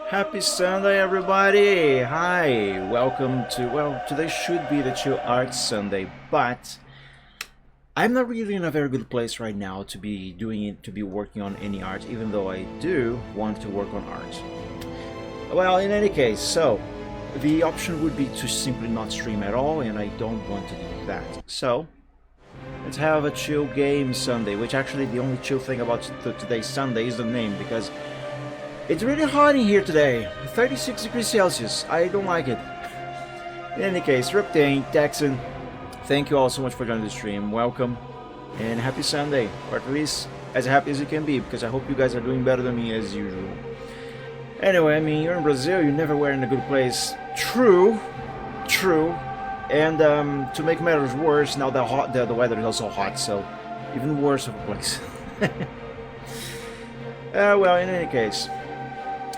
Happy Sunday, everybody! Hi, welcome to, well, today should be the Chill Arts Sunday, but I'm not really in a very good place right now to be working on any art, even though I do want to work on art. Well, in any case, so the option would be to simply not stream at all, and I don't want to do that. So let's have a chill game Sunday, which actually the only chill thing about today's Sunday is the name, because it's really hot in here today, 36 degrees Celsius. I don't like it. In any case, Riptane, Texan, thank you all so much for joining the stream. Welcome and happy Sunday, or at least as happy as you can be, because I hope you guys are doing better than me as usual. Anyway, I mean, you're in Brazil, you never were in a good place. True. And to make matters worse, now the weather is also hot, so even worse of a place. Well, in any case.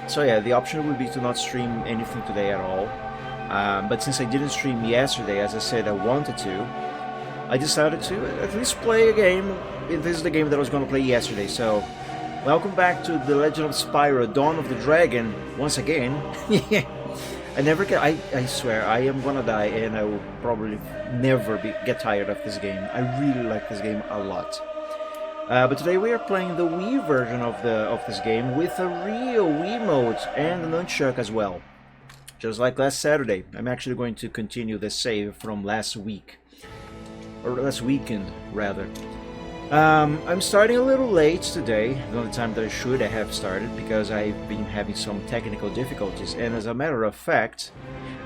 So yeah, the option would be to not stream anything today at all. But since I didn't stream yesterday, as I said I wanted to, I decided to at least play a game. This is the game that I was going to play yesterday. So, welcome back to The Legend of Spyro, Dawn of the Dragon, once again. I swear, I am gonna die and I will probably never get tired of this game. I really like this game a lot. But today we are playing the Wii version of this game with a real Wiimote and a nunchuck as well. Just like last Saturday. I'm actually going to continue the save from last week. Or last weekend, rather. I'm starting a little late today, the only time that I should have started, because I've been having some technical difficulties. And as a matter of fact,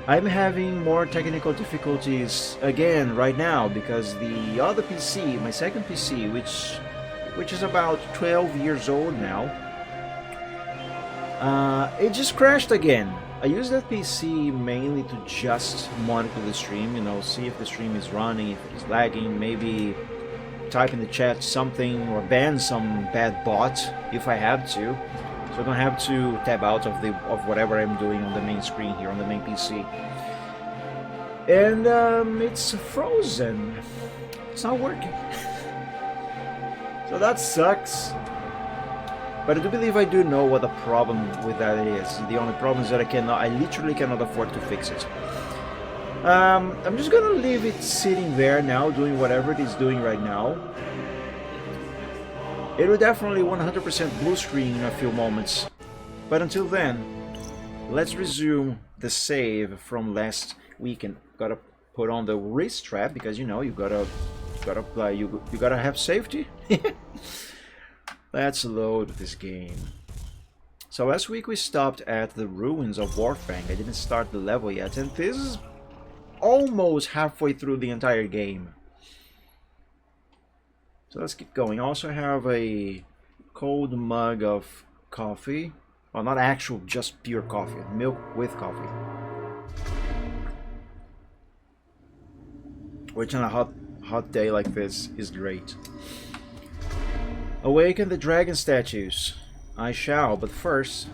I'm having more technical difficulties again right now, because the other PC, my second PC, which is about 12 years old now, it just crashed again. I use that PC mainly to just monitor the stream, you know, see if the stream is running, if it's lagging, maybe type in the chat something or ban some bad bot if I have to. So I don't have to tab out of whatever I'm doing on the main screen here on the main PC. And it's frozen. It's not working. So that sucks. But I do believe I do know what the problem with that is. The only problem is that I literally cannot afford to fix it. I'm just gonna leave it sitting there now, doing whatever it is doing right now. It will definitely 100% blue screen in a few moments. But until then, let's resume the save from last weekend. Gotta put on the wrist strap because you know you gotta have safety. Let's load this game. So last week we stopped at the ruins of Warfang. I didn't start the level yet, and this is almost halfway through the entire game. So let's keep going. I also have a cold mug of coffee. Well, not actual, just pure coffee. Milk with coffee. Which on a hot day like this is great. Awaken the dragon statues. I shall, but first,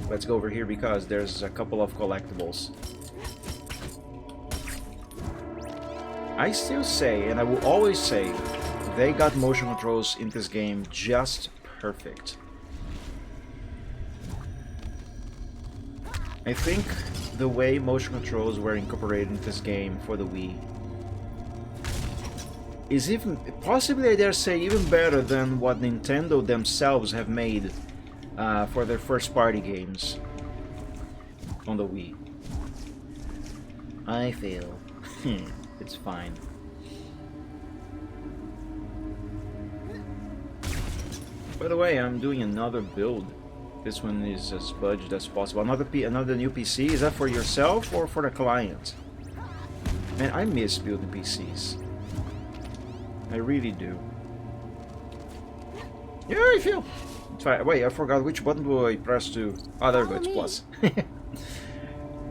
let's go over here because there's a couple of collectibles. I still say, and I will always say, they got motion controls in this game just perfect. I think the way motion controls were incorporated in this game for the Wii is even, possibly I dare say, even better than what Nintendo themselves have made for their first party games on the Wii. I feel it's fine. By the way, I'm doing another build. This one is as budget as possible. Another new PC. Is that for yourself or for the client? Man, I miss building PCs. I really do. Yeah, I feel. Wait, I forgot which button do I press to. Oh, there we go. It's plus.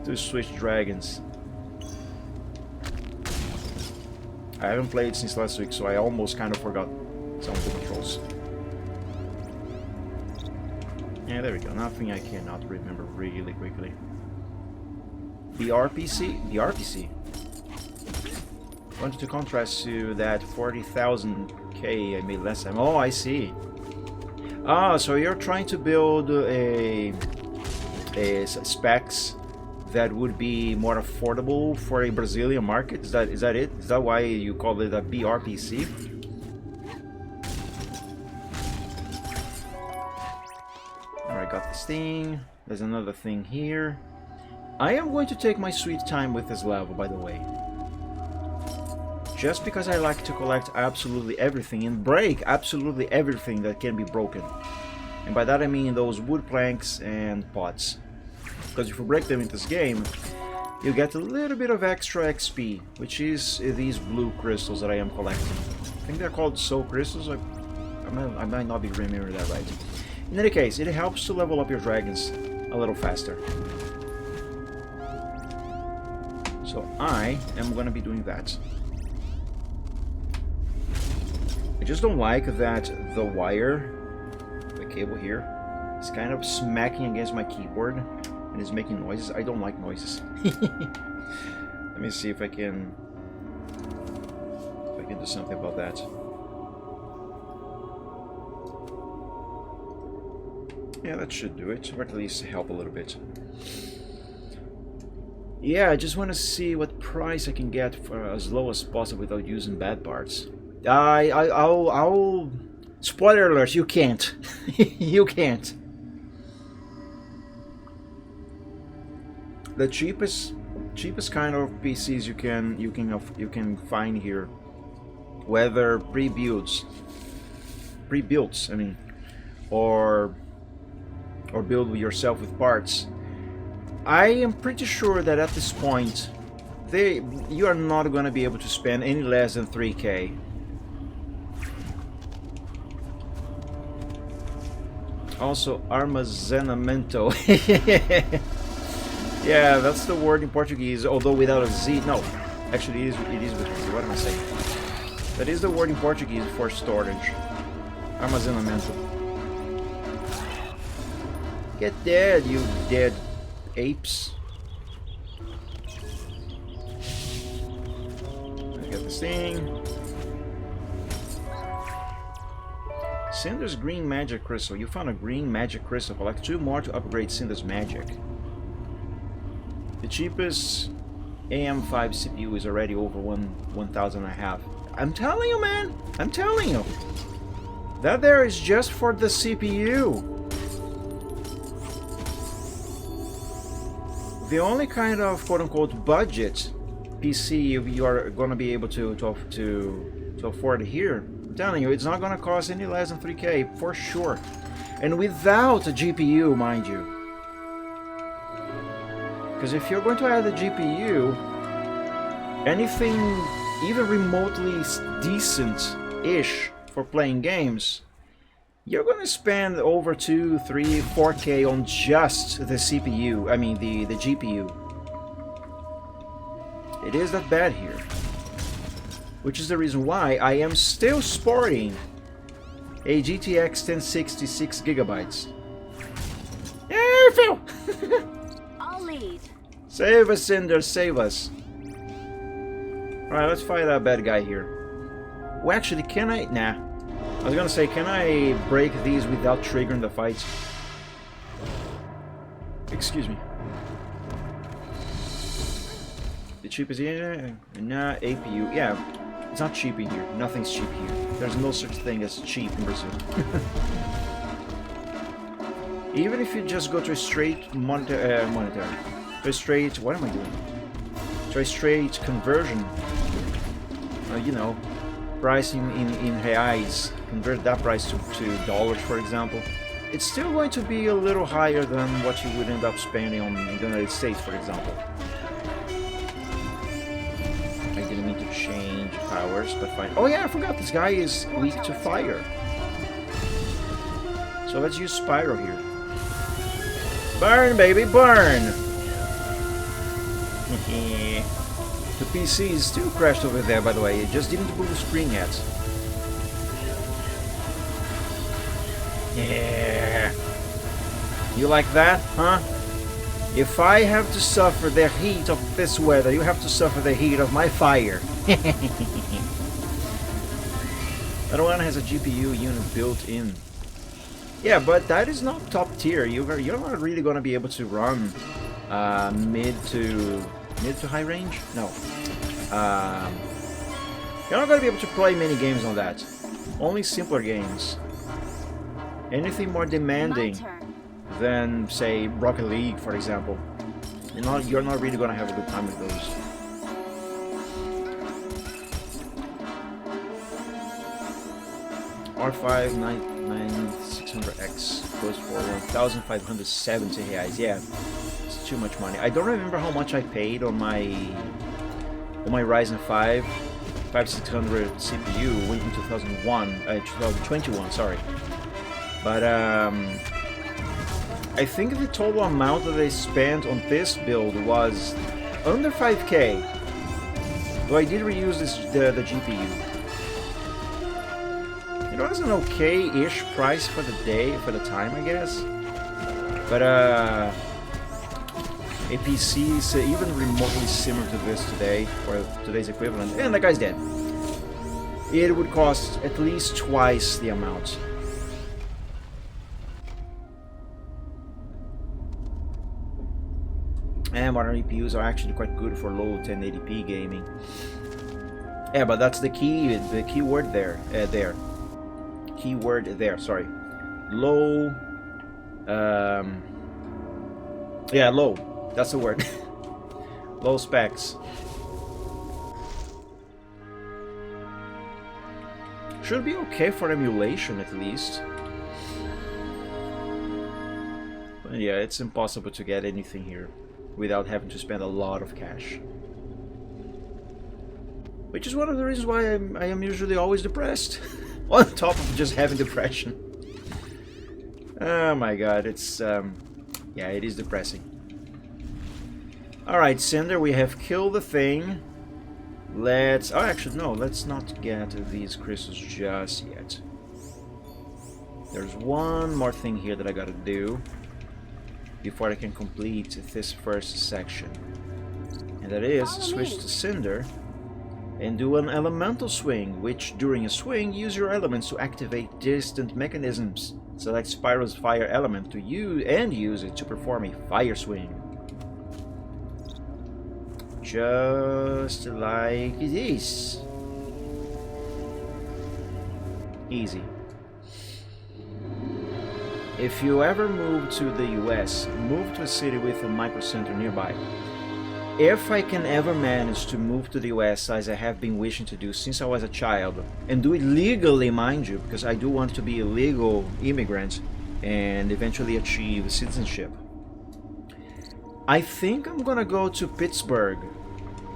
To switch dragons. I haven't played since last week, so I almost kind of forgot some of the controls. Yeah, there we go. Nothing I cannot remember really quickly. The RPC? The RPC? Wanted to contrast to that 40,000K I made last time. Oh, I see. Ah, so you're trying to build a specs that would be more affordable for a Brazilian market. Is that it? Is that why you call it a BRPC? Alright, got this thing. There's another thing here. I am going to take my sweet time with this level, by the way. Just because I like to collect absolutely everything and break absolutely everything that can be broken. And by that I mean those wood planks and pots. Because if you break them in this game, you get a little bit of extra XP, which is these blue crystals that I am collecting. I think they're called soul crystals. I might not be remembering that right. In any case, it helps to level up your dragons a little faster. So I am going to be doing that. I just don't like that the wire, the cable here, is kind of smacking against my keyboard and is making noises. I don't like noises. Let me see if I can do something about that. Yeah, that should do it, or at least help a little bit. Yeah, I just want to see what price I can get for as low as possible without using bad parts. I'll spoiler alert, you can't. You can't. The cheapest kind of PCs you can find here, whether pre-built, I mean, or build yourself with parts. I am pretty sure that at this point, you are not going to be able to spend any less than 3K. Also, armazenamento. Yeah, that's the word in Portuguese, although without a Z. No, actually it is with a Z. What am I saying? That is the word in Portuguese for storage. Armazenamento. Get dead, you dead apes. I got this thing. Cinder's green magic crystal. You found a green magic crystal. Collect 2 more to upgrade Cinder's magic. The cheapest AM5 CPU is already over 1,500. I'm telling you, man. I'm telling you. That there is just for the CPU. The only kind of quote-unquote budget PC you are going to be able to afford here, I'm telling you, it's not going to cost any less than 3K for sure, and without a GPU, mind you. Because if you're going to add a GPU, anything even remotely decent-ish for playing games, you're going to spend over 2, 3, 4K on just the CPU, I mean the GPU. It is that bad here. Which is the reason why I am still sporting a GTX 1060 6GB. Yeah, Phil! I'll lead. Save us, Cinder, save us. Alright, let's fight that bad guy here. Well, actually, can I? Nah. I was gonna say, can I break these without triggering the fight? Excuse me. The cheapest here? Nah, APU. Yeah, it's not cheap in here. Nothing's cheap here. There's no such thing as cheap in Brazil. Even if you just go to a straight monetary, to a straight, what am I doing? To a straight conversion, you know, pricing in reais, convert that price to dollars, for example, it's still going to be a little higher than what you would end up spending in the United States, for example. I didn't mean to change powers, but fine. Oh yeah, I forgot, this guy is weak to fire. So let's use Spyro here. Burn, baby, burn! The PC is still crashed over there, by the way. It just didn't boot the screen yet. Yeah. You like that, huh? If I have to suffer the heat of this weather, you have to suffer the heat of my fire. That one has a GPU unit built in. Yeah, but that is not top tier. You're not really gonna be able to run mid to high range. No, um, you're not gonna be able to play many games on that. Only simpler games. Anything more demanding than, say, Rocket League, for example. You're not really gonna have a good time with those. R5 9600X goes for 1,570 reais. Yeah, it's too much money. I don't remember how much I paid on my Ryzen 5 5600 CPU in 2021. Sorry, but I think the total amount that I spent on this build was under 5K. Though I did reuse the GPU. It was an okay-ish price for the time, I guess. But a PC is even remotely similar to this today, or today's equivalent, and the guy's dead. It would cost at least twice the amount. And modern EPUs are actually quite good for low 1080p gaming. Yeah, but that's the keyword there. Keyword there, sorry. Low. Yeah, low. That's the word. Low specs. Should be okay for emulation at least. But yeah, it's impossible to get anything here without having to spend a lot of cash. Which is one of the reasons why I am usually always depressed. On top of just having depression. Oh my god, it's yeah, it is depressing. Alright, Cinder, we have killed the thing. Let's... oh, actually, no, let's not get these crystals just yet. There's one more thing here that I gotta do before I can complete this first section. And that is switch to Cinder and do an elemental swing, which during a swing, use your elements to activate distant mechanisms. Select Spyro's fire element to use it to perform a fire swing. Just like this. Easy. If you ever move to the US, move to a city with a micro center nearby. If I can ever manage to move to the US, as I have been wishing to do since I was a child, and do it legally, mind you, because I do want to be a legal immigrant and eventually achieve citizenship, I think I'm gonna go to Pittsburgh.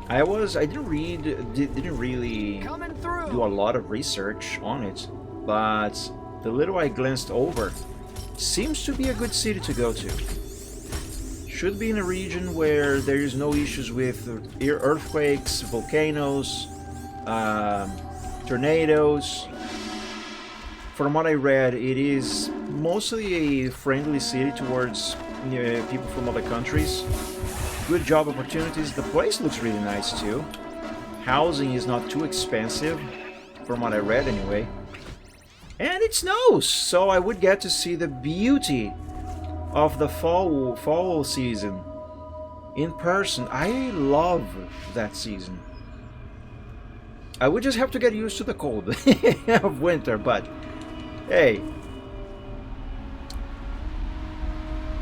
I didn't really do a lot of research on it, but the little I glanced over seems to be a good city to go to. Should be in a region where there is no issues with earthquakes, volcanoes, tornadoes. From what I read, it is mostly a friendly city towards people from other countries. Good job opportunities. The place looks really nice too. Housing is not too expensive, from what I read anyway. And it snows, so I would get to see the beauty of the fall season in person. I love that season. I would just have to get used to the cold of winter, but hey,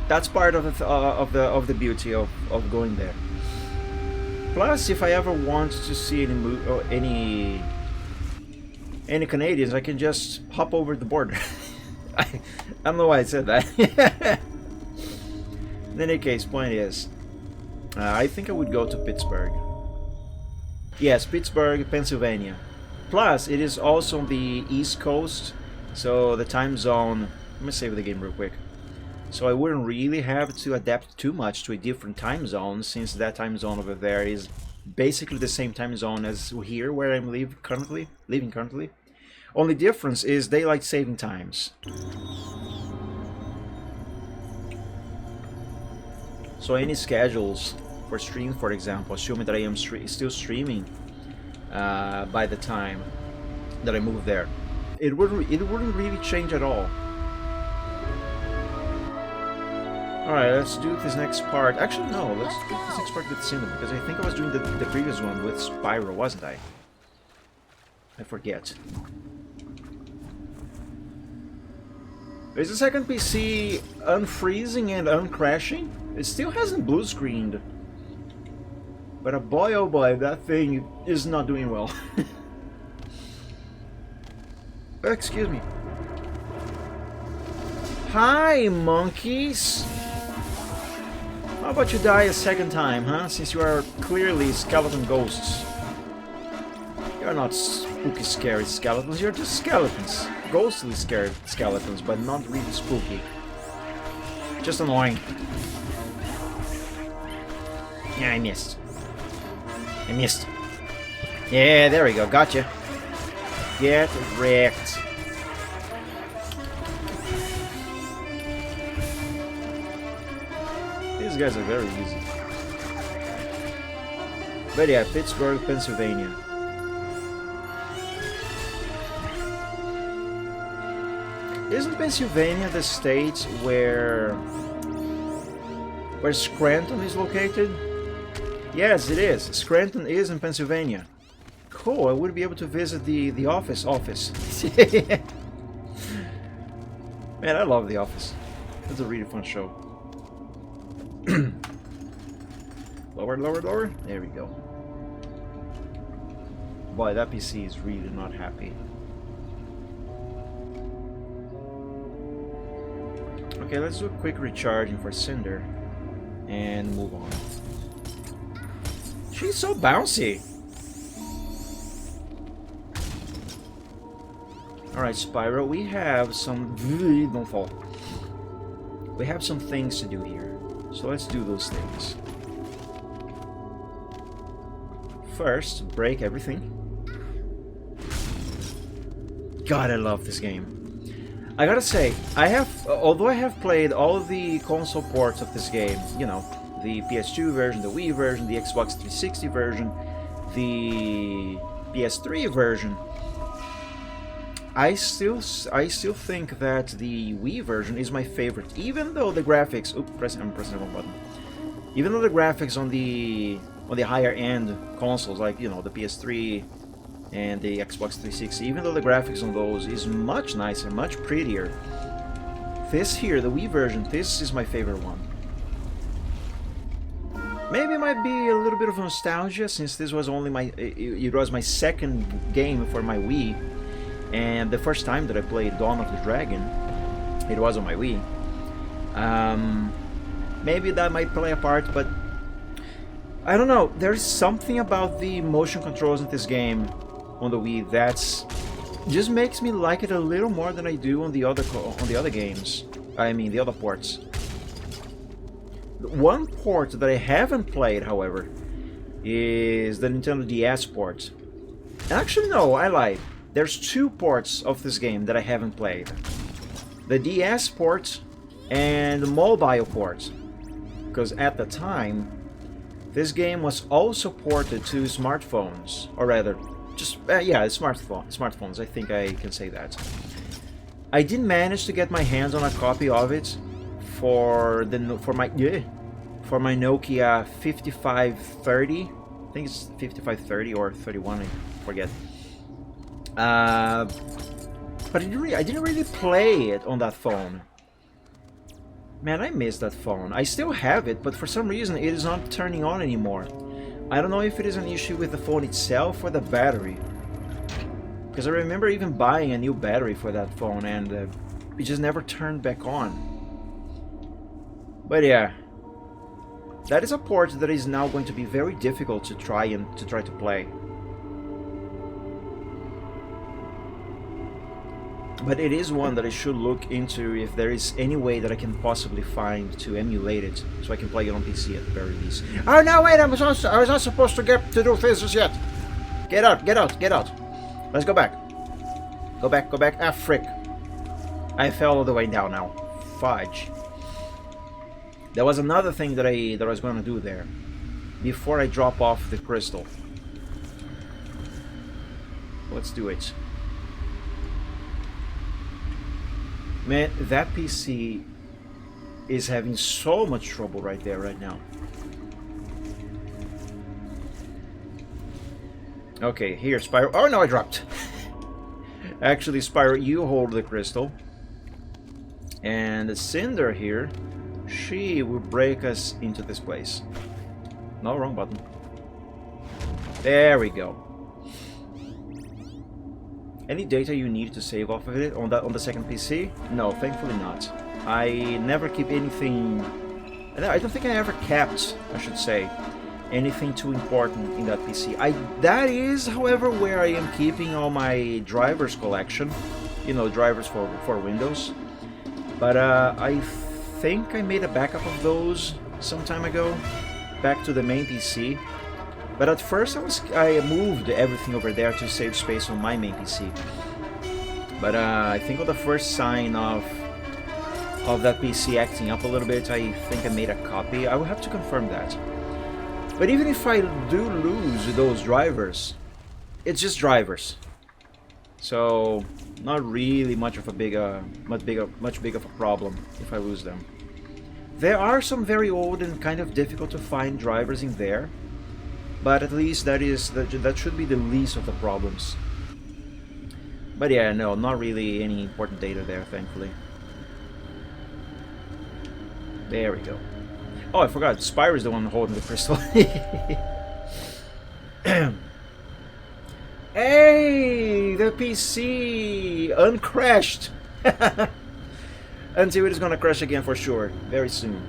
that's part of the beauty of going there. Plus, if I ever want to see any Canadians, I can just hop over the border. I don't know why I said that. In any case, point is, I think I would go to Pittsburgh. Yes, Pittsburgh, Pennsylvania. Plus, it is also on the East Coast, so the time zone... Let me save the game real quick. So I wouldn't really have to adapt too much to a different time zone, since that time zone over there is basically the same time zone as here, where I'm living currently. Only difference is daylight saving times. So any schedules for stream, for example, assuming that I am still streaming by the time that I move there, it wouldn't really change at all. Alright, let's do this next part. Actually, no, let's do this next part with Cinnamon, because I think I was doing the previous one with Spyro, wasn't I? I forget. Is the second PC unfreezing and uncrashing? It still hasn't blue screened. But boy oh boy, that thing is not doing well. Excuse me. Hi, monkeys! How about you die a second time, huh? Since you are clearly skeleton ghosts. You're not spooky, scary skeletons, you're just skeletons. Ghostly scared skeletons, but not really spooky. Just annoying. Yeah, I missed. I missed. Yeah, there we go, gotcha. Get wrecked. These guys are very easy. But yeah, Pittsburgh, Pennsylvania. Isn't Pennsylvania the state where Scranton is located? Yes, it is. Scranton is in Pennsylvania. Cool, I would be able to visit the office. Man, I love The Office. It's a really fun show. Lower, lower, lower. There we go. Boy, that PC is really not happy. Okay, let's do a quick recharging for Cinder and move on. She's so bouncy. Alright, Spyro, we have some... Don't fall. We have some things to do here. So let's do those things. First, break everything. God, I love this game. I gotta say, although I have played all of the console ports of this game, you know, the PS2 version, the Wii version, the Xbox 360 version, the PS3 version, I still think that the Wii version is my favorite, even though the graphics... Oops, I'm pressing the wrong button. Even though the graphics on the higher end consoles, like, you know, the PS3 and the Xbox 360, even though the graphics on those is much nicer, much prettier, this here, the Wii version, this is my favorite one. Maybe it might be a little bit of nostalgia, since this was only it was my second game for my Wii, and the first time that I played Dawn of the Dragon, it was on my Wii. Maybe that might play a part, but I don't know. There's something about the motion controls in this game on the Wii that's just makes me like it a little more than I do on the other games. I mean, the other ports. One port that I haven't played, however, is the Nintendo DS port. Actually, no, I lied. There's two ports of this game that I haven't played. The DS port and the mobile port. Because at the time, this game was also ported to smartphones. Or rather, just, yeah, smartphones, I think I can say that. I did manage to get my hands on a copy of it for my Nokia 5530. I think it's 5530 or 31, I forget. But I didn't really play it on that phone. Man, I miss that phone. I still have it, but for some reason it is not turning on anymore. I don't know if it is an issue with the phone itself or the battery. Because I remember even buying a new battery for that phone, and it just never turned back on. But yeah, that is a port that is now going to be very difficult to try to play. But it is one that I should look into if there is any way that I can possibly find to emulate it, so I can play it on PC at the very least. Oh no, wait! I was not supposed to do this just yet. Get out! Get out! Get out! Let's go back. Go back! Go back! Ah, frick! I fell all the way down now. Fudge. There was another thing that I was going to do there before I drop off the crystal. Let's do it. Man, that PC is having so much trouble right there, right now. Okay, here, Spyro. Oh no, I dropped. Actually, Spyro, you hold the crystal. And the Cinder here, she will break us into this place. No, wrong button. There we go. Any data you need to save off of it on the second PC? No, thankfully not. I never keep anything. I don't think I ever kept, I should say, anything too important in that PC. That is, however, where I am keeping all my drivers collection. You know, drivers for Windows. But I think I made a backup of those some time ago, back to the main PC. But at first I moved everything over there to save space on my main PC. But I think on the first sign of that PC acting up a little bit, I think I made a copy. I will have to confirm that. But even if I do lose those drivers, it's just drivers. So not really much of a much big of a problem if I lose them. There are some very old and kind of difficult to find drivers in there, but at least that should be the least of the problems. But yeah, no, not really any important data there, thankfully. There we go. Oh, I forgot, Spyro is the one holding the crystal. Hey, the PC uncrashed. Until it is gonna crash again for sure, very soon.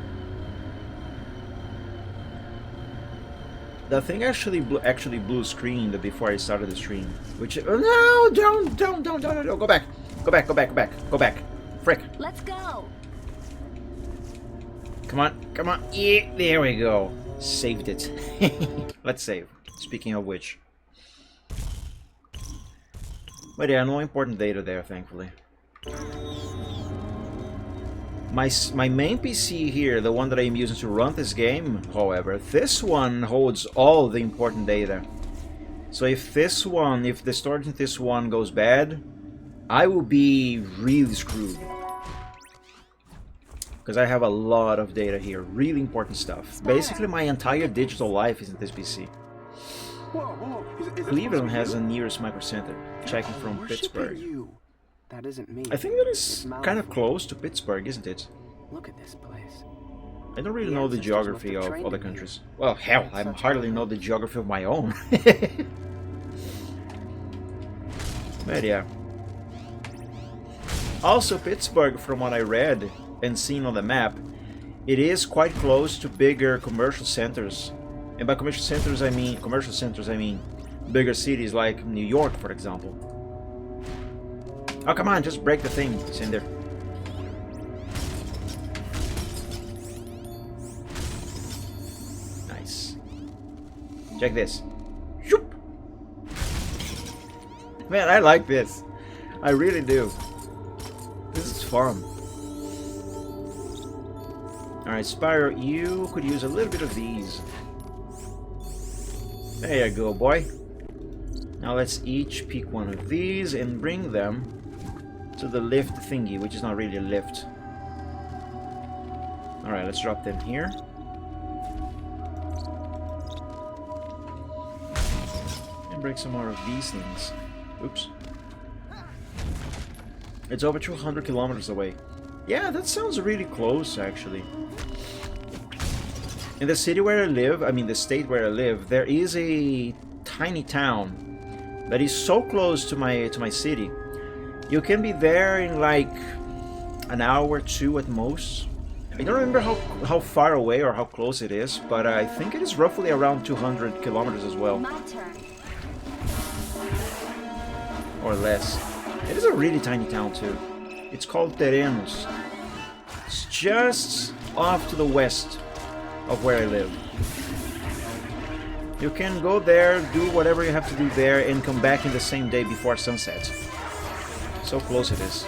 The thing actually blew screen before I started the stream, which no, don't, go back, frick. Let's go. Come on, yeah, there we go. Saved it. Let's save. Speaking of which. But yeah, no important data there, thankfully. My main PC here, the one that I'm using to run this game, however, this one holds all the important data. So if the storage in this one goes bad, I will be really screwed. Because I have a lot of data here, really important stuff. Basically, my entire digital life is in this PC. Cleveland has the nearest micro center, checking from Pittsburgh. That isn't me. I think that is kind of close to Pittsburgh, isn't it? Look at this place. I don't really know the geography of other countries. Well, hell, I hardly know the geography of my own. But yeah. Also, Pittsburgh, from what I read and seen on the map, it is quite close to bigger commercial centers. And by commercial centers I mean bigger cities like New York, for example. Oh, come on, just break the thing, Cinder. Nice. Check this. Shoop! Man, I like this. I really do. This is fun. Alright, Spyro, you could use a little bit of these. There you go, boy. Now let's each pick one of these and bring them to the lift thingy, which is not really a lift. Alright, let's drop them here. And break some more of these things. Oops. It's over 200 kilometers away. Yeah, that sounds really close, actually. In the city where I live, I mean the state where I live, there is a tiny town that is so close to my city. You can be there in like an hour or two at most. I don't remember how far away or how close it is, but I think it is roughly around 200 kilometers as well. My turn. Or less. It is a really tiny town too. It's called Terrenos. It's just off to the west of where I live. You can go there, do whatever you have to do there, and come back in the same day before sunset. So close it is.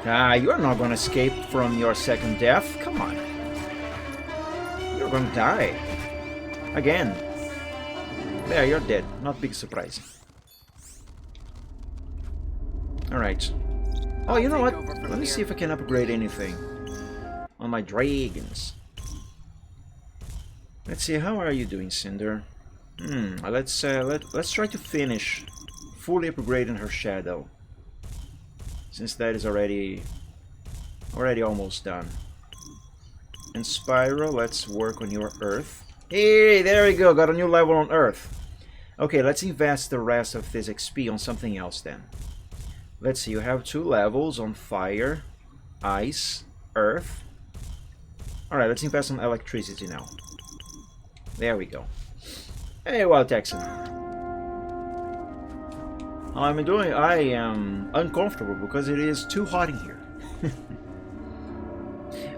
Ah, you're not gonna escape from your second death. Come on. You're gonna die. Again. There, you're dead. Not big surprise. Alright. Oh, you know what? Take over from Let me here. see if I can upgrade anything on my dragons. Let's see, how are you doing, Cinder? Let's try to finish fully upgrading her shadow, since that is already almost done. And Spyro, let's work on your Earth. Hey, there we go, got a new level on Earth. Okay, let's invest the rest of this XP on something else then. Let's see, you have 2 levels on Fire, Ice, Earth. Alright, let's invest on Electricity now. There we go. Hey, Wild Texan. How am I doing? I am uncomfortable because it is too hot in here.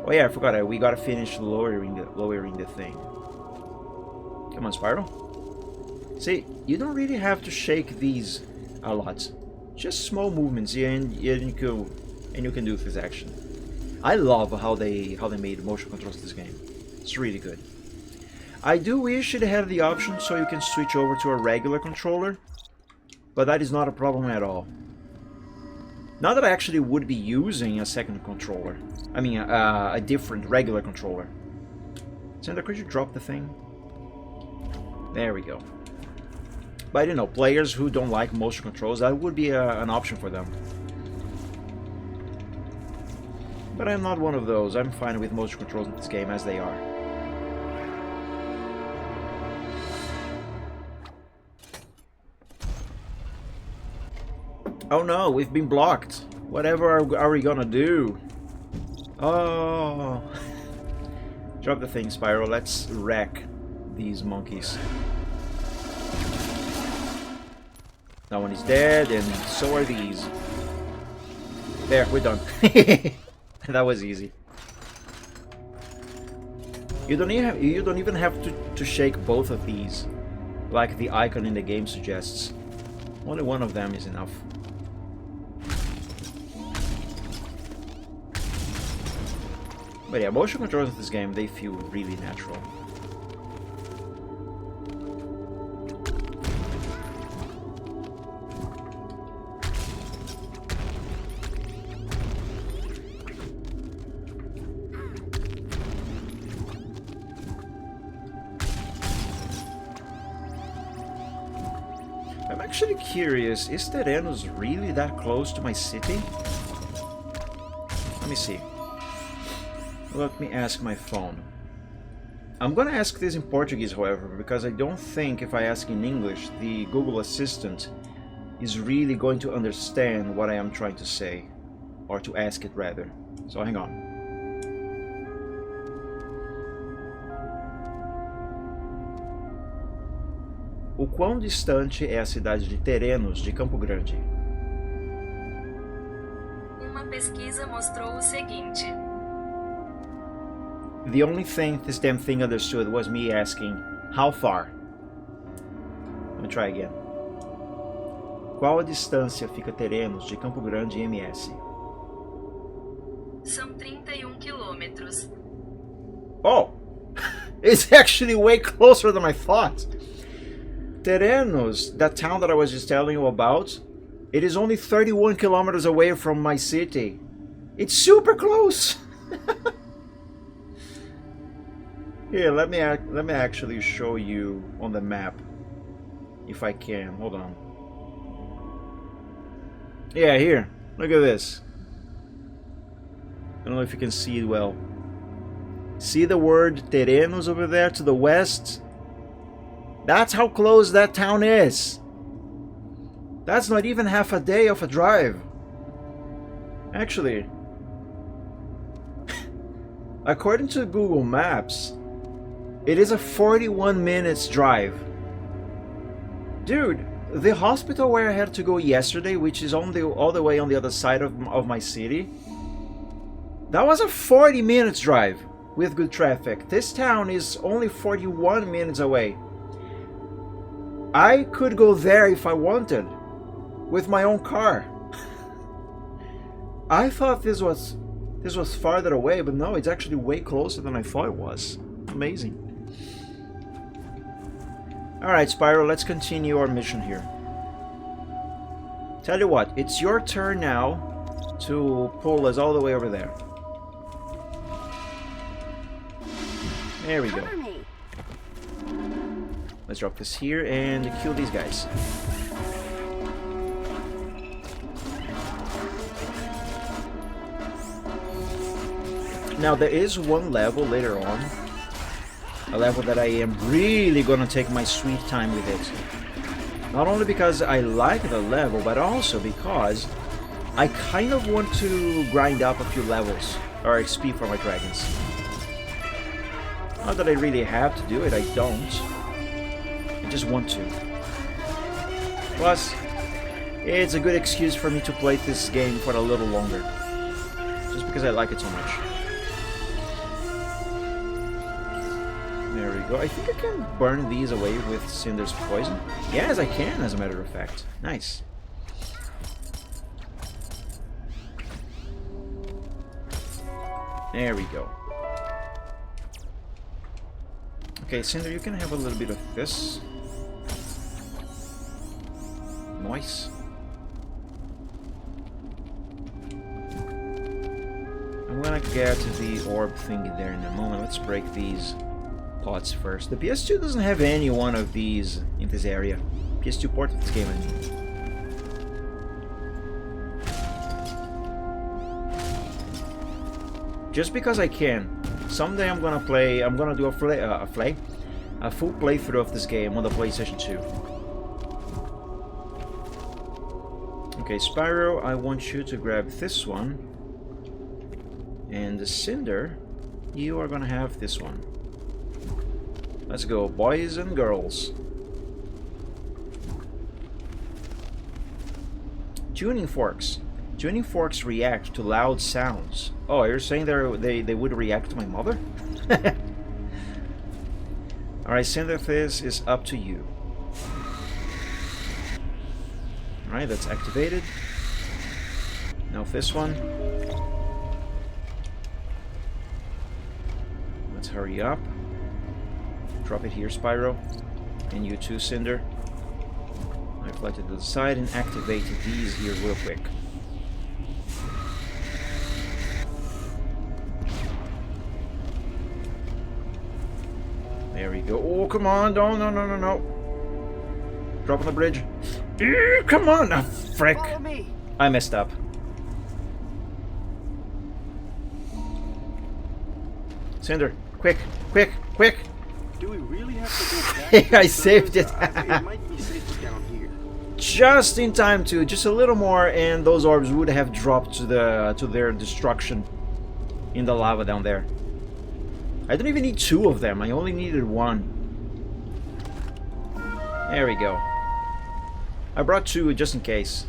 Oh yeah, I forgot. We gotta finish lowering the thing. Come on, Spyro. See, you don't really have to shake these a lot. Just small movements, yeah, and you can do this action. I love how they made motion controls in this game. It's really good. I do wish it had the option so you can switch over to a regular controller, but that is not a problem at all. Not that I actually would be using a second controller. I mean, a different regular controller. Sandra, could you drop the thing? There we go. But you know, players who don't like motion controls, that would be an option for them. But I'm not one of those. I'm fine with motion controls in this game as they are. Oh no, we've been blocked. Whatever are we gonna do? Oh. Drop the thing, Spyro. Let's wreck these monkeys. That one is dead, and so are these. There, we're done. That was easy. You don't even have to shake both of these, like the icon in the game suggests. Only one of them is enough. But yeah, motion controls in this game, they feel really natural. I'm actually curious, is Terenos really that close to my city? Let me see. Let me ask my phone. I'm gonna ask this in Portuguese, however, because I don't think if I ask in English, the Google Assistant is really going to understand what I am trying to say. Or to ask it, rather. So hang on. O quão distante é a cidade de Terenos de Campo Grande? Uma pesquisa mostrou o seguinte. The only thing this damn thing understood was me asking, how far? Let me try again. Qual a distância fica Terenos de Campo Grande MS? São 31 quilômetros. Oh! It's actually way closer than I thought! Terenos, that town that I was just telling you about, it is only 31 kilometers away from my city. It's super close! Here, let me actually show you on the map, if I can. Hold on. Yeah, here. Look at this. I don't know if you can see it well. See the word Terenos over there to the west? That's how close that town is. That's not even half a day of a drive. Actually, according to Google Maps, it is a 41 minutes drive. Dude, the hospital where I had to go yesterday, which is all the way on the other side of my city, that was a 40 minutes drive with good traffic. This town is only 41 minutes away. I could go there if I wanted, with my own car. I thought this was farther away, but no, it's actually way closer than I thought it was. Amazing. Alright, Spyro, let's continue our mission here. Tell you what, it's your turn now to pull us all the way over there. There we go. Cover me. Let's drop this here and kill these guys. Now there is one level later on, a level that I am really gonna take my sweet time with it. Not only because I like the level, but also because I kind of want to grind up a few levels or XP for my dragons. Not that I really have to do it, I don't. I just want to. Plus, it's a good excuse for me to play this game for a little longer. Just because I like it so much. There we go. I think I can burn these away with Cinder's poison. Yes, I can, as a matter of fact. Nice. There we go. Okay, Cinder, you can have a little bit of this. Nice. I'm gonna get the orb thingy there in a moment. Let's break these pots first. The PS2 doesn't have any one of these in this area. PS2 port of this game, I mean. Just because I can. Someday I'm gonna play. I'm gonna do a full playthrough of this game on the PlayStation 2. Okay, Spyro, I want you to grab this one, and the Cinder, you are gonna have this one. Let's go, boys and girls. Tuning forks. Tuning forks react to loud sounds. Oh, you're saying they would react to my mother? Alright, Cinder, this is up to you. Alright, that's activated. Now this one. Let's hurry up. Drop it here, Spyro. And you too, Cinder. I fly to the side and activate these here real quick. There we go. Oh, come on. No. Drop on the bridge. Come on. Oh, frick. Follow me. I messed up. Cinder, quick. Do we really have to go back? I saved it. It might be safer down here. Just in time to, just a little more, and those orbs would have dropped to their destruction in the lava down there. I don't even need two of them. I only needed one. There we go. I brought two just in case.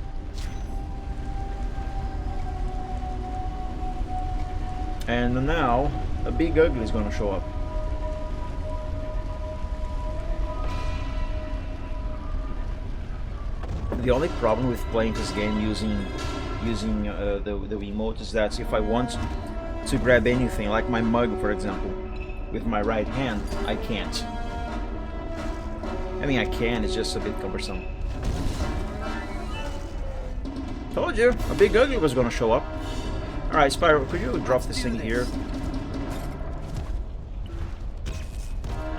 And now a big ugly is going to show up. The only problem with playing this game using the Wiimote is that if I want to grab anything, like my mug for example, with my right hand, I can't. I mean, I can, it's just a bit cumbersome. Told you, a big ugly was gonna show up. Alright, Spyro, could you drop this thing here?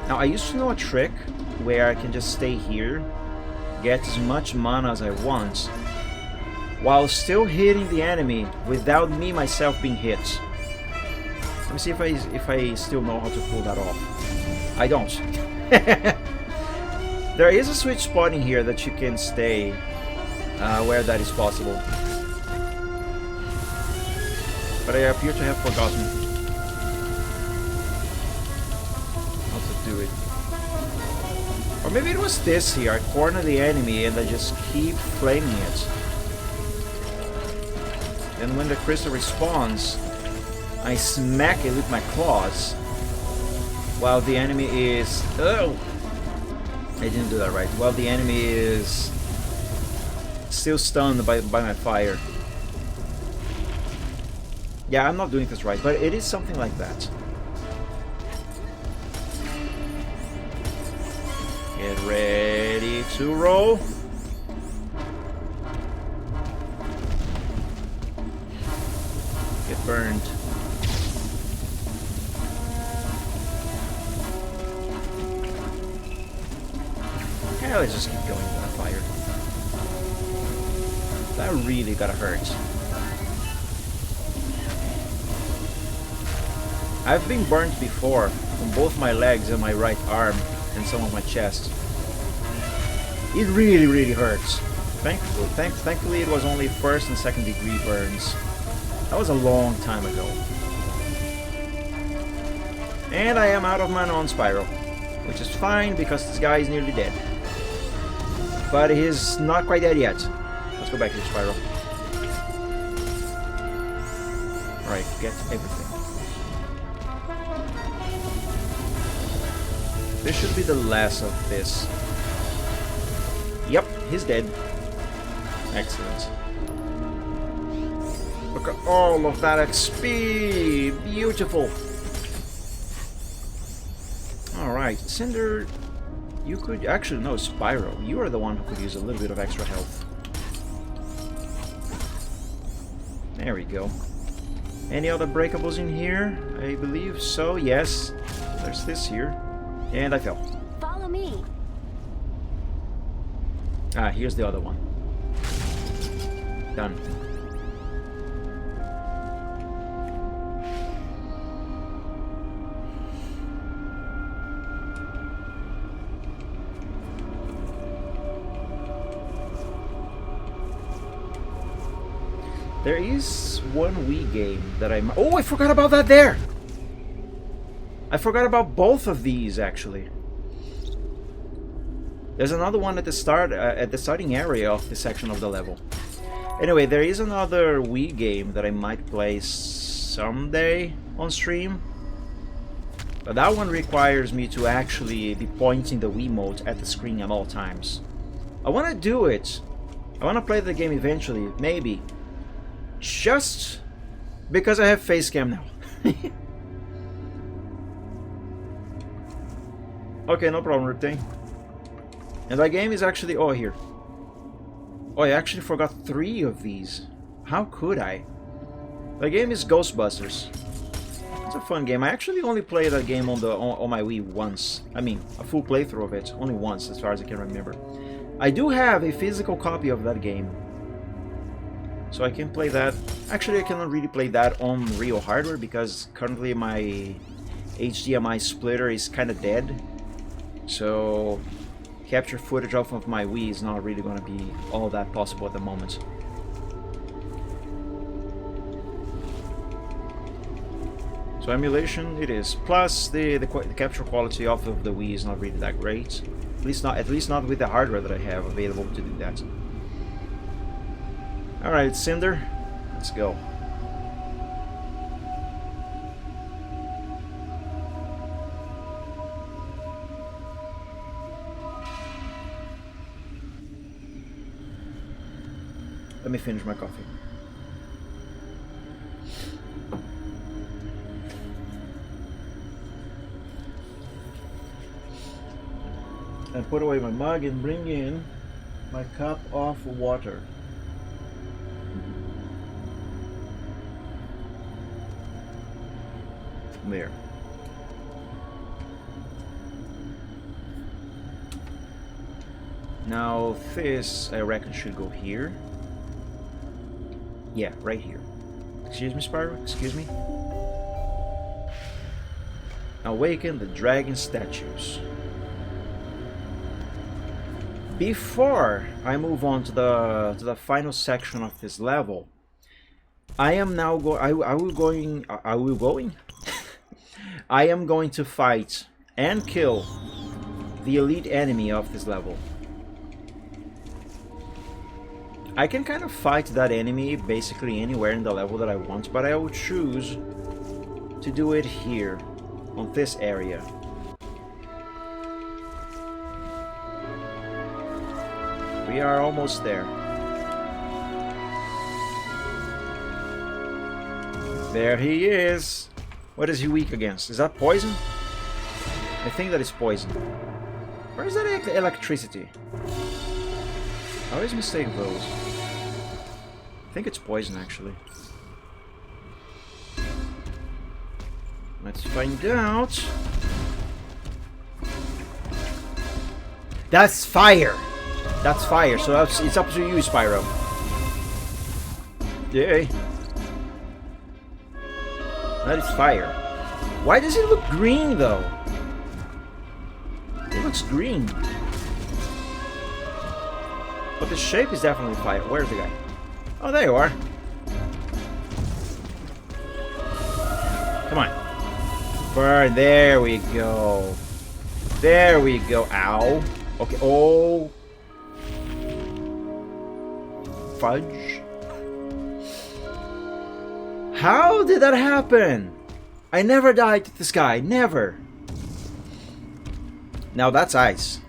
Now, I used to know a trick where I can just stay here, get as much mana as I want, while still hitting the enemy without me myself being hit. Let me see if I still know how to pull that off. I don't. There is a sweet spot in here that you can stay where that is possible. But I appear to have forgotten how to do it. Or maybe it was this here. I corner the enemy and I just keep flaming it. And when the crystal respawns, I smack it with my claws while the enemy is... Oh! I didn't do that right. While the enemy is still stunned by my fire. Yeah, I'm not doing this right, but it is something like that. Get ready to roll. Get burned. Yeah, let's just keep going with that fire. That really gotta hurt. I've been burnt before on both my legs and my right arm and some of my chest. It really, really hurts. Thankfully it was only first and second degree burns. That was a long time ago. And I am out of mana on Spyro, which is fine because this guy is nearly dead. But he's not quite dead yet. Let's go back here, Spyro. Alright, get everything. This should be the last of this. Yep, he's dead. Excellent. Look at all of that XP! Beautiful! Alright, Cinder, you could... Actually, no, Spyro. You are the one who could use a little bit of extra health. There we go. Any other breakables in here? I believe so, yes. There's this here. And I fell. Follow me. Ah, here's the other one. Done. There is one Wii game that I'm... Oh, I forgot about that there! I forgot about both of these, actually. There's another one at the start, at the starting area of this section of the level. Anyway, there is another Wii game that I might play someday on stream. But that one requires me to actually be pointing the Wiimote at the screen at all times. I want to do it. I want to play the game eventually, maybe. Just because I have face cam now. Okay, no problem, Riptane. And that game is actually... Oh, here. Oh, I actually forgot 3 of these. How could I? The game is Ghostbusters. It's a fun game. I actually only played that game on my Wii once. I mean, a full playthrough of it. Only once, as far as I can remember. I do have a physical copy of that game. So I can play that. Actually, I cannot really play that on real hardware because currently my HDMI splitter is kind of dead. So capture footage off of my Wii is not really going to be all that possible at the moment. So emulation it is. Plus the capture quality off of the Wii is not really that great. At least not with the hardware that I have available to do that. Alright, Cinder, let's go. Let me finish my coffee. And put away my mug and bring in my cup of water. There. Now this, I reckon, should go here. Yeah, right here. Excuse me, Spyro? Excuse me? Awaken the dragon statues. Before I move on to the final section of this level, I am now I am going to fight and kill the elite enemy of this level. I can kind of fight that enemy basically anywhere in the level that I want, but I will choose to do it here, on this area. We are almost there. There he is! What is he weak against? Is that poison? I think that is poison. Or is that electricity? I always mistake those. I think it's poison, actually. Let's find out. That's fire! That's fire, so it's up to you, Spyro. Yay. That is fire. Why does it look green, though? It looks green. But the shape is definitely fire. Where's the guy? Oh, there you are. Come on. Burn. There we go. There we go. Ow. Okay. Oh. Fudge. How did that happen? I never died to this guy. Never. Now that's ice.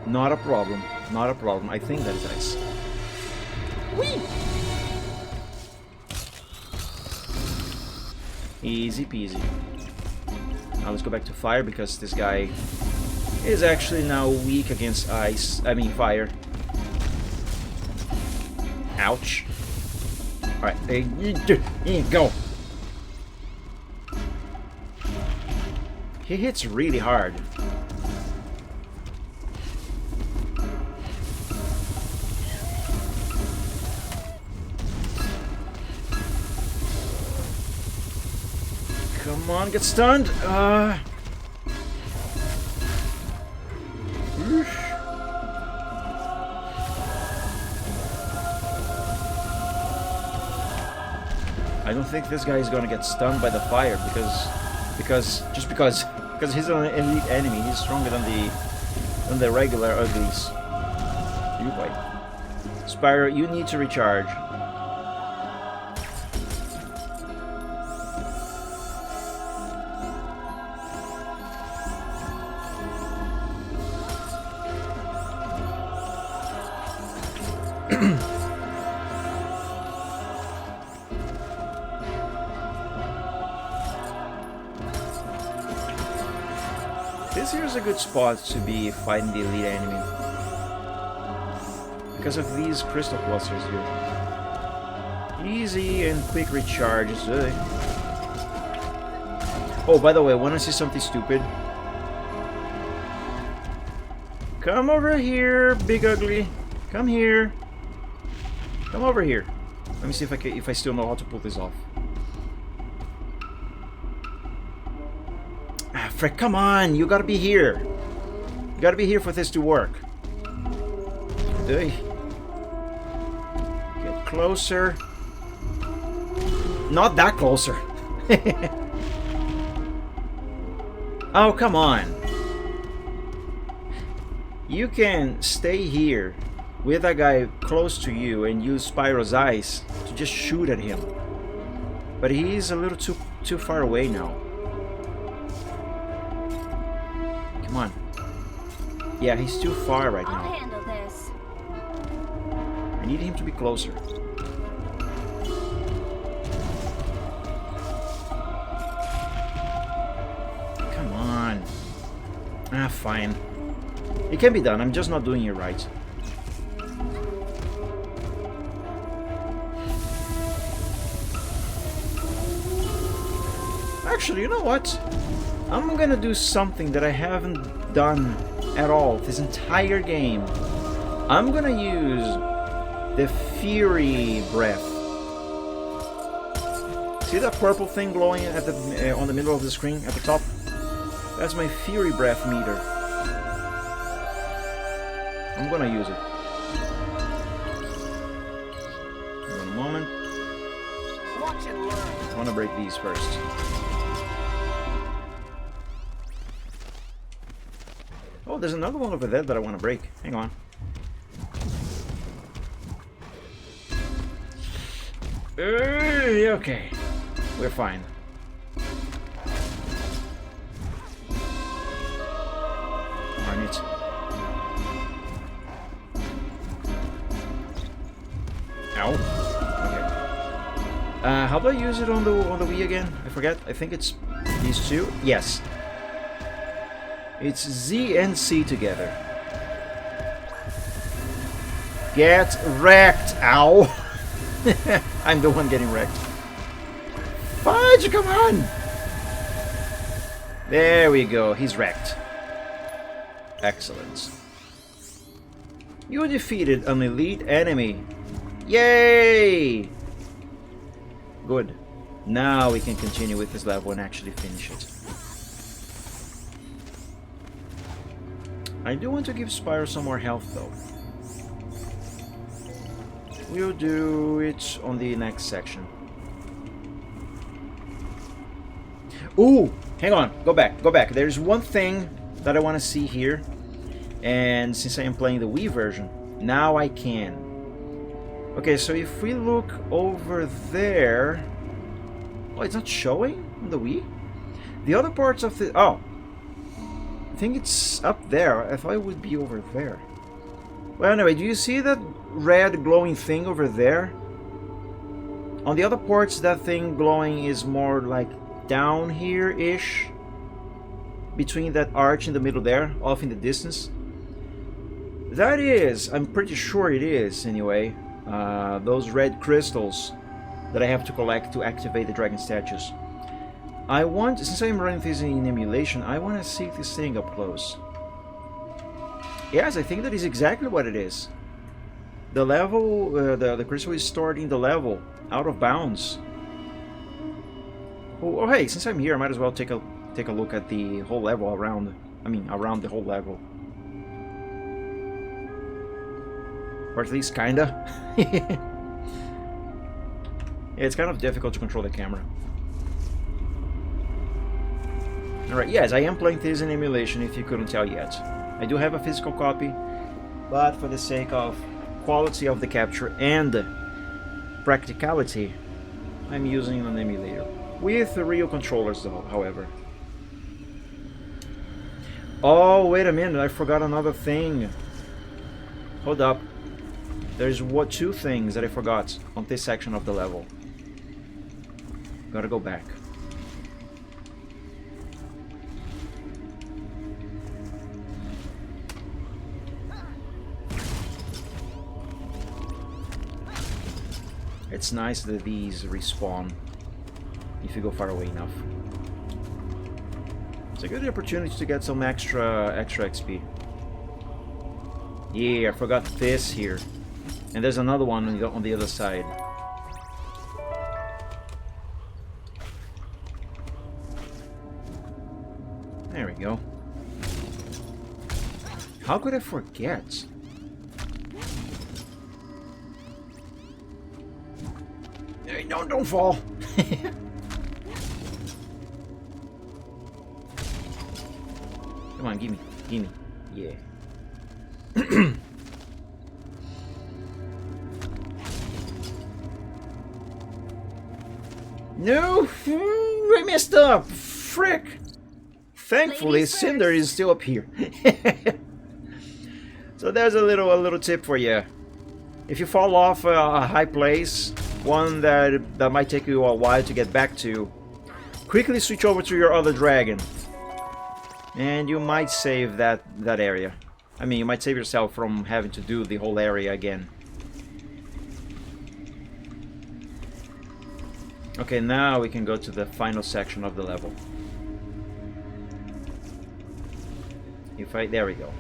Not a problem. Not a problem. I think that is ice. Whee! Easy peasy. Now let's go back to fire because this guy is actually now weak against ice. I mean fire. Ouch. Alright, go. He hits really hard. Come on, get stunned. Oof. I don't think this guy is gonna get stunned by the fire because he's an elite enemy. He's stronger than the regular uglies. You wait. Spyro, you need to recharge. This here is a good spot to be fighting the elite enemy because of these crystal clusters here. Easy and quick recharges. Oh, by the way, wanna see something stupid? Come over here, big ugly. Come here. Come over here. Let me see if I still know how to pull this off. Ah, frick, come on! You gotta be here. You gotta be here for this to work. Get closer. Not that closer. Oh, come on. You can stay here with that guy close to you and use Spyro's eyes to just shoot at him. But he's a little too far away now. Come on. Yeah, he's too far right I'll now. handle this. I need him to be closer. Come on. Ah, fine. It can be done, I'm just not doing it right. Actually, you know what? I'm gonna do something that I haven't done at all this entire game. I'm gonna use the Fury Breath. See that purple thing glowing at the on the middle of the screen at the top? That's my Fury Breath meter. I'm gonna use it. One moment. Watch and learn. I wanna break these first. Oh, there's another one over there that I want to break. Hang on. Okay. We're fine. Darn it. Ow. Okay. How do I use it on the Wii again? I forget. I think it's these two. Yes. It's Z and C together. Get wrecked! Ow! I'm the one getting wrecked. Luigi, come on! There we go, he's wrecked. Excellent. You defeated an elite enemy. Yay! Good. Now we can continue with this level and actually finish it. I do want to give Spyro some more health though. We'll do it on the next section. Ooh! Hang on, go back, go back. There's one thing that I want to see here. And since I am playing the Wii version, now I can. Okay, so if we look over there... Oh, it's not showing on the Wii? The other parts of the... Oh! I think it's up there. I thought it would be over there. Well, anyway, do you see that red glowing thing over there? On the other parts, that thing glowing is more like down here-ish. Between that arch in the middle there, off in the distance. That is, I'm pretty sure it is, anyway, those red crystals that I have to collect to activate the dragon statues. I want, since I'm running this in emulation, I want to see this thing up close. Yes, I think that is exactly what it is. The level, the crystal is stored in the level, out of bounds. Oh, hey, since I'm here, I might as well take a look at the whole level around. I mean, around the whole level. Or at least kinda. Yeah, it's kind of difficult to control the camera. Alright, yes, I am playing this in emulation if you couldn't tell yet. I do have a physical copy, but for the sake of quality of the capture and practicality, I'm using an emulator. With the real controllers though, however. Oh, wait a minute, I forgot another thing. Hold up. There's two things that I forgot on this section of the level. Gotta go back. It's nice that these respawn if you go far away enough. It's a good opportunity to get some extra XP. Yeah, I forgot this here. And there's another one on the other side. There we go. How could I forget? Hey, don't fall! Come on, gimme. Yeah. No! I messed up! Frick! Thankfully, Ladies Cinder is still up here. So there's a little tip for you. If you fall off a high place, one that might take you a while to get back to, quickly switch over to your other dragon. And you might save that area. I mean, you might save yourself from having to do the whole area again. Okay, now we can go to the final section of the level. There we go.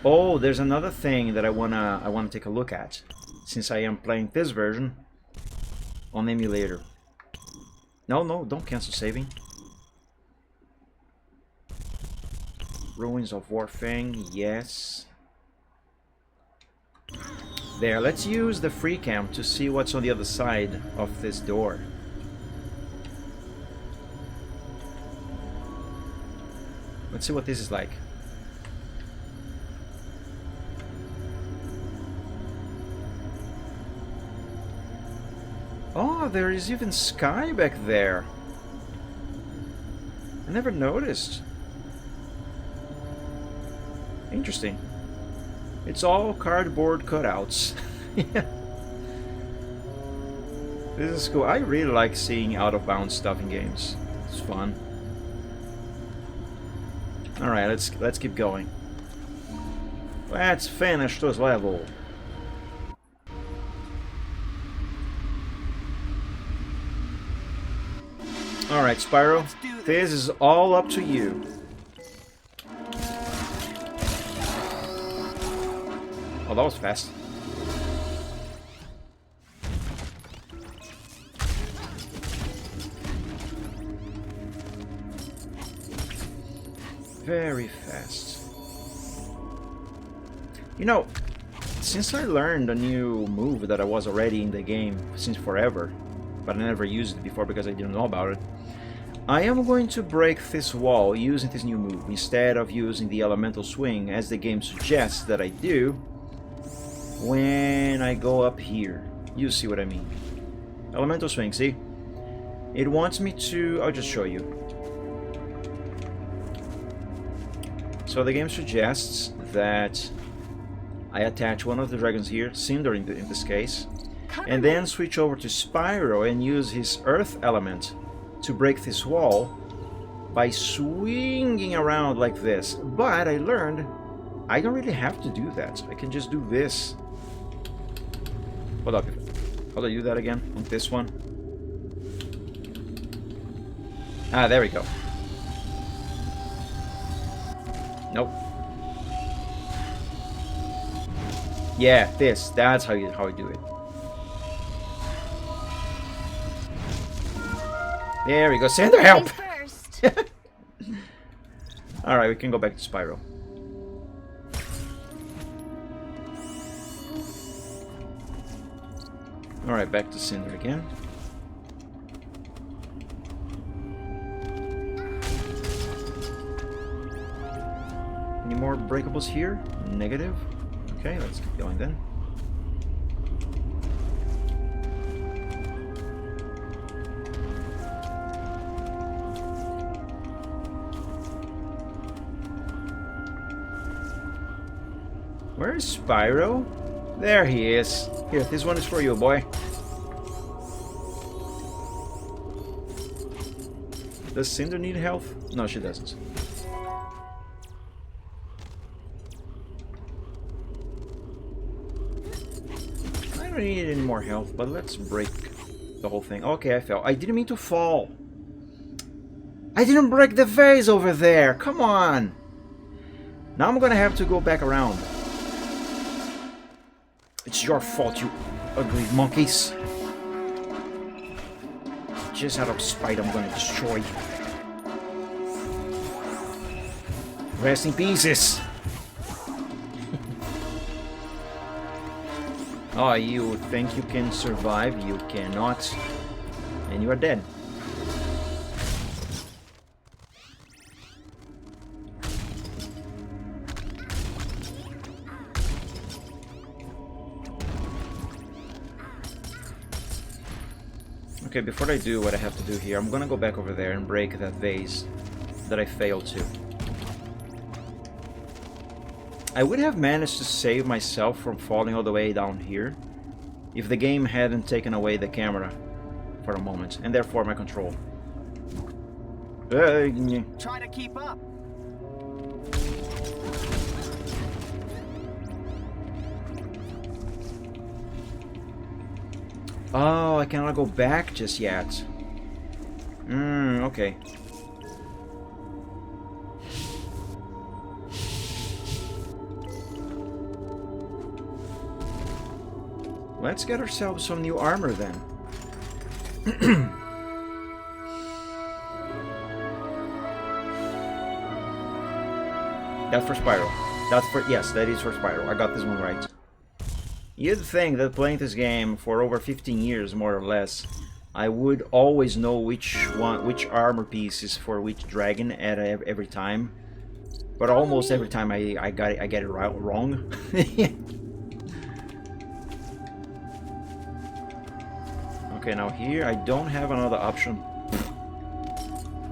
Oh, there's another thing that I wanna take a look at, since I am playing this version on emulator. No, don't cancel saving. Ruins of Warfang, yes. There, let's use the free cam to see what's on the other side of this door. Let's see what this is like. Oh, there is even sky back there. I never noticed. Interesting. It's all cardboard cutouts. Yeah. This is cool. I really like seeing out-of-bounds stuff in games. It's fun. Alright, let's keep going. Let's finish this level. Alright, Spyro, Let's do this. this is all up to you. Oh, that was fast. Very fast. You know, since I learned a new move that I was already in the game since forever, but I never used it before because I didn't know about it, I am going to break this wall using this new move instead of using the elemental swing as the game suggests that I do when I go up here. You see what I mean. Elemental swing, see? It wants me to... I'll just show you. So the game suggests that I attach one of the dragons here, Cinder in this case, and then switch over to Spyro and use his earth element to break this wall by swinging around like this. But I learned I don't really have to do that. I can just do this. Hold up. How do I do that again on this one? Ah, there we go. Nope. Yeah, that's how you do it. There we go. Cinder, help! First. Alright, we can go back to Spyro. Alright, back to Cinder again. Any more breakables here? Negative. Okay, let's keep going then. Where is Spyro? There he is. Here, this one is for you, boy. Does Cinder need health? No, she doesn't. I don't need any more health, but let's break the whole thing. Okay, I fell. I didn't mean to fall. I didn't break the vase over there. Come on. Now I'm gonna have to go back around. It's your fault, you ugly monkeys. Just out of spite, I'm gonna destroy you. Rest in pieces. Oh, you think you can survive? You cannot. And you are dead. Okay, before I do what I have to do here, I'm gonna go back over there and break that vase that I failed to. I would have managed to save myself from falling all the way down here if the game hadn't taken away the camera for a moment, and therefore my control. Try to keep up. Oh, I cannot go back just yet. Okay. Let's get ourselves some new armor then. That's for Spyro. That's for... Yes, that is for Spyro. I got this one right. You'd think that playing this game for over 15 years, more or less, I would always know which armor piece is for which dragon at every time. But almost every time I get it wrong. Okay, now here I don't have another option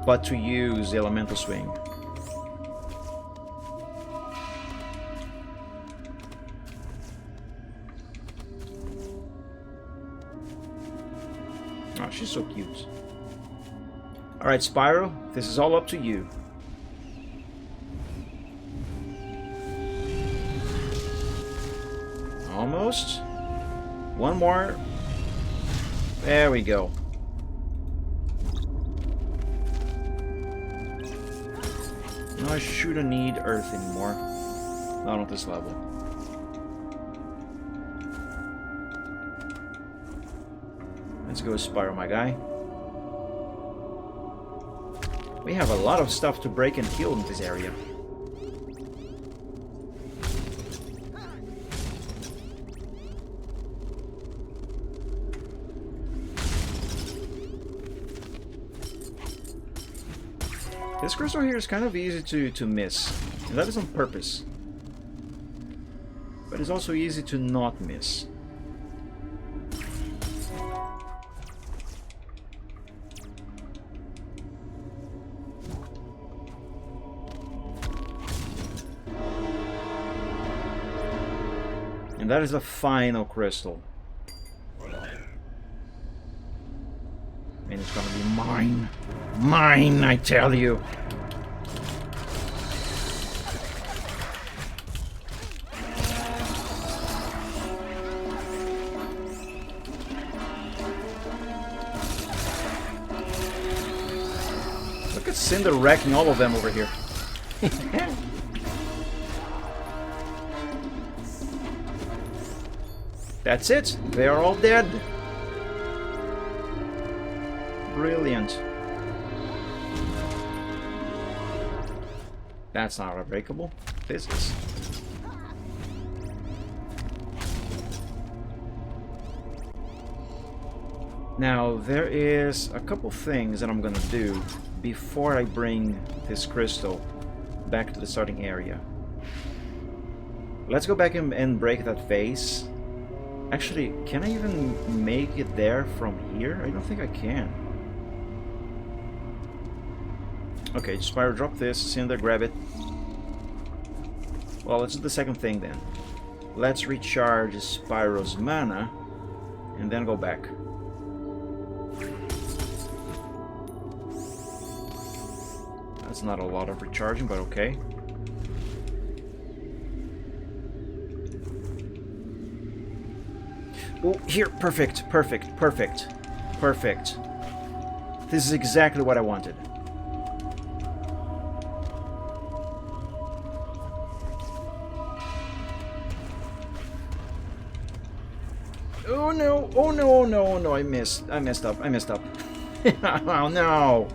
but to use the elemental swing. Oh, she's so cute. Alright, Spyro, this is all up to you. Almost. One more. There we go. I shouldn't need Earth anymore. Not on this level. Let's go Spyro, my guy. We have a lot of stuff to break and kill in this area. This crystal here is kind of easy to miss, and that is on purpose. But it's also easy to not miss. And that is the final crystal. And it's gonna be mine. Mine, I tell you. Look at Cinder wrecking all of them over here. That's it. They are all dead. Brilliant. That's not unbreakable. This is. Now, there is a couple things that I'm gonna do before I bring this crystal back to the starting area. Let's go back and break that vase. Actually, can I even make it there from here? I don't think I can. Okay, Spyro, drop this. Cinder, grab it. Well, let's do the second thing then. Let's recharge Spyro's mana and then go back. That's not a lot of recharging, but okay. Oh, here, perfect, perfect, perfect, perfect. This is exactly what I wanted. Oh no, oh no, oh no, oh no, I messed up. Oh no.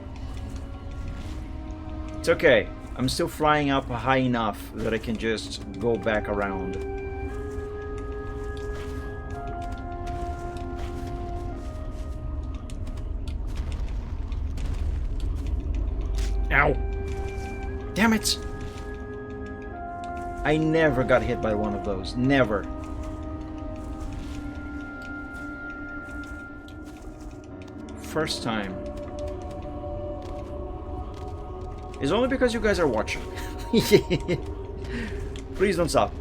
It's okay. I'm still flying up high enough that I can just go back around. Ow! Damn it! I never got hit by one of those. Never. First time. It's only because you guys are watching. Please don't stop.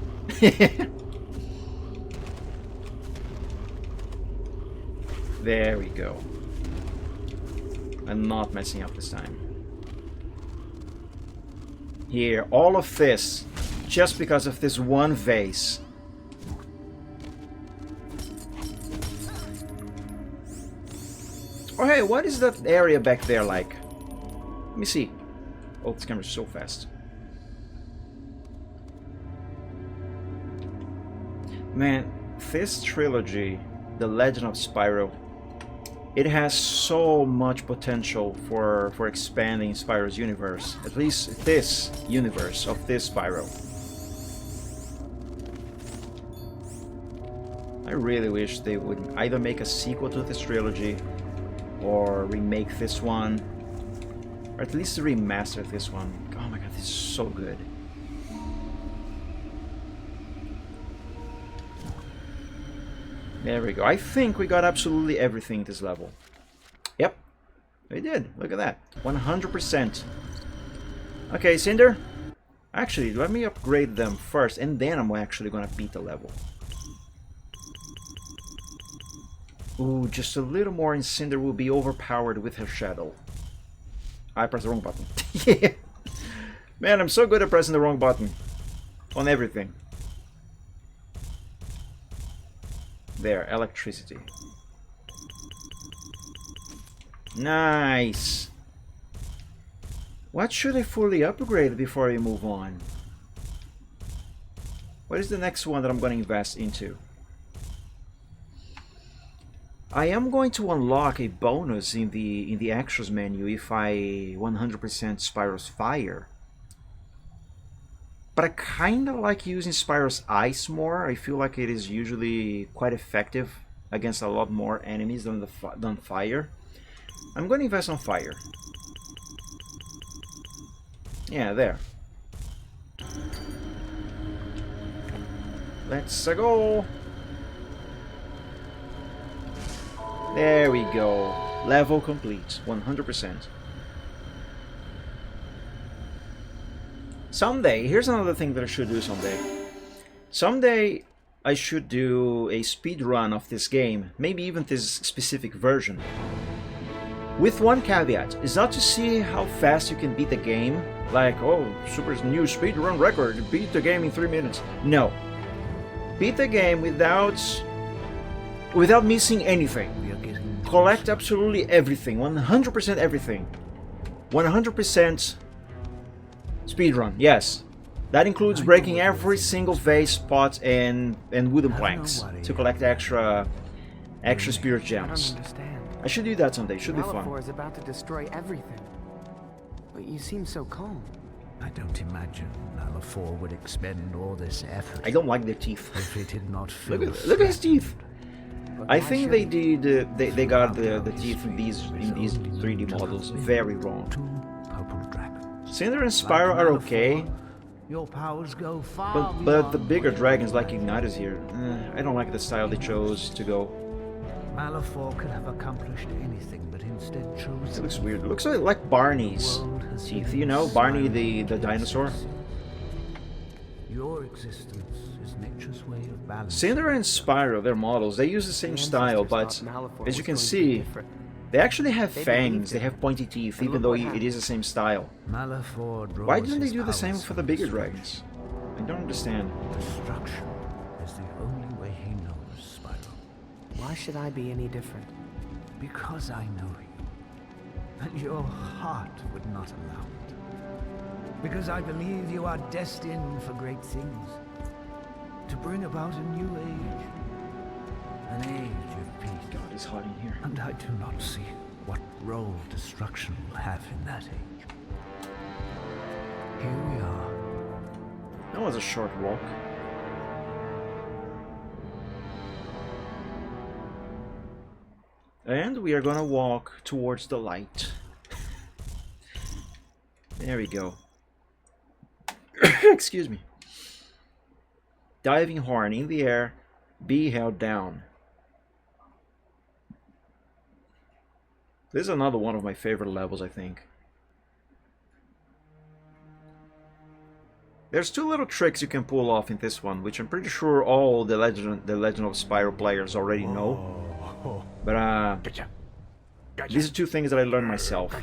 There we go. I'm not messing up this time. Here, all of this, just because of this one vase. Oh hey, what is that area back there like? Let me see. Oh, this camera's so fast. Man, this trilogy, The Legend of Spyro, it has so much potential for expanding Spyro's universe. At least this universe of this Spyro. I really wish they would either make a sequel to this trilogy or remake this one, or at least remaster this one. Oh my god, this is so good. There we go. I think we got absolutely everything this level. Yep, we did. Look at that. 100%. Okay, Cinder. Actually, let me upgrade them first, and then I'm actually gonna beat the level. Ooh, just a little more and Cinder will be overpowered with her shadow. I pressed the wrong button. Yeah. Man, I'm so good at pressing the wrong button. On everything. There, electricity. Nice! What should I fully upgrade before I move on? What is the next one that I'm going to invest into? I am going to unlock a bonus in the extras menu if I 100% Spyro's Fire. But I kind of like using Spyro's Ice more. I feel like it is usually quite effective against a lot more enemies than Fire. I'm going to invest on Fire. Yeah, there. Let's go. There we go. Level complete. 100%. Someday, here's another thing that I should do someday. Someday, I should do a speed run of this game. Maybe even this specific version. With one caveat. Is not to see how fast you can beat the game. Like, oh, Super's new speed run record. Beat the game in 3 minutes. No. Beat the game without missing anything. Collect absolutely everything, 100% everything. 100% speedrun, yes. That includes breaking every single vase, spot, and wooden planks to collect extra spirit gems. I should do that someday, should be fun. Malifaux is about to destroy everything. But you seem so calm. I don't imagine Malifaux would expend all this effort I don't like their teeth. if it did not feel Look at his teeth. But I why think should they he? did. They got the teeth in these 3D models very wrong. two purple dragons. Cinder and Spyro are okay, Your powers go far but the beyond bigger what dragons you like Ignitus here, I don't like the style they chose to go. Malifaux could have accomplished anything, but instead chose. It looks weird. It looks like Barney's teeth. You know, Barney the dinosaur. Your existence is nature's way of balance. Cinder and Spyro, their models, they use the same style, but as you can see, they actually have fangs. They have pointy teeth, even though it is the same style. Malifaux draws Why didn't they his do the same powers for the from bigger destruction. dragons? I don't understand. Destruction is the only way he knows, Spyro. Why should I be any different? Because I know you. And your heart would not allow it. Because I believe you are destined for great things. To bring about a new age. An age of peace. God, it's hot in here. And I do not see what role destruction will have in that age. Here we are. That was a short walk. And we are gonna walk towards the light. There we go. Excuse me. Diving horn in the air, B held down. This is another one of my favorite levels, I think. There's two little tricks you can pull off in this one, which I'm pretty sure all the Legend of Spyro players already know. But these are two things that I learned myself.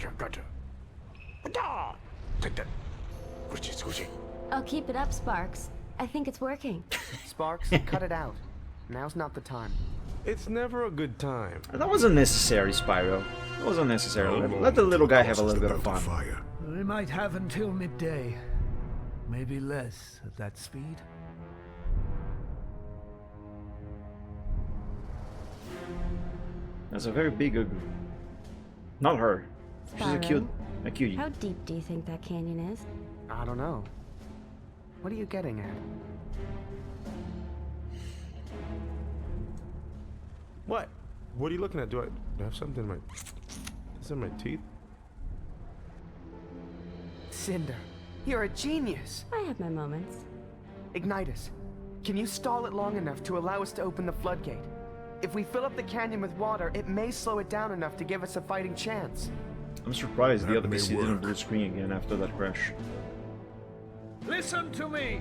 I'll keep it up, Sparks. I think it's working. Sparks, cut it out. Now's not the time. It's never a good time. That wasn't necessary, Spyro. That wasn't necessary. Let the little guy have a little bit of fun. We might have until midday. Maybe less at that speed. That's a very big. Not her. She's a Spyro? cutie. How deep do you think that canyon is? I don't know. What are you getting at? What? What are you looking at? Do I have something in my... Is it in my teeth? Cinder, you're a genius. I have my moments. Ignitus, can you stall it long enough to allow us to open the floodgate? If we fill up the canyon with water, it may slow it down enough to give us a fighting chance. I'm surprised the That other may PC didn't work. blue screen again after that crash. Listen to me!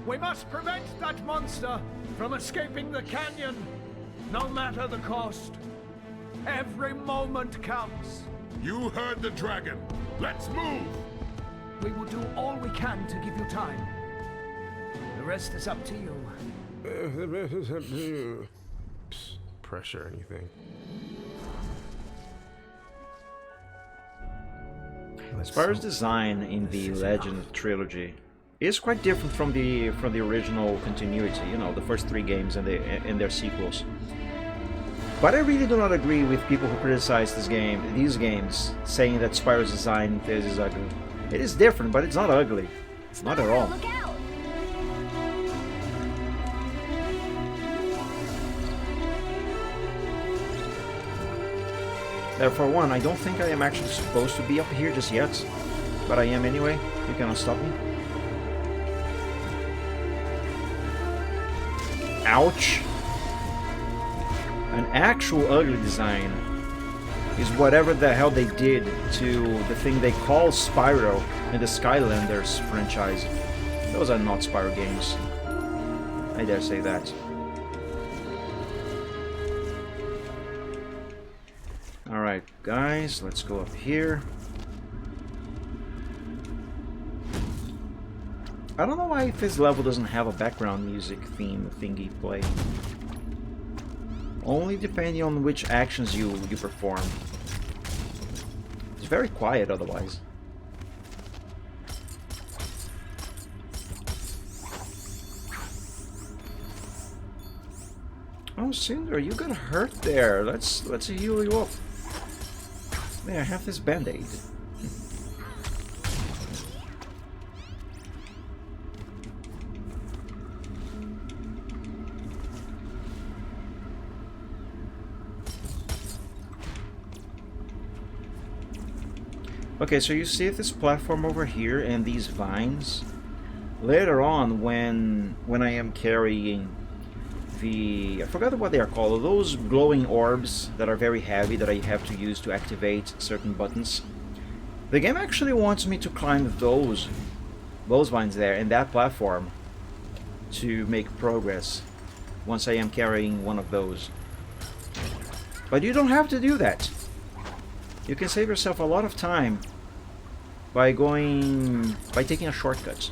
We must prevent that monster from escaping the canyon, no matter the cost. Every moment counts. You heard the dragon. Let's move! We will do all we can to give you time. The rest is up to you. Pressure or anything. Spyro's design in the Legend trilogy is quite different from the original continuity. You know, the first 3 games and their sequels. But I really do not agree with people who criticize these games, saying that Spyro's design is ugly. It is different, but it's not ugly. Not at all. Look out! For one, I don't think I am actually supposed to be up here just yet, but I am anyway. You cannot stop me. Ouch! An actual ugly design is whatever the hell they did to the thing they call Spyro in the Skylanders franchise. Those are not Spyro games. I dare say that. Alright, guys, let's go up here. I don't know why this level doesn't have a background music theme thingy playing. Only depending on which actions you perform. It's very quiet otherwise. Oh, Cinder, you got hurt there. Let's heal you up. There, I have this band-aid. Okay, so you see this platform over here and these vines. Later on, when I am carrying I forgot what they are called, those glowing orbs that are very heavy that I have to use to activate certain buttons. The game actually wants me to climb those vines there and that platform to make progress once I am carrying one of those. But you don't have to do that. You can save yourself a lot of time by taking a shortcut.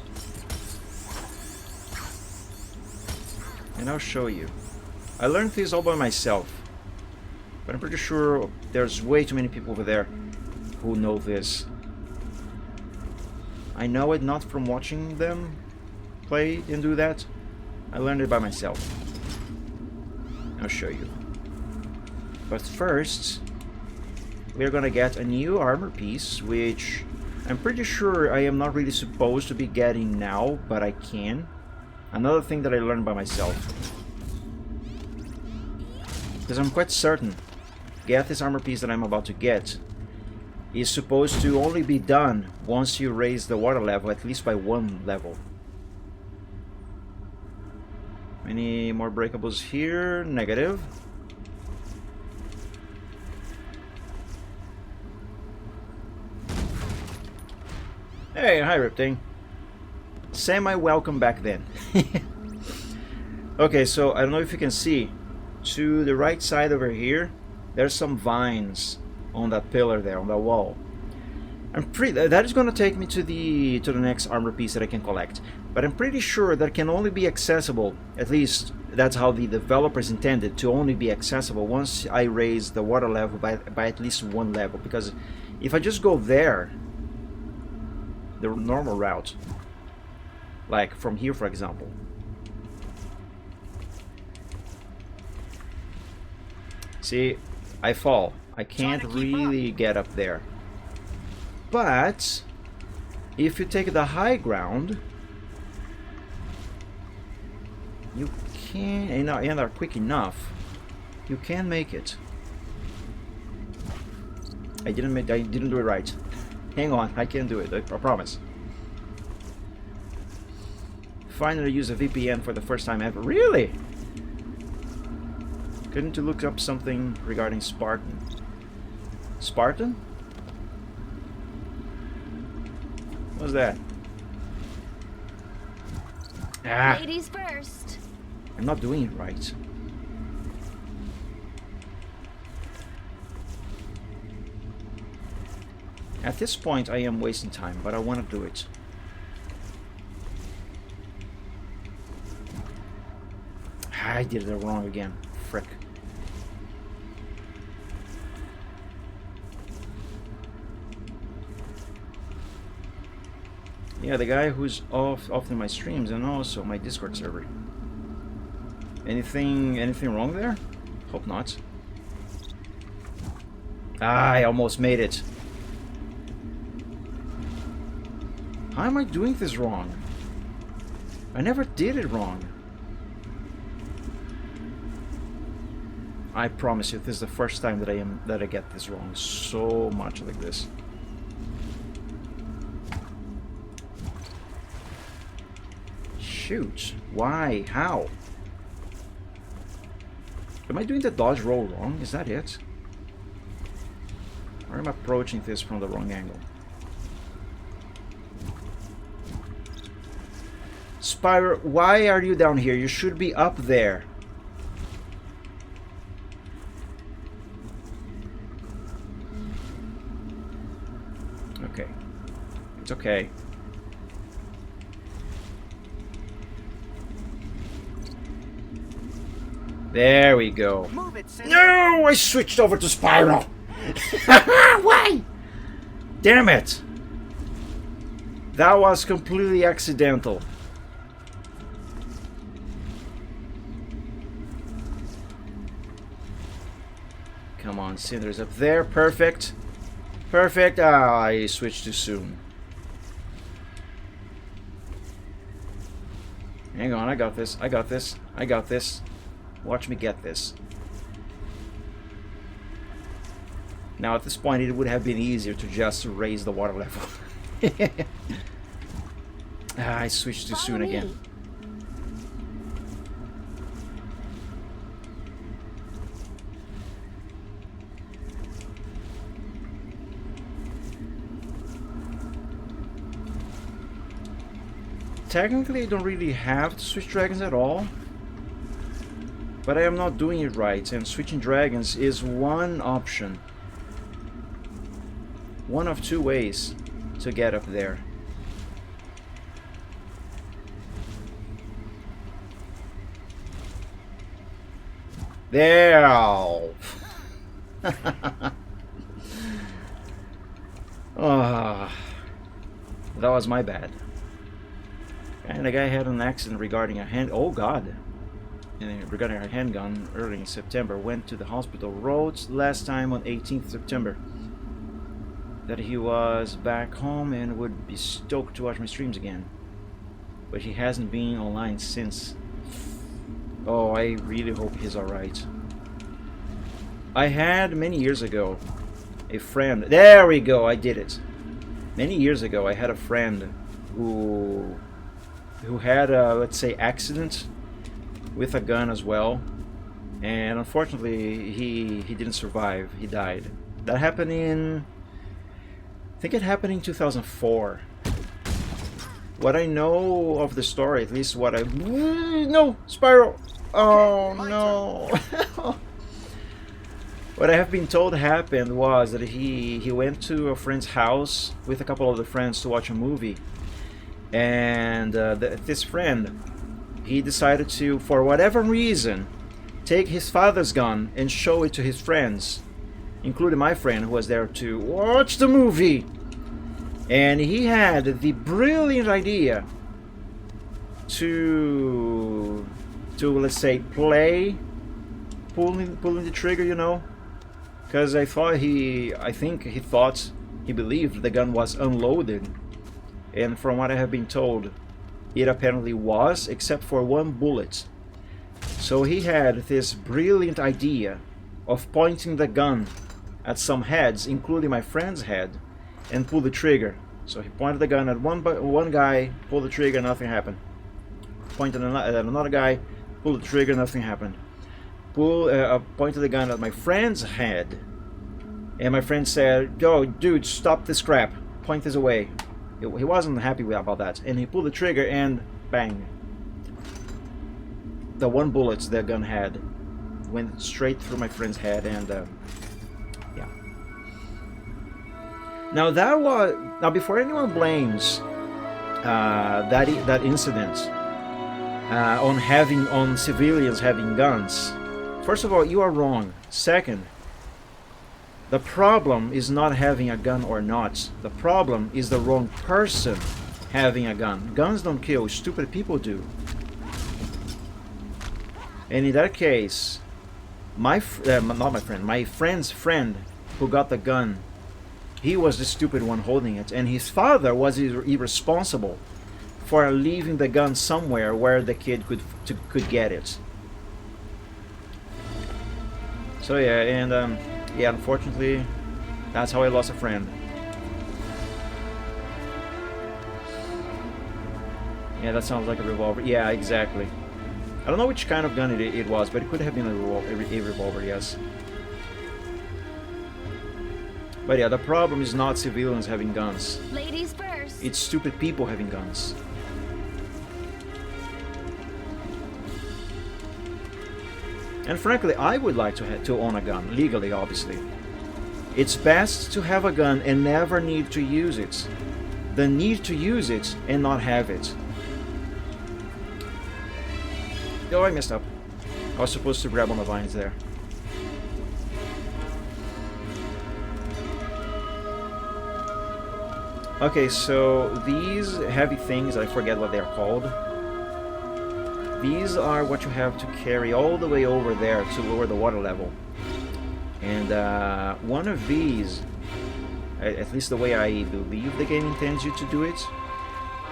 And I'll show you. I learned this all by myself, but I'm pretty sure there's way too many people over there who know this. I know it not from watching them play and do that. I learned it by myself. I'll show you. But first, we're gonna get a new armor piece, which I'm pretty sure I am not really supposed to be getting now, but I can. Another thing that I learned by myself. Because I'm quite certain this armor piece that I'm about to get is supposed to only be done once you raise the water level, at least by 1 level. Any more breakables here? Negative. Hey, hi Ripting. Semi-welcome back then. Okay, so I don't know if you can see, to the right side over here, there's some vines on that pillar there, on that wall. That is going to take me to the next armor piece that I can collect. But I'm pretty sure that can only be accessible, at least that's how the developers intended, to only be accessible once I raise the water level by at least 1 level. Because if I just go there, the normal route, like from here for example, see, I fall. I can't really get up there. But if you take the high ground, you can, and are quick enough, you can make it. I didn't do it right. Hang on, I can do it, I promise. Finally use a VPN for the first time ever. Really? Couldn't you look up something regarding Spartan? Spartan? What's that? Ah! Ladies first. I'm not doing it right. At this point I am wasting time, but I want to do it. I did it wrong again. Frick. Yeah, the guy who's often my streams and also my Discord server. Anything wrong there? Hope not. Ah, I almost made it. How am I doing this wrong? I never did it wrong. I promise you, this is the first time that I get this wrong so much like this. Shoot! Why? How? Am I doing the dodge roll wrong? Is that it? Or am I approaching this from the wrong angle? Spyro, why are you down here? You should be up there. Okay. It's okay. There we go. Move it, Cinder. No! I switched over to Spyro! Why? Damn it! That was completely accidental. Come on, Cinder's up there. Perfect. Perfect. Ah, I switched too soon. Hang on, I got this. I got this. I got this. Watch me get this. Now at this point it would have been easier to just raise the water level. Ah, I switched too soon again. Technically I don't really have to switch dragons at all. But I am not doing it right, and switching dragons is one option. One of two ways to get up there. There! Oh, that was my bad. And the guy had an accident regarding a hand. Oh God! Regarding a handgun early in September. Went to the hospital. Wrote last time on 18th September that he was back home and would be stoked to watch my streams again. But he hasn't been online since. Oh, I really hope he's alright. I had many years ago a friend. There we go, I did it. Many years ago I had a friend who had a, let's say, accident with a gun as well, and unfortunately he didn't survive. He died. That happened in, I think it happened in 2004. What I know of the story, at least what I... No! Spyro! Oh no! What I have been told happened was that he went to a friend's house with a couple of the friends to watch a movie, and this friend, he decided to, for whatever reason, take his father's gun and show it to his friends, including my friend who was there to watch the movie. And he had the brilliant idea to let's say pulling the trigger, you know, because I think he thought, he believed the gun was unloaded, and from what I have been told, it apparently was, except for one bullet. So he had this brilliant idea of pointing the gun at some heads, including my friend's head, and pull the trigger. So he pointed the gun at one guy, pulled the trigger, nothing happened. Pointed at another guy, pulled the trigger, nothing happened. Pointed the gun at my friend's head, and my friend said, "Yo, dude, stop this crap. Point this away." He wasn't happy about that, and he pulled the trigger, and bang. The one bullet the gun had went straight through my friend's head, and yeah. Now before anyone blames that incident on civilians having guns, first of all, you are wrong. Second, the problem is not having a gun or not. The problem is the wrong person having a gun. Guns don't kill, stupid people do. And in that case, my friend's friend who got the gun, he was the stupid one holding it, and his father was irresponsible for leaving the gun somewhere where the kid could get it. So yeah, and yeah, unfortunately, that's how I lost a friend. Yeah, that sounds like a revolver. Yeah, exactly. I don't know which kind of gun it was, but it could have been a revolver, yes. But yeah, the problem is not civilians having guns. Ladies first. It's stupid people having guns. And frankly, I would like to own a gun, legally, obviously. It's best to have a gun and never need to use it, than need to use it and not have it. Oh, I messed up. I was supposed to grab on the vines there. Okay, so these heavy things, I forget what they're called. These are what you have to carry all the way over there to lower the water level. And one of these, at least the way I believe the game intends you to do it,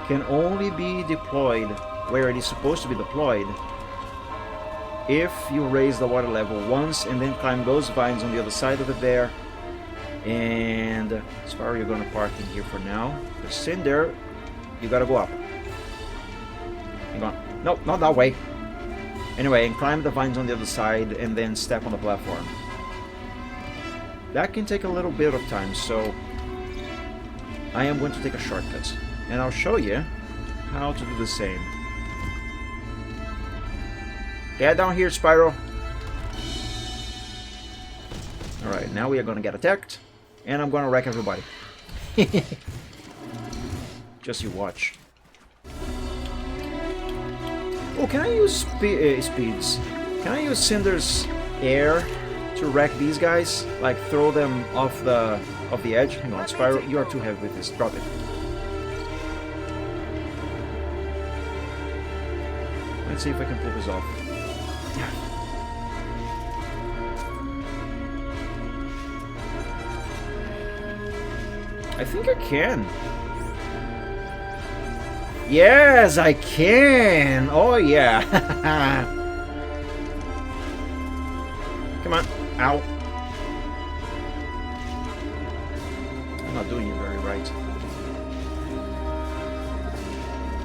can only be deployed where it is supposed to be deployed if you raise the water level once and then climb those vines on the other side of it there. And Spyro, you're gonna park in here for now. The Cinder, you gotta go up. Hang on. Nope, not that way. Anyway, and climb the vines on the other side and then step on the platform. That can take a little bit of time, so I am going to take a shortcut. And I'll show you how to do the same. Get down here, Spyro. Alright, now we are gonna get attacked. And I'm gonna wreck everybody. Just you watch. Oh, can I use speeds? Can I use Cinder's air to wreck these guys? Like throw them off the edge? Hang on, Spyro, you are too heavy with this. Drop it. Let's see if I can pull this off. Yeah. I think I can. Yes, I can! Oh, yeah! Come on. Ow. I'm not doing it very right.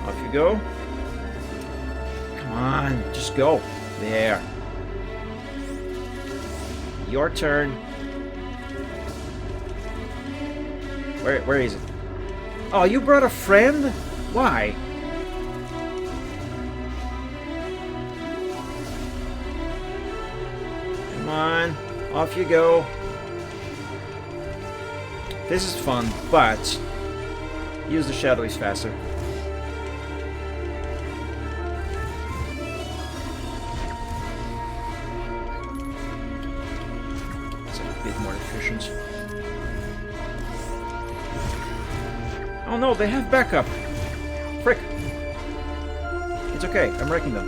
Off you go. Come on, just go. There. Your turn. Where is it? Oh, you brought a friend? Why? Come on, off you go. This is fun, but use the shadows faster. It's a bit more efficient. Oh no, they have backup. Frick. It's okay, I'm wrecking them.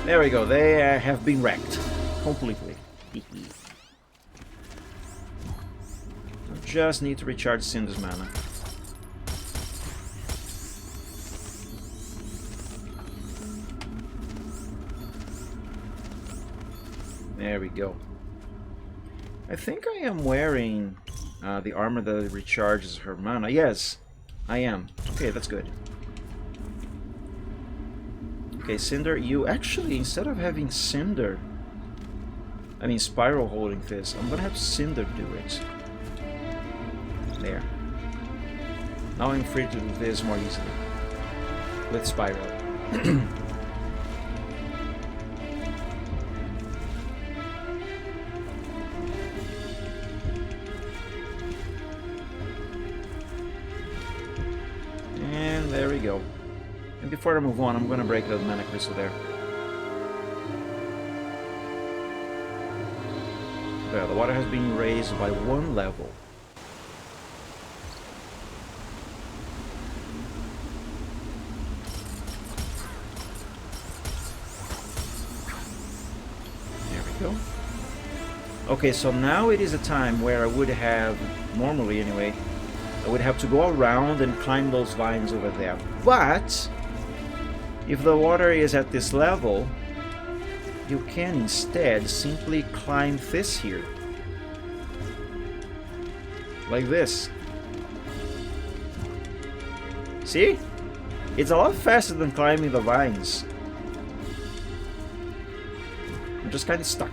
There we go, they have been wrecked. Completely. I just need to recharge Cinder's mana. There we go. I think I am wearing the armor that recharges her mana. Yes, I am. Okay, that's good. Okay, Cinder, you actually, instead of having Spyro holding this, I'm gonna have Cinder do it. There. Now I'm free to do this more easily. With Spyro. And there we go. And before I move on, I'm gonna break the mana crystal there. There, the water has been raised by 1 level. go. Okay, so now it is a time where I would have, normally anyway, I would have to go around and climb those vines over there. But if the water is at this level, you can instead simply climb this here. Like this. See? It's a lot faster than climbing the vines. I'm just kind of stuck.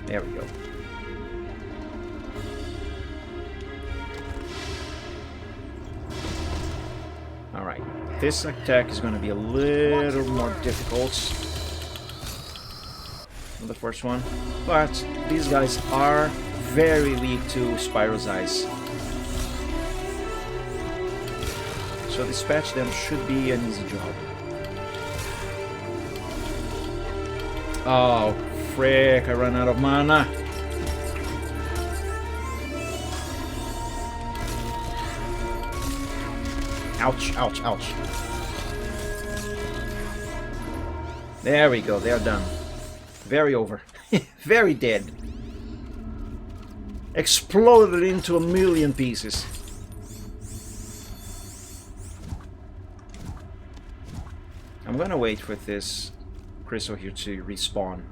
There we go. Alright. This attack is going to be a little more difficult than the first one. But these guys are very weak to Spyro's eyes. So dispatch them should be an easy job. Oh, frick, I ran out of mana. Ouch, ouch, ouch. There we go, they're done. Very over. Very dead. Exploded into a million pieces. I'm gonna wait for this crystal here to respawn.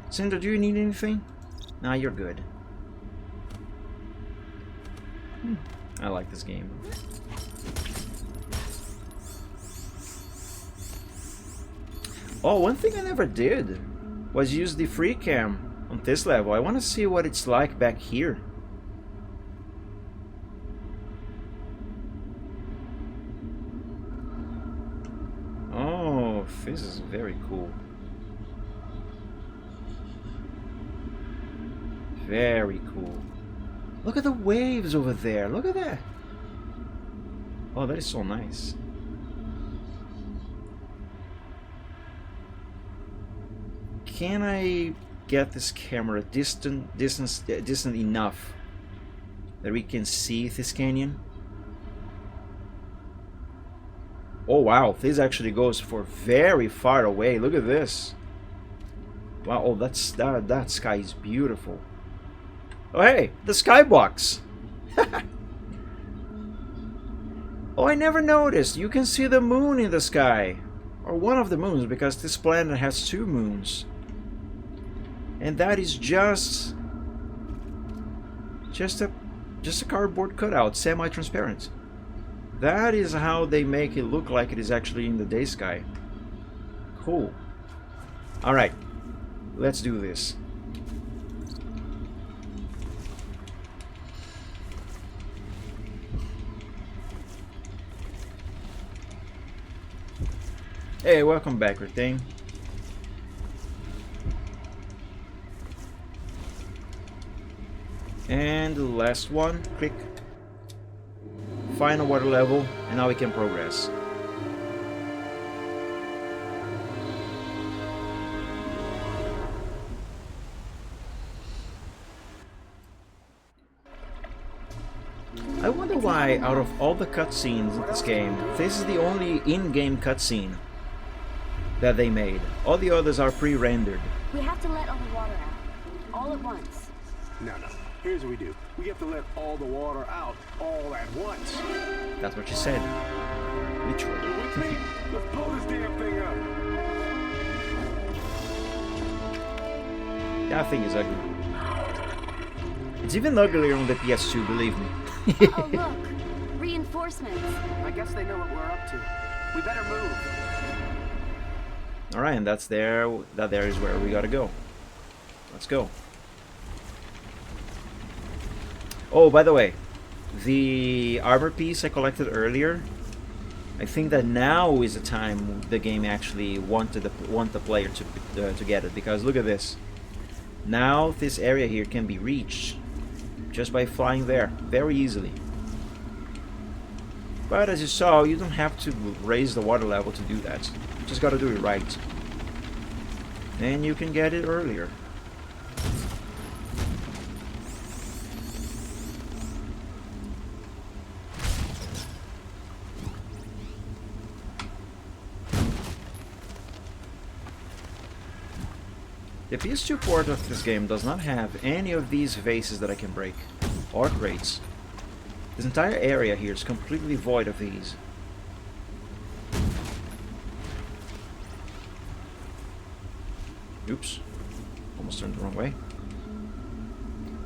Cinder, do you need anything? Nah, you're good. I like this game. Oh, one thing I never did was use the free cam on this level. I want to see what it's like back here. Oh, this is very cool. Very cool. Look at the waves over there. Look at that. Oh, that is so nice. Can I get this camera distant enough that we can see this canyon? Oh wow, this actually goes for very far away. Look at this. Wow, oh, that sky is beautiful. Oh hey, the skybox. Oh, I never noticed. You can see the moon in the sky, or one of the moons, because this planet has two moons. And that is just a cardboard cutout, semi-transparent. That is how they make it look like it is actually in the day sky. Cool. Alright, let's do this. Hey, welcome back, Retain. And the last one, click. Final water level, and now we can progress. I wonder why, out of all the cutscenes in this game, this is the only in-game cutscene that they made. All the others are pre-rendered. We have to let all the water out, all at once. No. Here's what we do. We have to let all the water out all at once. That's what you said. Literally. With me? Let's pull this damn thing up. That thing is ugly. It's even uglier on the PS2, believe me. Oh look, reinforcements. I guess they know what we're up to. We better move. Alright, and that there is where we gotta go. Let's go. Oh, by the way, the armor piece I collected earlier, I think that now is the time the game actually want the player to get it, because look at this. Now this area here can be reached just by flying there very easily. But as you saw, you don't have to raise the water level to do that. You just gotta do it right. And you can get it earlier. The PS2 port of this game does not have any of these vases that I can break, or crates. This entire area here is completely void of these. Oops. Almost turned the wrong way.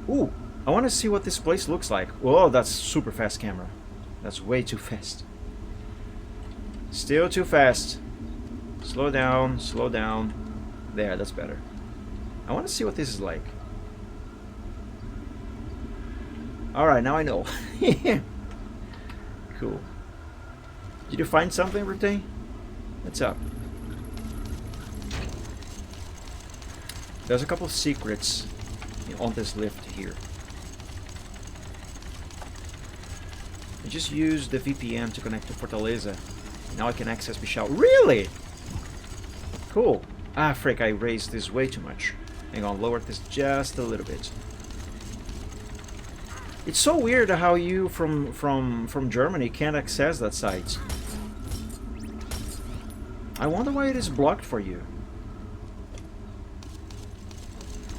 Ooh! I want to see what this place looks like. Whoa, that's super fast camera. That's way too fast. Still too fast. Slow down, slow down. There, that's better. I want to see what this is like. Alright, now I know. Cool. Did you find something, Rute? What's up? There's a couple of secrets on this lift here. I just used the VPN to connect to Fortaleza. Now I can access Michelle. Really? Cool. Ah, frick, I raised this way too much. Hang on, lower this just a little bit. It's so weird how you from Germany can't access that site. I wonder why it is blocked for you.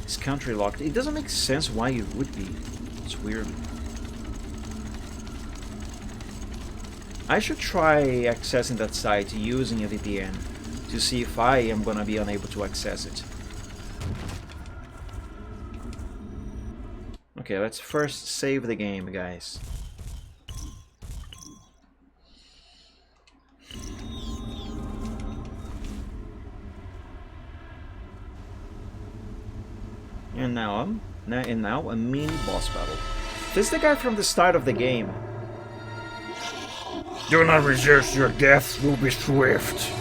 It's country locked. It doesn't make sense why it would be. It's weird. I should try accessing that site using a VPN to see if I am gonna be unable to access it. Okay, let's first save the game, guys. And now a mini boss battle. This is the guy from the start of the game. Do not resist, your death will be swift.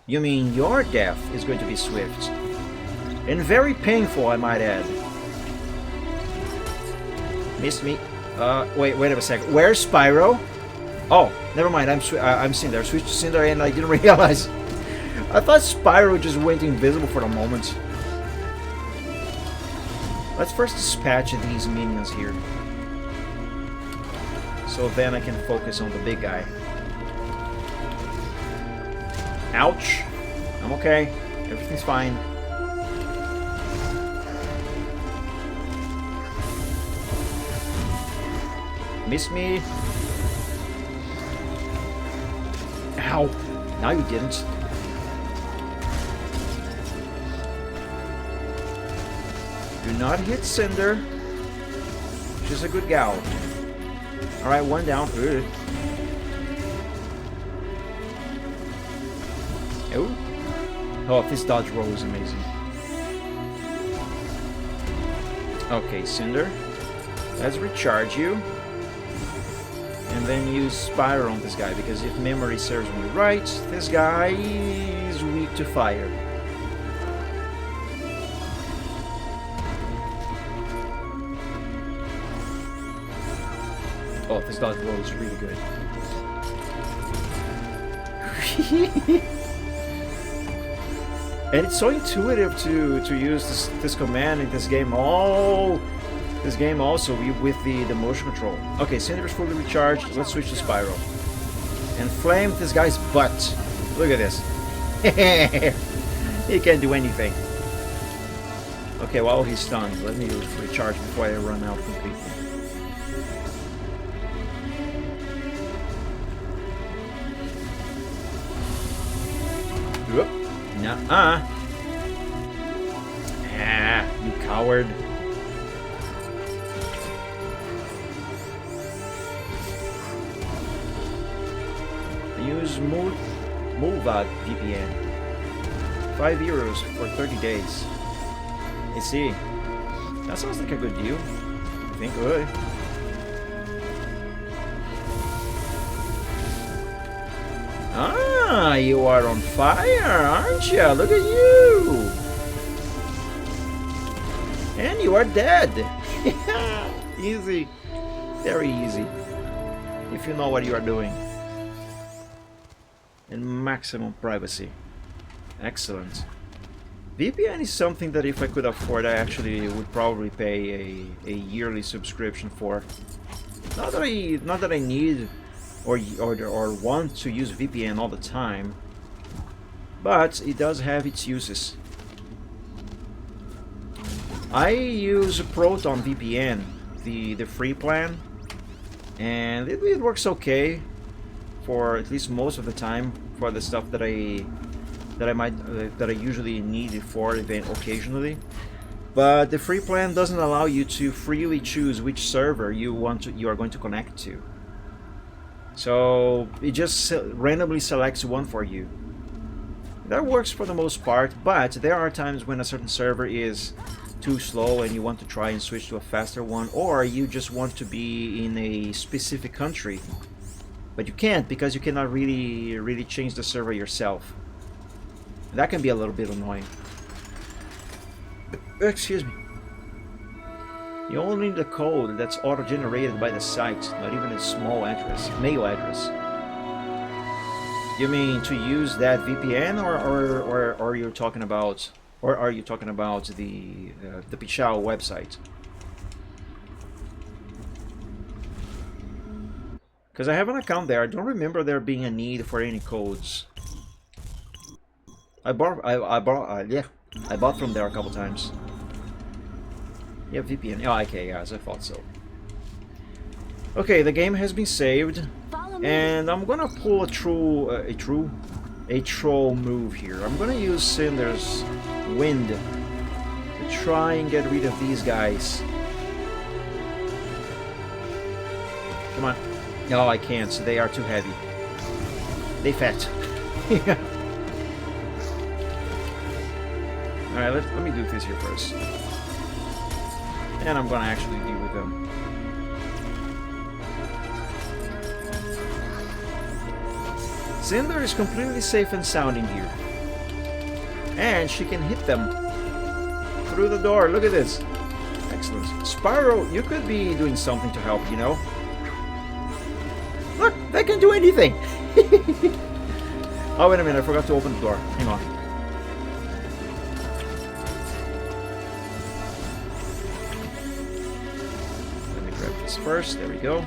You mean your death is going to be swift. And very painful, I might add. Missed me. Wait a second. Where's Spyro? Oh, never mind. I'm Cinder. I switched to Cinder and I didn't realize. I thought Spyro just went invisible for a moment. Let's first dispatch these minions here. So then I can focus on the big guy. Ouch. I'm okay. Everything's fine. Miss me. Ow. Now you didn't. Do not hit Cinder. She's a good gal. Alright, one down. Ugh. Oh, this dodge roll is amazing. Okay, Cinder. Let's recharge you. And then use Spyro on this guy, because if memory serves me right, this guy is weak to fire. Oh, this dodge roll is really good. And it's so intuitive to use this command in this game. This game also with the motion control. Okay, Cinder is fully recharged. Let's switch to Spyro and flame this guy's butt. Look at this. He can't do anything. Okay, while he's stunned, let me recharge before I run out completely. Whoop. Nuh-uh. Ah, you coward. Use Mulvad VPN. €5 for 30 days. I see. That sounds like a good deal. I think good. Ah, you are on fire, aren't you? Look at you! And you are dead! Easy. Very easy. If you know what you are doing. And maximum privacy. Excellent. VPN is something that if I could afford, I actually would probably pay a yearly subscription for. Not that I need or want to use VPN all the time, but it does have its uses. I use Proton VPN, the free plan, and it works okay for at least most of the time for the stuff that I usually need it for event occasionally. But the free plan doesn't allow you to freely choose which server you are going to connect to. So it just randomly selects one for you. That works for the most part, but there are times when a certain server is too slow and you want to try and switch to a faster one, or you just want to be in a specific country, but you can't because you cannot really change the server yourself. That can be a little bit annoying. Excuse me. You only need a code that's auto-generated by the site, not even a small address, mail address. You mean to use that VPN, or are you talking about, the Pichao website? Because I have an account there. I don't remember there being a need for any codes. I bought from there a couple times. Yeah, VPN. Oh, okay, yes, I thought so. Okay, the game has been saved, and I'm gonna pull a troll move here. I'm gonna use Cinder's Wind to try and get rid of these guys. Come on. No, I can't. So they are too heavy. They fat. Yeah. Alright, let me do this here first. And I'm gonna actually deal with them. Cinder is completely safe and sound in here. And she can hit them through the door. Look at this. Excellent. Spyro, you could be doing something to help, you know? Look, they can do anything! Oh, wait a minute, I forgot to open the door. Hang on. First, there we go.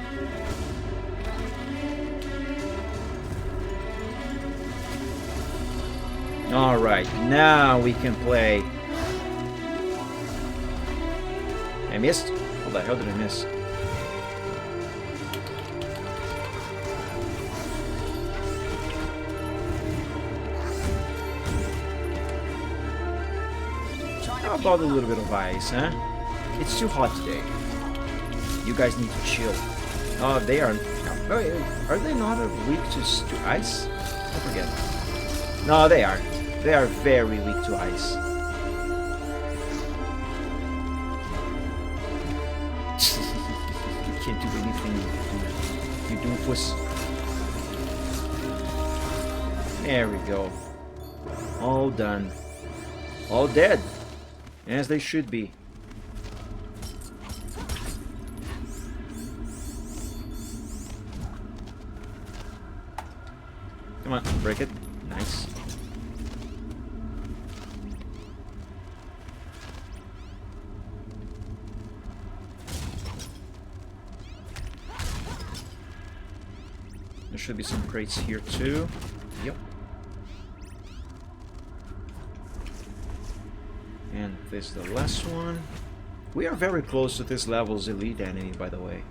Alright, now we can play. I missed? How the hell did I miss? How about a little bit of ice, huh? It's too hot today. You guys need to chill. Oh, they are. Are they not weak to ice? I forget. No, they are. They are very weak to ice. You can't do anything. You doofus. There we go. All done. All dead. As they should be. Come on, break it. Nice. There should be some crates here too. Yep. And this is the last one. We are very close to this level's elite enemy, by the way.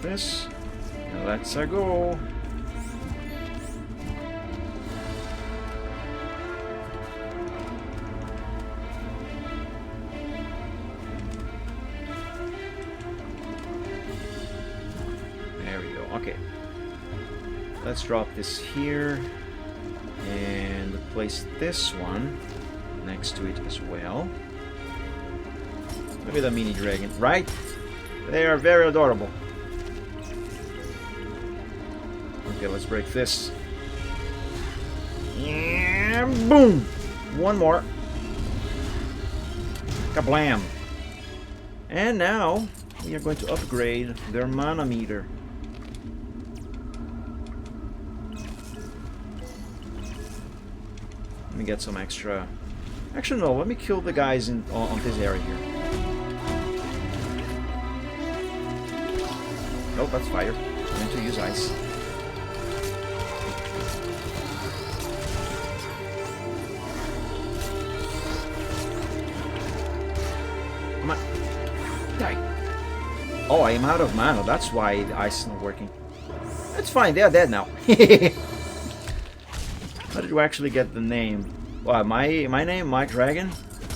This. And let's go. There we go. Okay. Let's drop this here and place this one next to it as well. Look at the mini dragon, right? They are very adorable. Okay, let's break this. And boom! One more. Kablam! And now we are going to upgrade their mana meter. Let me get some extra. Actually, no. Let me kill the guys on this area here. Nope, that's fire. I'm going to use ice. Come on. Die. Oh, I am out of mana. That's why the ice is not working. That's fine. They are dead now. How did you actually get the name? Well, my name, Mike Dragon.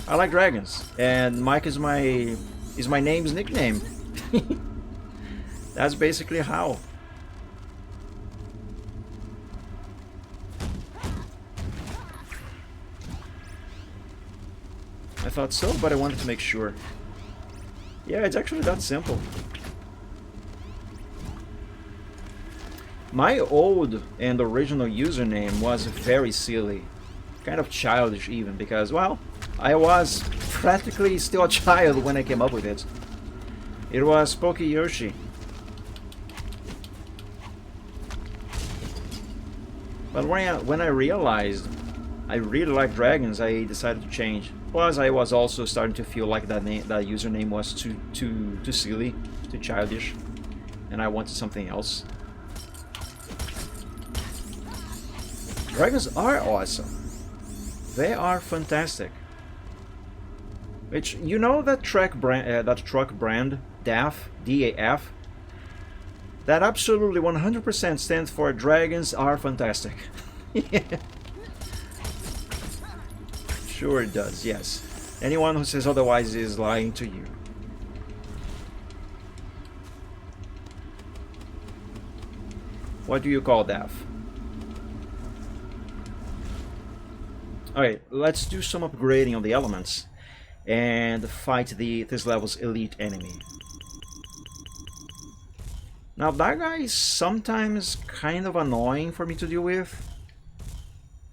I like dragons, and Mike is my name's nickname. That's basically how. I thought so, but I wanted to make sure. Yeah, it's actually that simple. My old and original username was very silly. Kind of childish even, because, well, I was practically still a child when I came up with it. It was Pokeyoshi. But when I realized I really like dragons, I decided to change. Plus, I was also starting to feel like that username was too silly, too childish, and I wanted something else. Dragons are awesome. They are fantastic. Which, you know that truck brand, DAF, D-A-F? That absolutely 100% stands for Dragons are fantastic. Sure it does, yes. Anyone who says otherwise is lying to you. What do you call DAF? Alright, let's do some upgrading on the elements and fight this level's elite enemy. Now that guy is sometimes kind of annoying for me to deal with.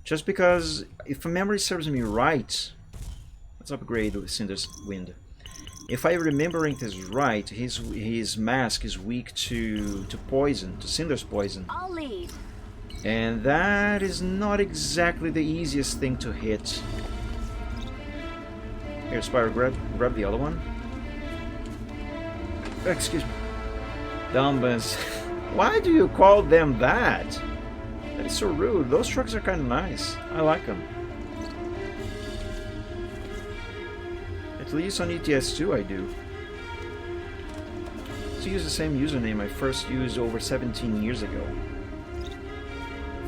Just because, if memory serves me right, let's upgrade with Cinder's Wind. If I remembering this right, his mask is weak to poison, to Cinder's poison. I'll lead. And that is not exactly the easiest thing to hit. Here, Spyro, grab the other one. Excuse me. Dumbas. Why do you call them that? That is so rude. Those trucks are kind of nice. I like them. At least on ETS2 I do. To use the same username I first used over 17 years ago.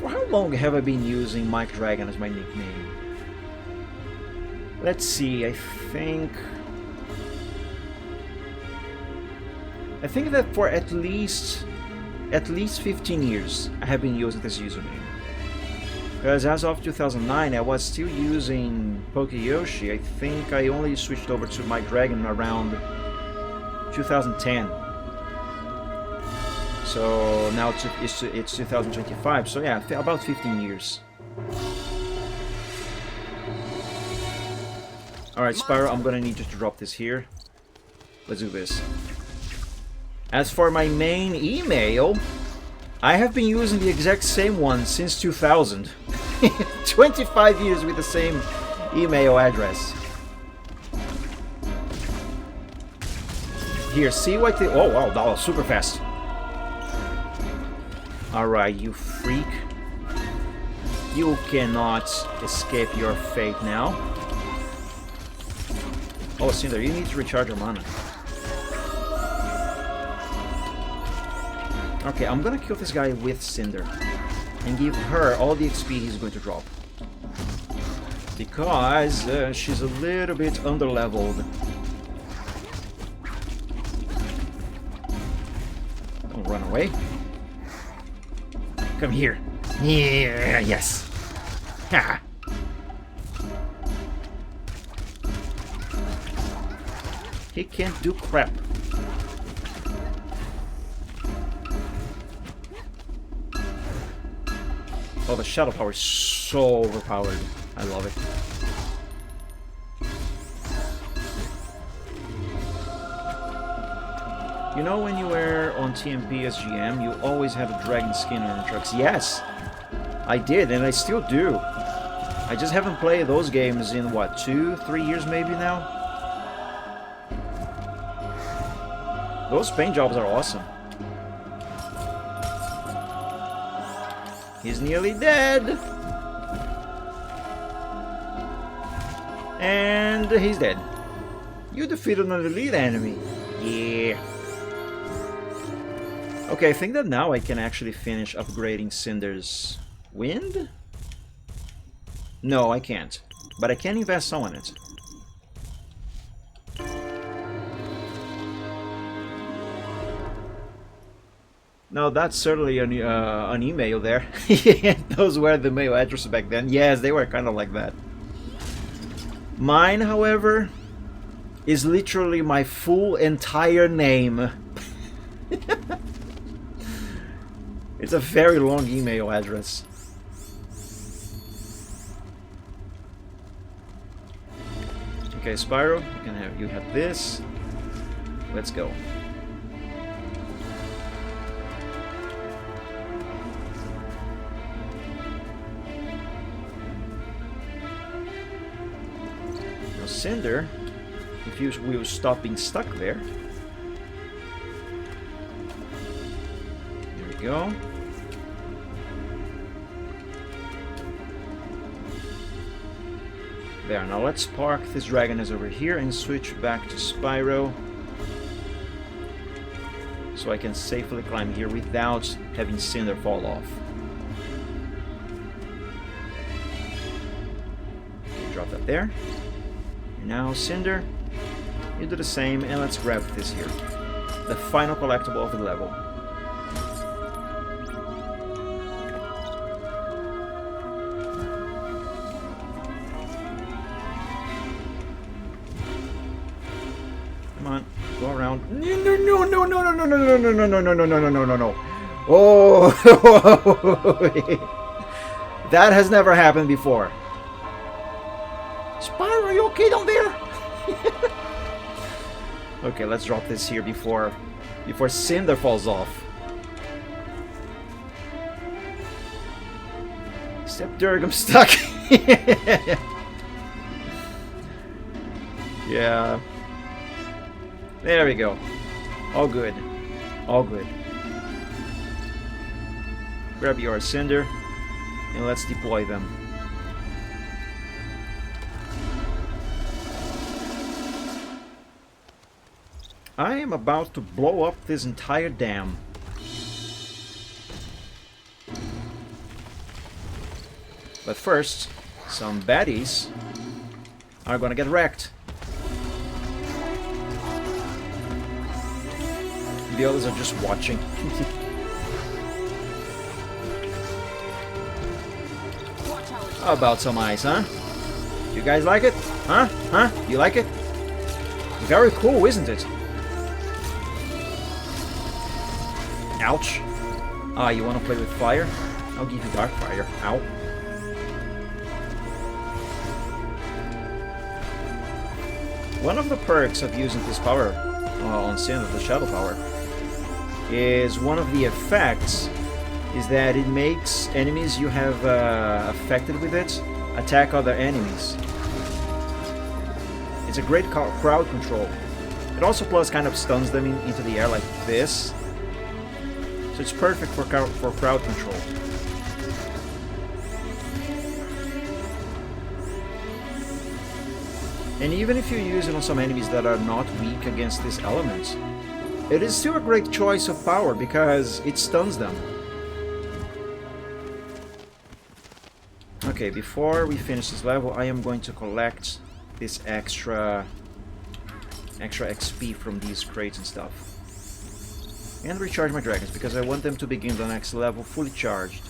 For how long have I been using Mike Dragon as my nickname? Let's see, I think that for at least 15 years I have been using this username. Because as of 2009 I was still using Pokeyoshi. I think I only switched over to Mike Dragon around 2010. So now it's 2025, so yeah, about 15 years. Alright, Spyro, I'm gonna need you to drop this here. Let's do this. As for my main email, I have been using the exact same one since 2000. 25 years with the same email address. Here, see what the... Oh wow, that was super fast. Alright, you freak. You cannot escape your fate now. Oh, Cinder, you need to recharge your mana. Okay, I'm gonna kill this guy with Cinder. And give her all the XP he's going to drop. Because she's a little bit underleveled. Don't run away. Come here. Yeah, yes. Ha. He can't do crap. Oh, the shadow power is so overpowered. I love it. You know when you were on TMP as GM, you always had a dragon skin on your trucks? Yes! I did, and I still do. I just haven't played those games in, what, 2-3 years maybe now? Those paint jobs are awesome. He's nearly dead. And he's dead. You defeated an elite enemy. Yeah. Okay, I think that now I can actually finish upgrading Cinder's wind? No, I can't. But I can invest some on it. No, that's certainly an email there. Those were the mail addresses back then. Yes, they were kind of like that. Mine, however, is literally my full entire name. It's a very long email address. Okay, Spyro, you have this. Let's go. Now, Cinder, if you will stop being stuck there. There we go. There, now let's park this dragon is over here and switch back to Spyro. So I can safely climb here without having Cinder fall off. Drop that there. And now Cinder, you do the same and let's grab this here. The final collectible of the level. Go around. No. Oh, that has never happened before. Spyro, are you okay down there? Okay, let's drop this here before Cinder falls off. Except Dirk, I'm stuck. Yeah. There we go. All good. All good. Grab your Cinder and let's deploy them. I am about to blow up this entire dam. But first, some baddies are gonna get wrecked. The others are just watching. How about some ice, huh? You guys like it? Huh? Huh? You like it? Very cool, isn't it? Ouch. Ah, you want to play with fire? I'll give you dark fire. Ow. One of the perks of using this power on Cinder, the Shadow Power, is one of the effects is that it makes enemies you have affected with it attack other enemies. It's a great crowd control. It also plus kind of stuns them into the air like this. So it's perfect for crowd control. And even if you use it on some enemies that are not weak against this element, it is still a great choice of power because it stuns them. Okay, before we finish this level, I am going to collect this extra XP from these crates and stuff. And recharge my dragons because I want them to begin the next level fully charged.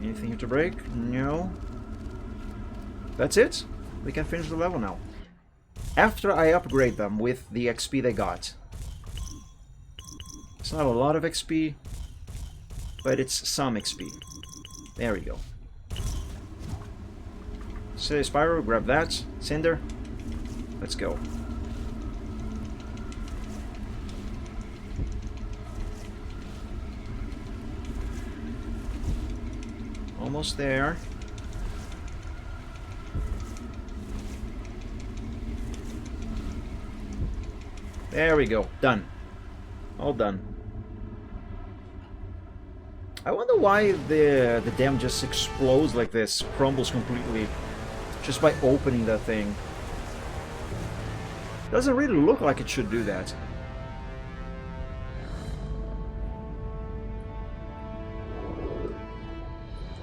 Anything here to break? No. That's it. We can finish the level now. After I upgrade them with the XP they got. It's not a lot of XP, but it's some XP. There we go. So Spyro, grab that. Cinder, let's go. Almost there. There we go. Done. All done. I wonder why the dam just explodes like this, crumbles completely, just by opening that thing. Doesn't really look like it should do that.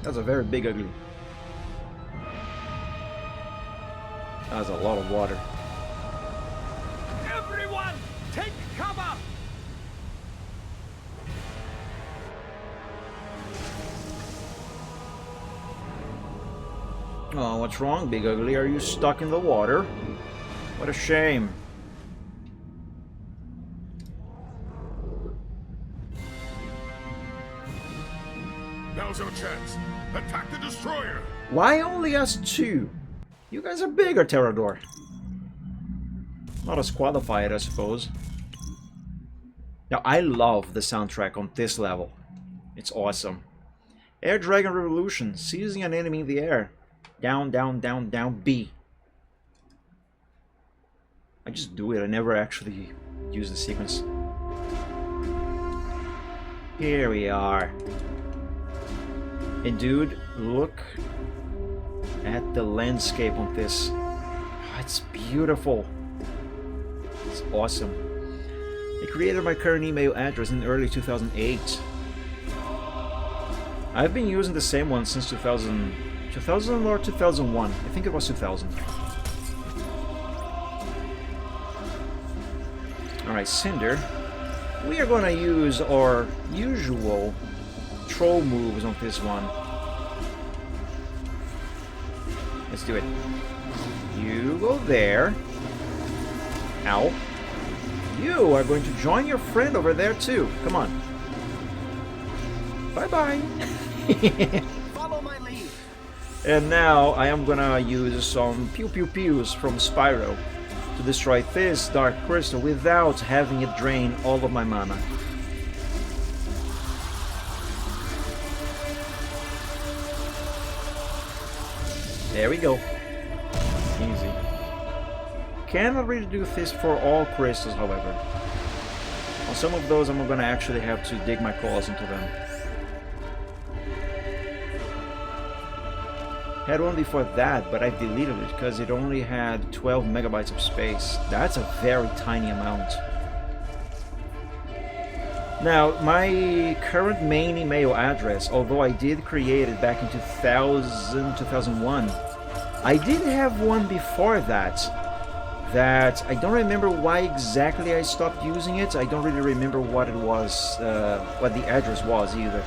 That's a very big ugly. That's a lot of water. Everyone, take cover! Oh, what's wrong, Big Ugly? Are you stuck in the water? What a shame. Now's our chance. Attack the destroyer. Why only us two? You guys are bigger, Terrador. Not as qualified, I suppose. Now, I love the soundtrack on this level. It's awesome. Air Dragon Revolution. Seizing an enemy in the air. Down, down, down, down, B. I just do it. I never actually use the sequence. Here we are. And dude, look at the landscape on this. Oh, it's beautiful. It's awesome. I created my current email address in early 2008. I've been using the same one since 2000 or 2001. I think it was 2000. Alright, Cinder. We are gonna use our usual troll moves on this one. Let's do it. You go there. Ow. You are going to join your friend over there too. Come on. Bye-bye. Follow my lead. And now I am gonna use some pew pew pews from Spyro to destroy this dark crystal without having it drain all of my mana. There we go. Easy. Cannot really do this for all crystals, however. On some of those I'm gonna actually have to dig my claws into them. Had one before that, but I deleted it because it only had 12 megabytes of space. That's a very tiny amount. Now, my current main email address, although I did create it back in 2000, 2001, I did have one before that I don't remember why exactly I stopped using it. I don't really remember what it was, what the address was either.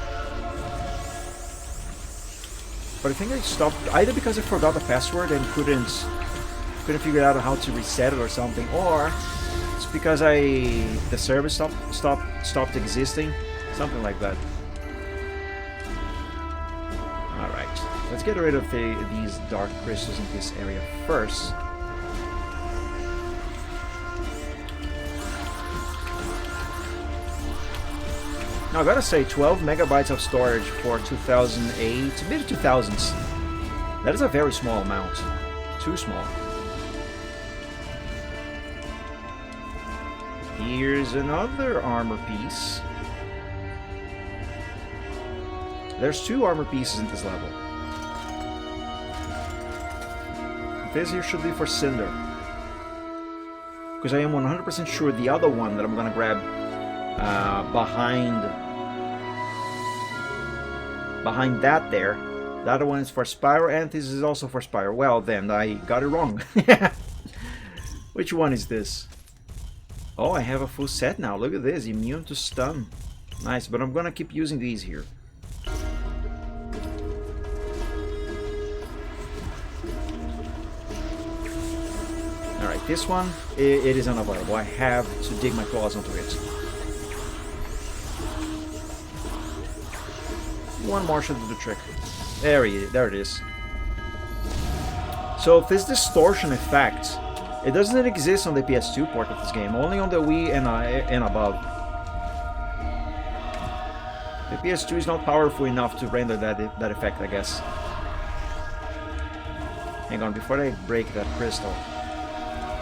But I think I stopped either because I forgot the password and couldn't figure out how to reset it or something, or it's because the service stopped existing, something like that. All right, let's get rid of these dark crystals in this area first. Now I gotta say, 12 megabytes of storage for 2008, mid 2000s. That is a very small amount. Too small. Here's another armor piece. There's 2 armor pieces in this level. This here should be for Cinder. Because I am 100% sure the other one that I'm gonna grab behind that there, the other one is for Spyro, and this is also for Spyro. Well then, I got it wrong. Which one is this? Oh, I have a full set now. Look at this, immune to stun. Nice, but I'm gonna keep using these here. Alright, this one, it is unavoidable. I have to dig my claws onto it. One more should do the trick. There it is. So this distortion effect, it doesn't exist on the PS2 port of this game, only on the Wii and above. The PS2 is not powerful enough to render that effect, I guess. Hang on, before I break that crystal,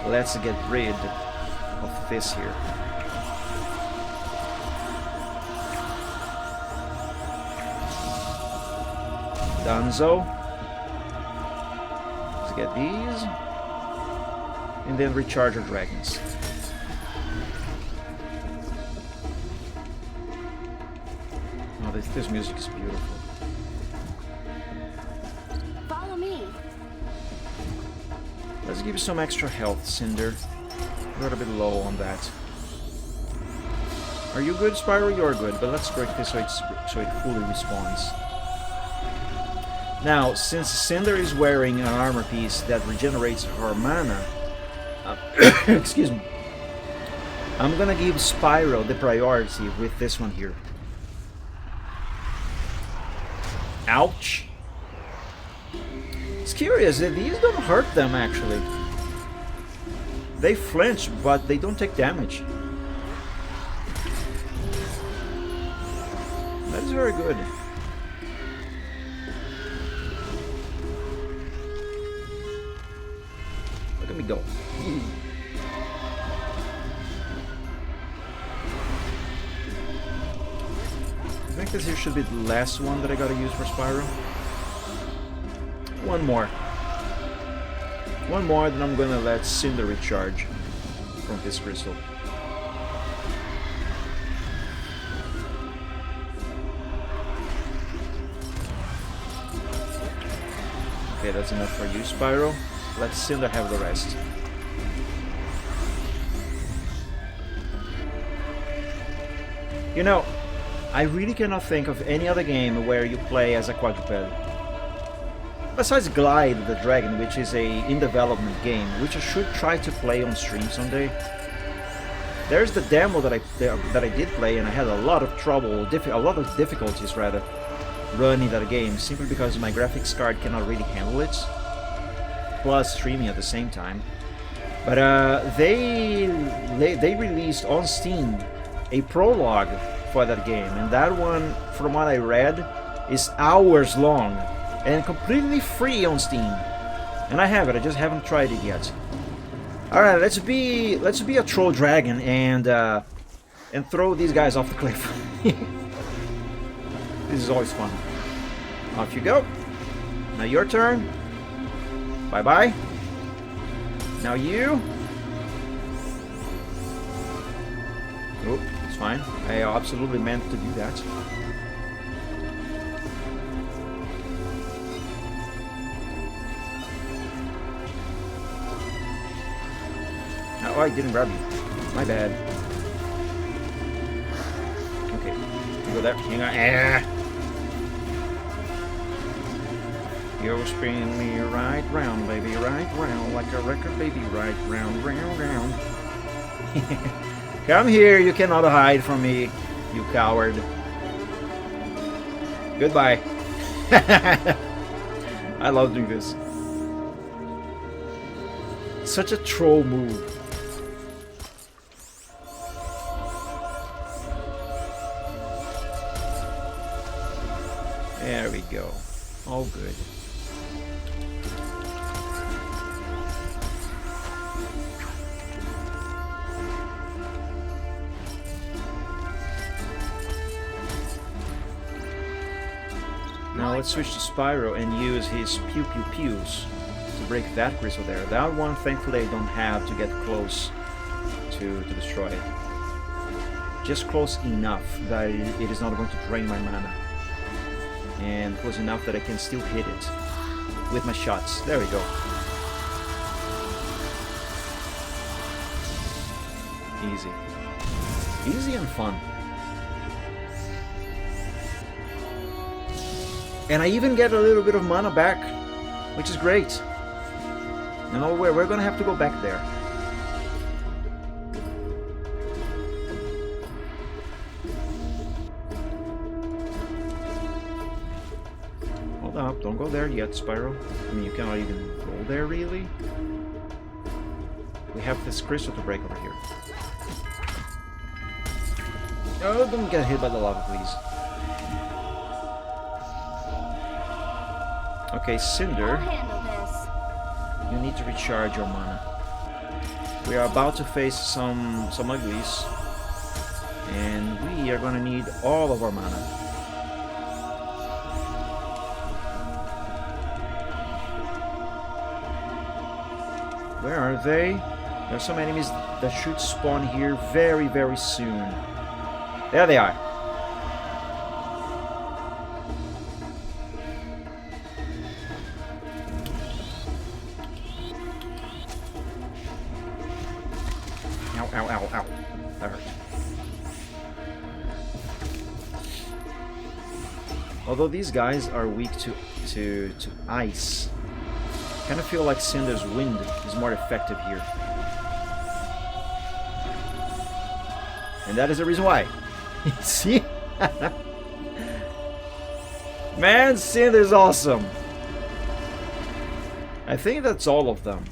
let's get rid of this here. Dunzo. Let's get these. And then recharge our dragons. Oh, this music is beautiful. Follow me. Let's give you some extra health, Cinder. We're a bit low on that. Are you good, Spyro? You're good, but let's break this so it fully respawns. Now, since Cinder is wearing an armor piece that regenerates her mana, excuse me, I'm gonna give Spyro the priority with this one here. Ouch! It's curious that these don't hurt them actually. They flinch, but they don't take damage. That is very good. Look at me go. I think this here should be the last one that I gotta use for Spyro. One more. One more, then I'm gonna let Cinder recharge from this crystal. Okay, that's enough for you, Spyro. Let Cinder have the rest. You know, I really cannot think of any other game where you play as a quadruped. Besides Glide the Dragon, which is a in-development game, which I should try to play on stream someday. There's the demo that I did play, and I had a lot of trouble, a lot of difficulties rather, running that game, simply because my graphics card cannot really handle it, plus streaming at the same time. But they released on Steam a prologue for that game, and that one, from what I read, is hours long and completely free on Steam. And I have it, I just haven't tried it yet. All right, let's be a troll dragon and throw these guys off the cliff. This is always fun. Off you go. Now your turn. Bye bye. Now you. Oh, it's fine. I absolutely meant to do that. Oh, I didn't grab you. My bad. Okay. You go there. Hang on. You spin me right round, baby, right round, like a record, baby, right round, round, round. Come here, you cannot hide from me, you coward. Goodbye. I love doing this. Such a troll move. There we go. All good. Now let's switch to Spyro and use his pew pew pews to break that crystal there. That one, thankfully, I don't have to get close to destroy it. Just close enough that it is not going to drain my mana. And close enough that I can still hit it with my shots. There we go. Easy. Easy and fun. And I even get a little bit of mana back, which is great. No, we're gonna have to go back there. Hold up, don't go there yet, Spyro. I mean, you cannot even go there, really. We have this crystal to break over here. Oh, don't get hit by the lava, please. Okay, Cinder, you need to recharge your mana. We are about to face some uglies, and we are gonna need all of our mana. Where are they? There are some enemies that should spawn here very, very soon. There they are. Ow, ow, ow, ow. That hurt. Although these guys are weak to ice, I kind of feel like Cinder's wind is more effective here. And that is the reason why. See? Man, Cinder's awesome. I think that's all of them.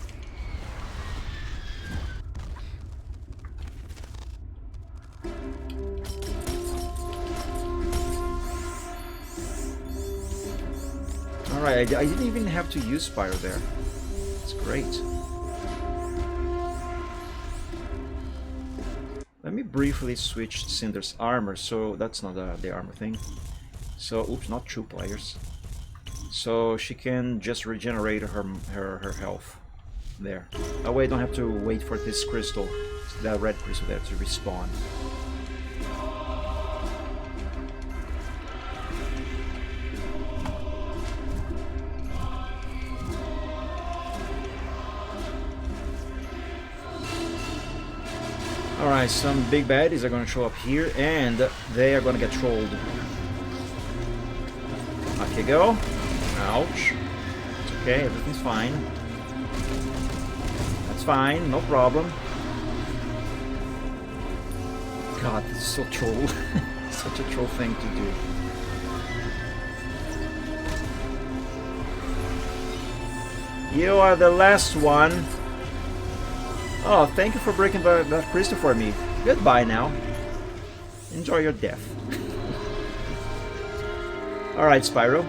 Alright, I didn't even have to use Spyro there. It's great. Let me briefly switch Cinder's armor, so that's not the armor thing. So, oops, not 2 players. So she can just regenerate her health. There. That way I don't have to wait for this crystal, that red crystal there, to respawn. Alright, some big baddies are gonna show up here, and they are gonna get trolled. Up you go. Ouch. It's okay, everything's fine. That's fine, no problem. God, this is so troll. Such a troll thing to do. You are the last one. Oh, thank you for breaking that crystal for me. Goodbye now. Enjoy your death. Alright, Spyro.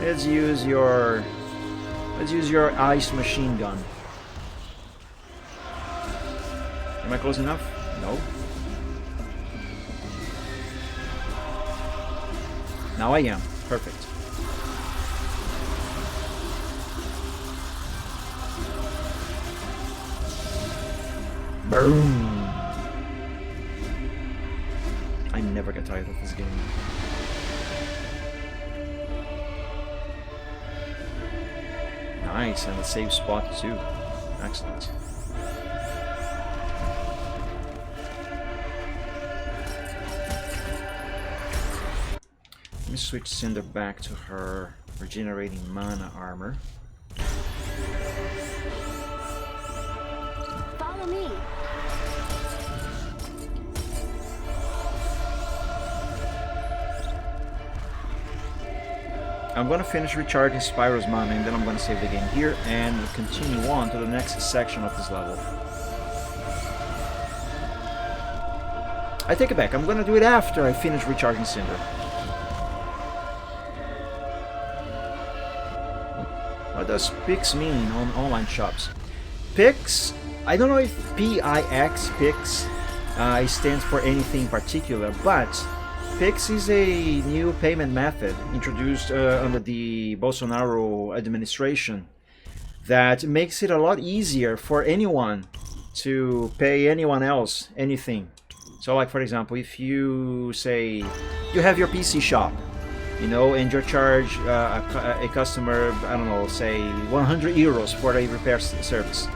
Let's use your ice machine gun. Am I close enough? No. Now I am. Perfect. Boom! I never get tired of this game. Nice, and a safe spot too. Excellent. Let me switch Cinder back to her regenerating mana armor. Follow me. I'm gonna finish recharging Spyro's mana, and then I'm gonna save the game here and continue on to the next section of this level. I take it back, I'm gonna do it after I finish recharging Cinder. What does Pix mean on online shops? Pix, I don't know if P-I-X, Pix, stands for anything particular, but Pix is a new payment method introduced under the Bolsonaro administration that makes it a lot easier for anyone to pay anyone else anything. So like, for example, if you say you have your PC shop, you know, and you charge a customer, I don't know, say 100 euros for a repair service.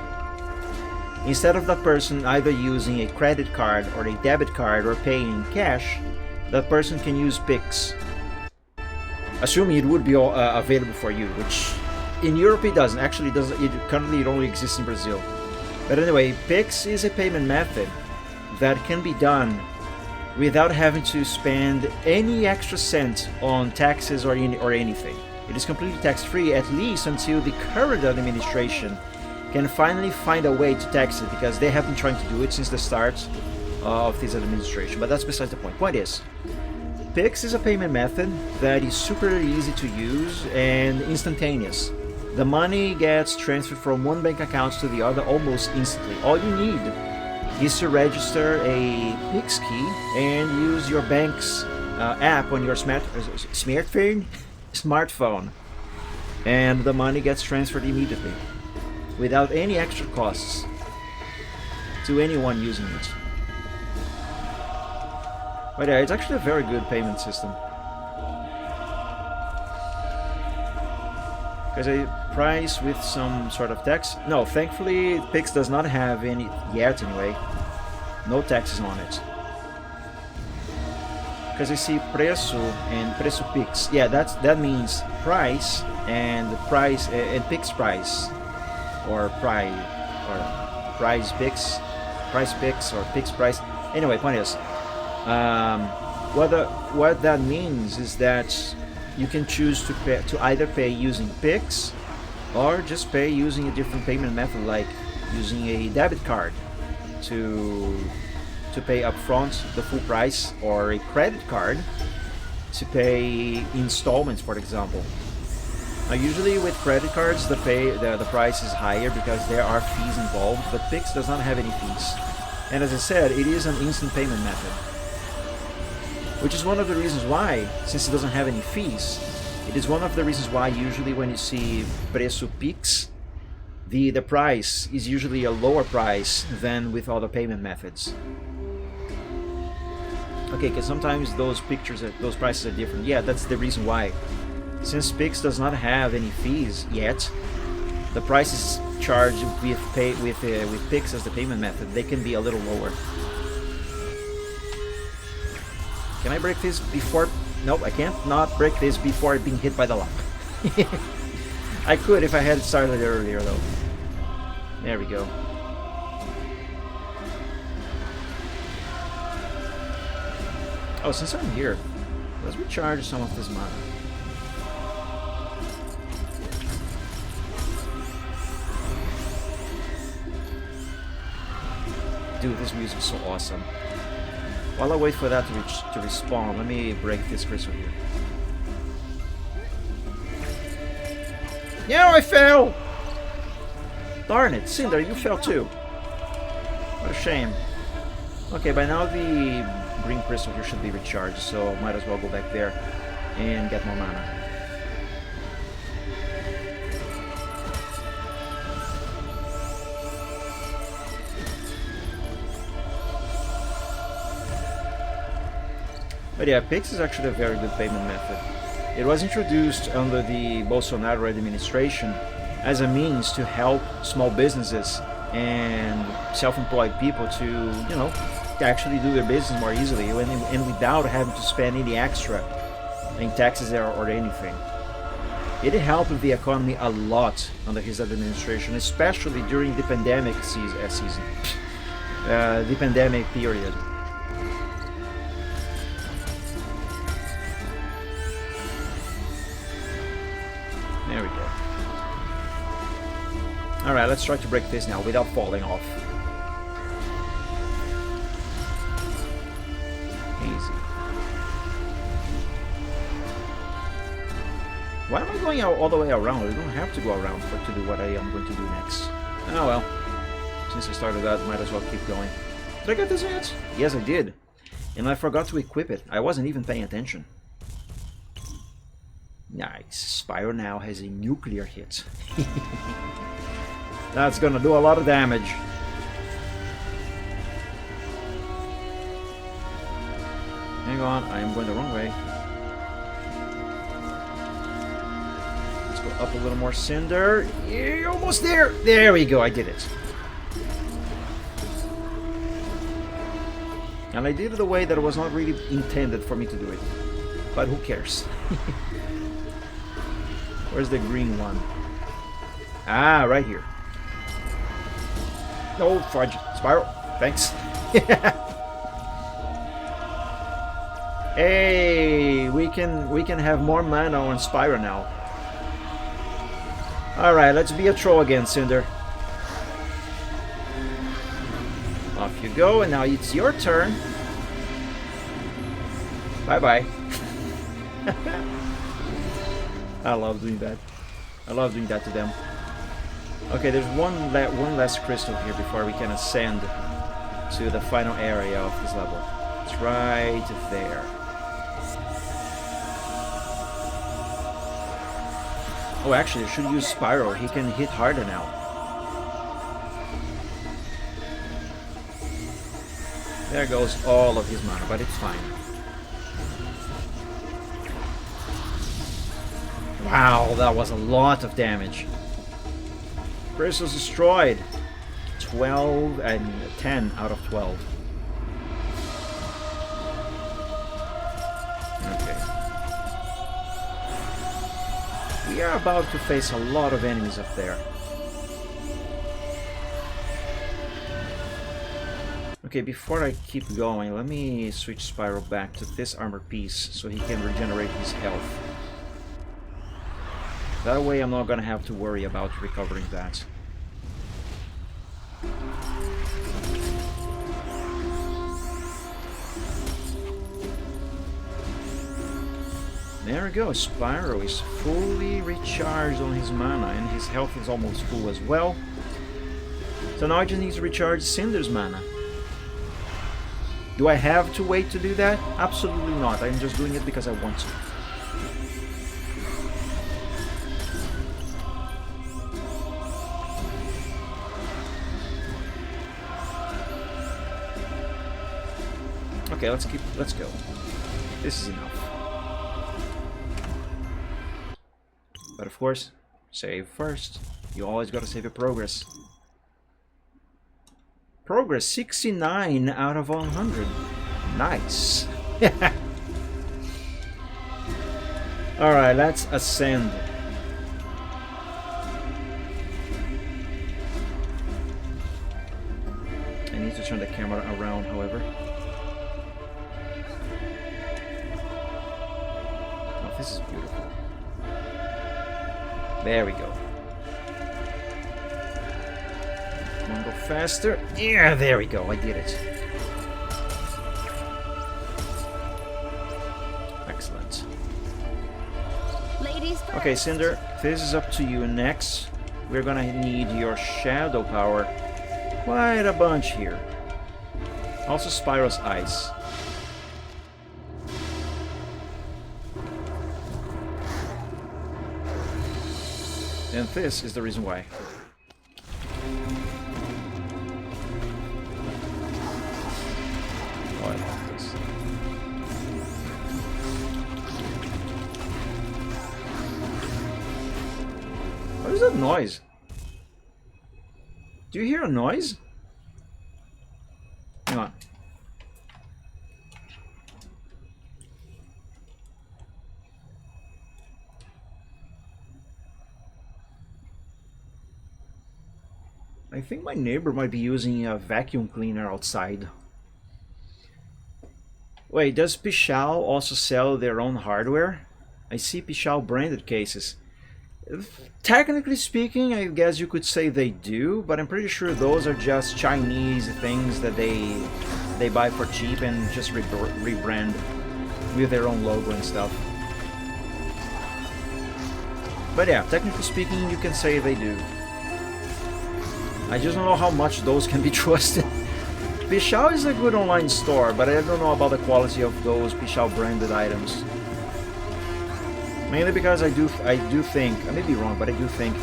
Instead of that person either using a credit card or a debit card or paying in cash, that person can use Pix. Assuming it would be available for you, which in Europe it doesn't. Actually, currently it only exists in Brazil. But anyway, Pix is a payment method that can be done without having to spend any extra cent on taxes or anything. It is completely tax-free, at least until the current administration can finally find a way to tax it, because they have been trying to do it since the start of this administration. But that's besides the point. Point is, Pix is a payment method that is super easy to use and instantaneous. The money gets transferred from one bank account to the other almost instantly. All you need is to register a Pix key and use your bank's app on your smartphone, and the money gets transferred immediately. without any extra costs to anyone using it. But yeah, it's actually a very good payment system. Because a price with some sort of tax. No, thankfully Pix does not have any yet anyway. No taxes on it. Because I see preço and preço Pix. Yeah, that means price and price and Pix price, or price Pix, price Pix or Pix price. Anyway, point is, what that means is that you can choose to either pay using Pix or just pay using a different payment method, like using a debit card to pay upfront the full price, or a credit card to pay installments, for example. Now, usually with credit cards, the price is higher because there are fees involved, but Pix does not have any fees. And as I said, it is an instant payment method, which is one of the reasons why, since it doesn't have any fees, it is one of the reasons why usually when you see preço Pix, the price is usually a lower price than with other payment methods. Okay, because sometimes those prices are different. Yeah, that's the reason why. Since Pix does not have any fees yet, the prices charged with Pix as the payment method, they can be a little lower. Can I break this before? Nope, I can't not break this before being hit by the lock. I could if I had started earlier though. There we go. Oh, since I'm here, let's recharge some of this mana. Dude, this music is so awesome. While I wait for that to respawn, let me break this crystal here. Yeah, I fell! Darn it, Cinder, you fell too. What a shame. Okay, by now the green crystal here should be recharged, so might as well go back there and get more mana. But yeah, Pix is actually a very good payment method. It was introduced under the Bolsonaro administration as a means to help small businesses and self-employed people to, you know, to actually do their business more easily and without having to spend any extra in taxes or anything. It helped the economy a lot under his administration, especially during the pandemic the pandemic period. There we go. Alright, let's try to break this now without falling off. Easy. Why am I going all the way around? I don't have to go around to do what I am going to do next. Oh well. Since I started that, might as well keep going. Did I get this yet? Yes, I did. And I forgot to equip it. I wasn't even paying attention. Nice. Spyro now has a nuclear hit. That's gonna do a lot of damage. Hang on, I am going the wrong way. Let's go up a little more, Cinder. Yeah, almost there! There we go, I did it. And I did it the way that it was not really intended for me to do it. But who cares? Where's the green one? Ah, right here. Oh, fudge. Spyro, thanks. Hey, we can have more mana on Spyro now. Alright, let's be a troll again, Cinder. Off you go, and now it's your turn. Bye-bye. I love doing that. I love doing that to them. Okay, there's one last crystal here before we can ascend to the final area of this level. It's right there. Oh, actually, I should use Spyro. He can hit harder now. There goes all of his mana, but it's fine. Wow, that was a lot of damage. Crystal's destroyed. 12 and 10 out of 12. Okay. We are about to face a lot of enemies up there. Okay, before I keep going, let me switch Spyro back to this armor piece so he can regenerate his health. That way I'm not gonna have to worry about recovering that. There we go, Spyro is fully recharged on his mana and his health is almost full as well. So now I just need to recharge Cinder's mana. Do I have to wait to do that? Absolutely not, I'm just doing it because I want to. Okay, let's go. This is enough. But of course, save first. You always gotta save your progress. Progress 69 out of 100. Nice. Alright, let's ascend. I need to turn the camera around, however. Oh, this is beautiful. There we go. Come on, go faster. Yeah, there we go. I did it. Excellent. Ladies first. Okay, Cinder, this is up to you next. We're gonna need your shadow power. Quite a bunch here. Also Spyro's ice. And this is the reason why. Oh, I love this. What is that noise? Do you hear a noise? Hang on. I think my neighbor might be using a vacuum cleaner outside. Wait, does Pichal also sell their own hardware? I see Pichal branded cases. Technically speaking, I guess you could say they do, but I'm pretty sure those are just Chinese things that they buy for cheap and just rebrand with their own logo and stuff. But yeah, technically speaking, you can say they do. I just don't know how much those can be trusted. Pichal is a good online store, but I don't know about the quality of those Pichal branded items. Mainly because I do think, I may be wrong, but I do think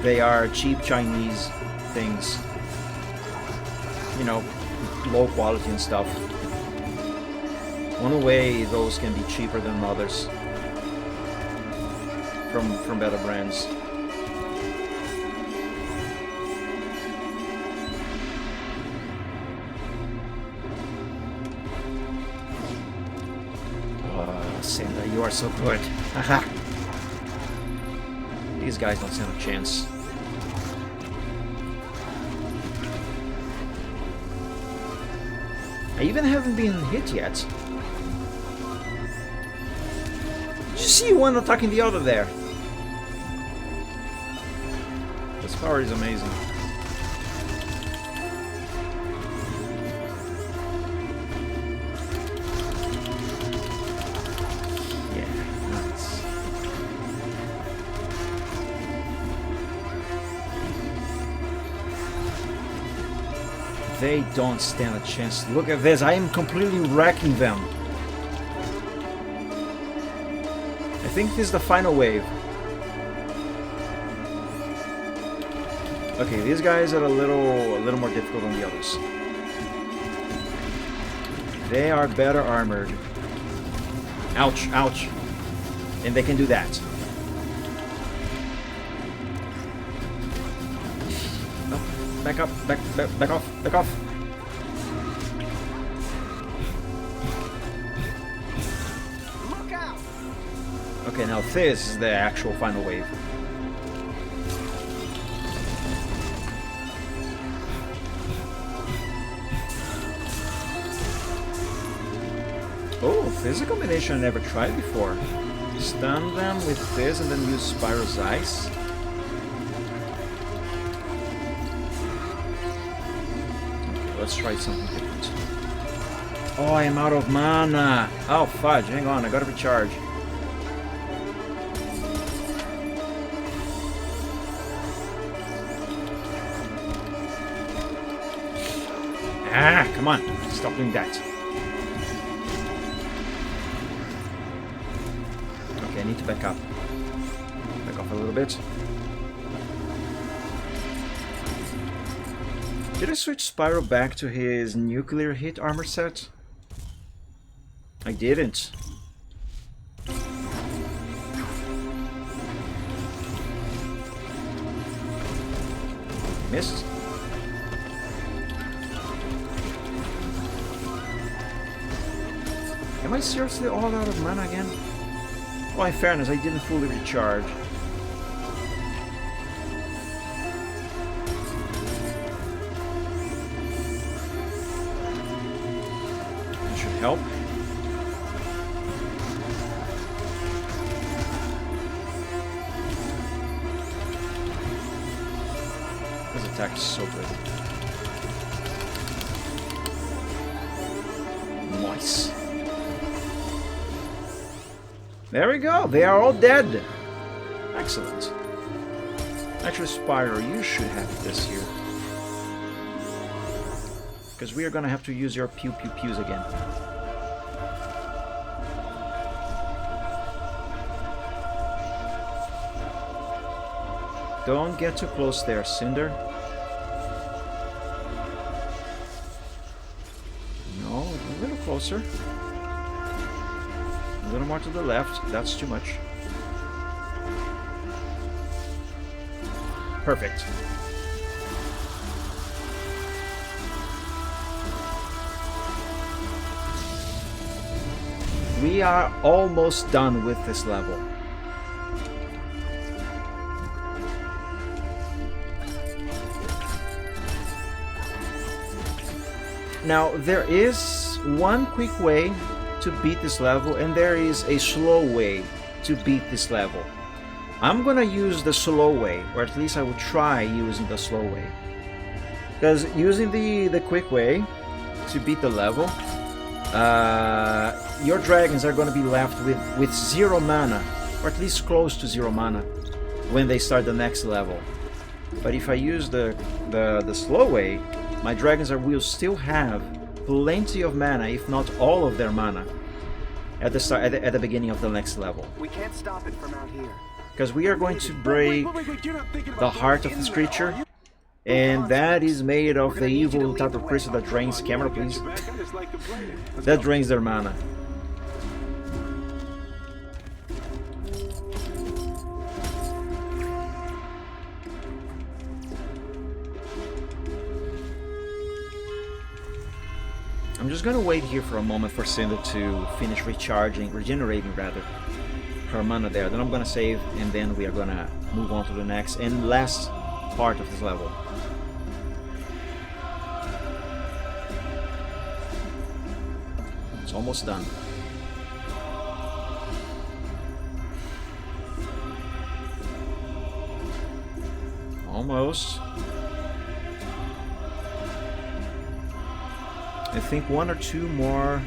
they are cheap Chinese things. You know, low quality and stuff. One way those can be cheaper than others from better brands. Cinder, you are so good. Haha. These guys don't stand a chance. I even haven't been hit yet. Did you see one attacking the other there? This power is amazing. They don't stand a chance. Look at this, I am completely wrecking them. I think this is the final wave. Okay, these guys are a little more difficult than the others. They are better armored. Ouch, ouch. And they can do that. No, back up, back off, back off. Look out! Okay, now this is the actual final wave. Oh, this is a combination I never tried before. Stun them with this and then use Spyro's ice. Okay, let's try something different. Oh, I am out of mana! Oh, fudge, hang on, I gotta recharge. Ah, come on, stop doing that. I need to back up. Back off a little bit. Did I switch Spyro back to his nuclear hit armor set? I didn't. Missed. Am I seriously all out of mana again? Well, in fairness, I didn't fully recharge. That should help. This attack is so good. Nice. There we go, they are all dead. Excellent. Actually, Spyro, you should have this here. Because we are gonna have to use your pew pew pews again. Don't get too close there, Cinder. No, a little closer. A little more to the left, that's too much. Perfect. We are almost done with this level. Now, there is one quick way to beat this level, and there is a slow way to beat this level. I'm gonna use the slow way, or at least I will try using the slow way. Because using the quick way to beat the level, your dragons are gonna be left with 0 mana, or at least close to 0 mana, when they start the next level. But if I use the slow way, my dragons will still have plenty of mana, if not all of their mana, at the start, at the beginning of the next level. We can't stop it from out here. Because we are going to break the heart of this creature, and that is made of the evil type of crystal that drains camera, please. That drains their mana. I'm just gonna wait here for a moment for Cinder to finish regenerating rather, her mana there. Then I'm gonna save, and then we are gonna move on to the next and last part of this level. It's almost done. Almost. I think 1 or 2 more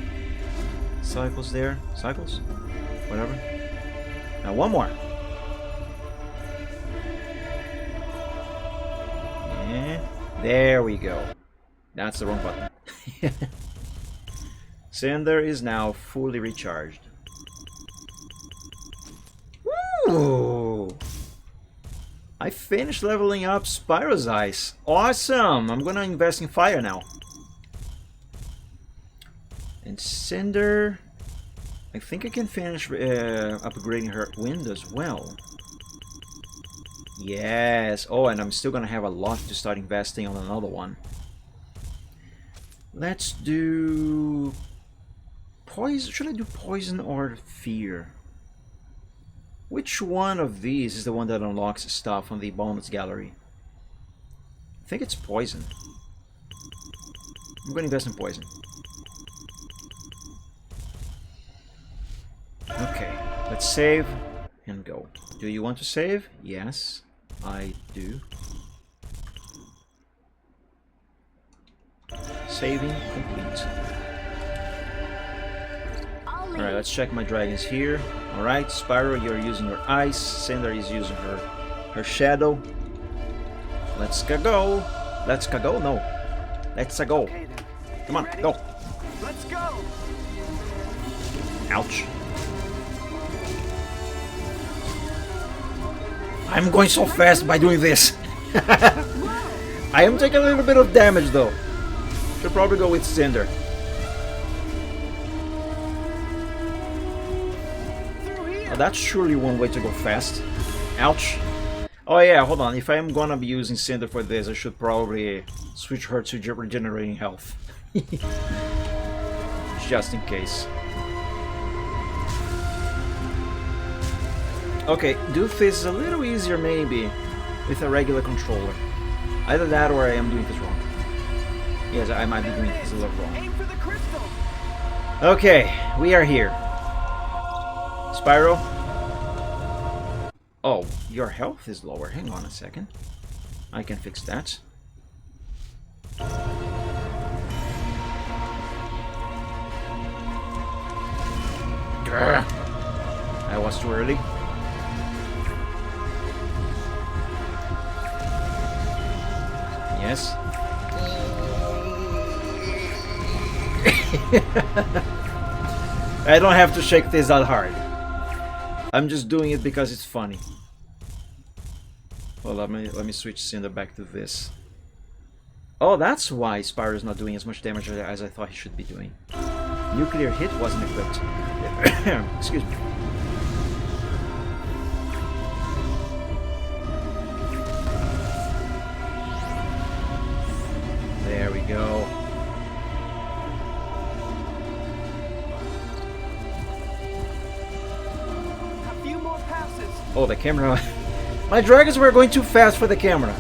cycles there. Cycles? Whatever. Now 1 more. Yeah. There we go. That's the wrong button. Cinder is now fully recharged. Woo! I finished leveling up Spyro's ice. Awesome! I'm gonna invest in fire now. And Cinder... I think I can finish upgrading her wind as well. Yes. Oh, and I'm still gonna have a lot to start investing on another one. Let's do... Poison. Should I do poison or fear? Which one of these is the one that unlocks stuff on the bonus gallery? I think it's poison. I'm gonna invest in poison. Okay, let's save and go. Do you want to save? Yes, I do. Saving complete. Alright, let's check my dragons here. Alright, Spyro, you're using your ice. Cinder is using her shadow. Let's go. Let's go. No. Let's go. Okay, then. Come on, Ready? go. Let's go! Ouch. I'm going so fast by doing this. I am taking a little bit of damage though. Should probably go with Cinder. Oh, that's surely one way to go fast. Ouch. Oh yeah, hold on. If I am gonna be using Cinder for this, I should probably switch her to regenerating health. Just in case. Okay, do this a little easier maybe with a regular controller. Either that or I am doing this wrong. Yes, I might be doing this a little wrong. Aim for the crystal! Okay, we are here. Spyro? Oh, your health is lower. Hang on a second. I can fix that. Grr. I was too early. Yes. I don't have to shake this that hard. I'm just doing it because it's funny. Well, let me switch Cinder back to this. Oh, that's why Spyro's not doing as much damage as I thought he should be doing. Nuclear hit wasn't equipped. Excuse me. There we go. A few more passes. Oh, the camera. My dragons were going too fast for the camera.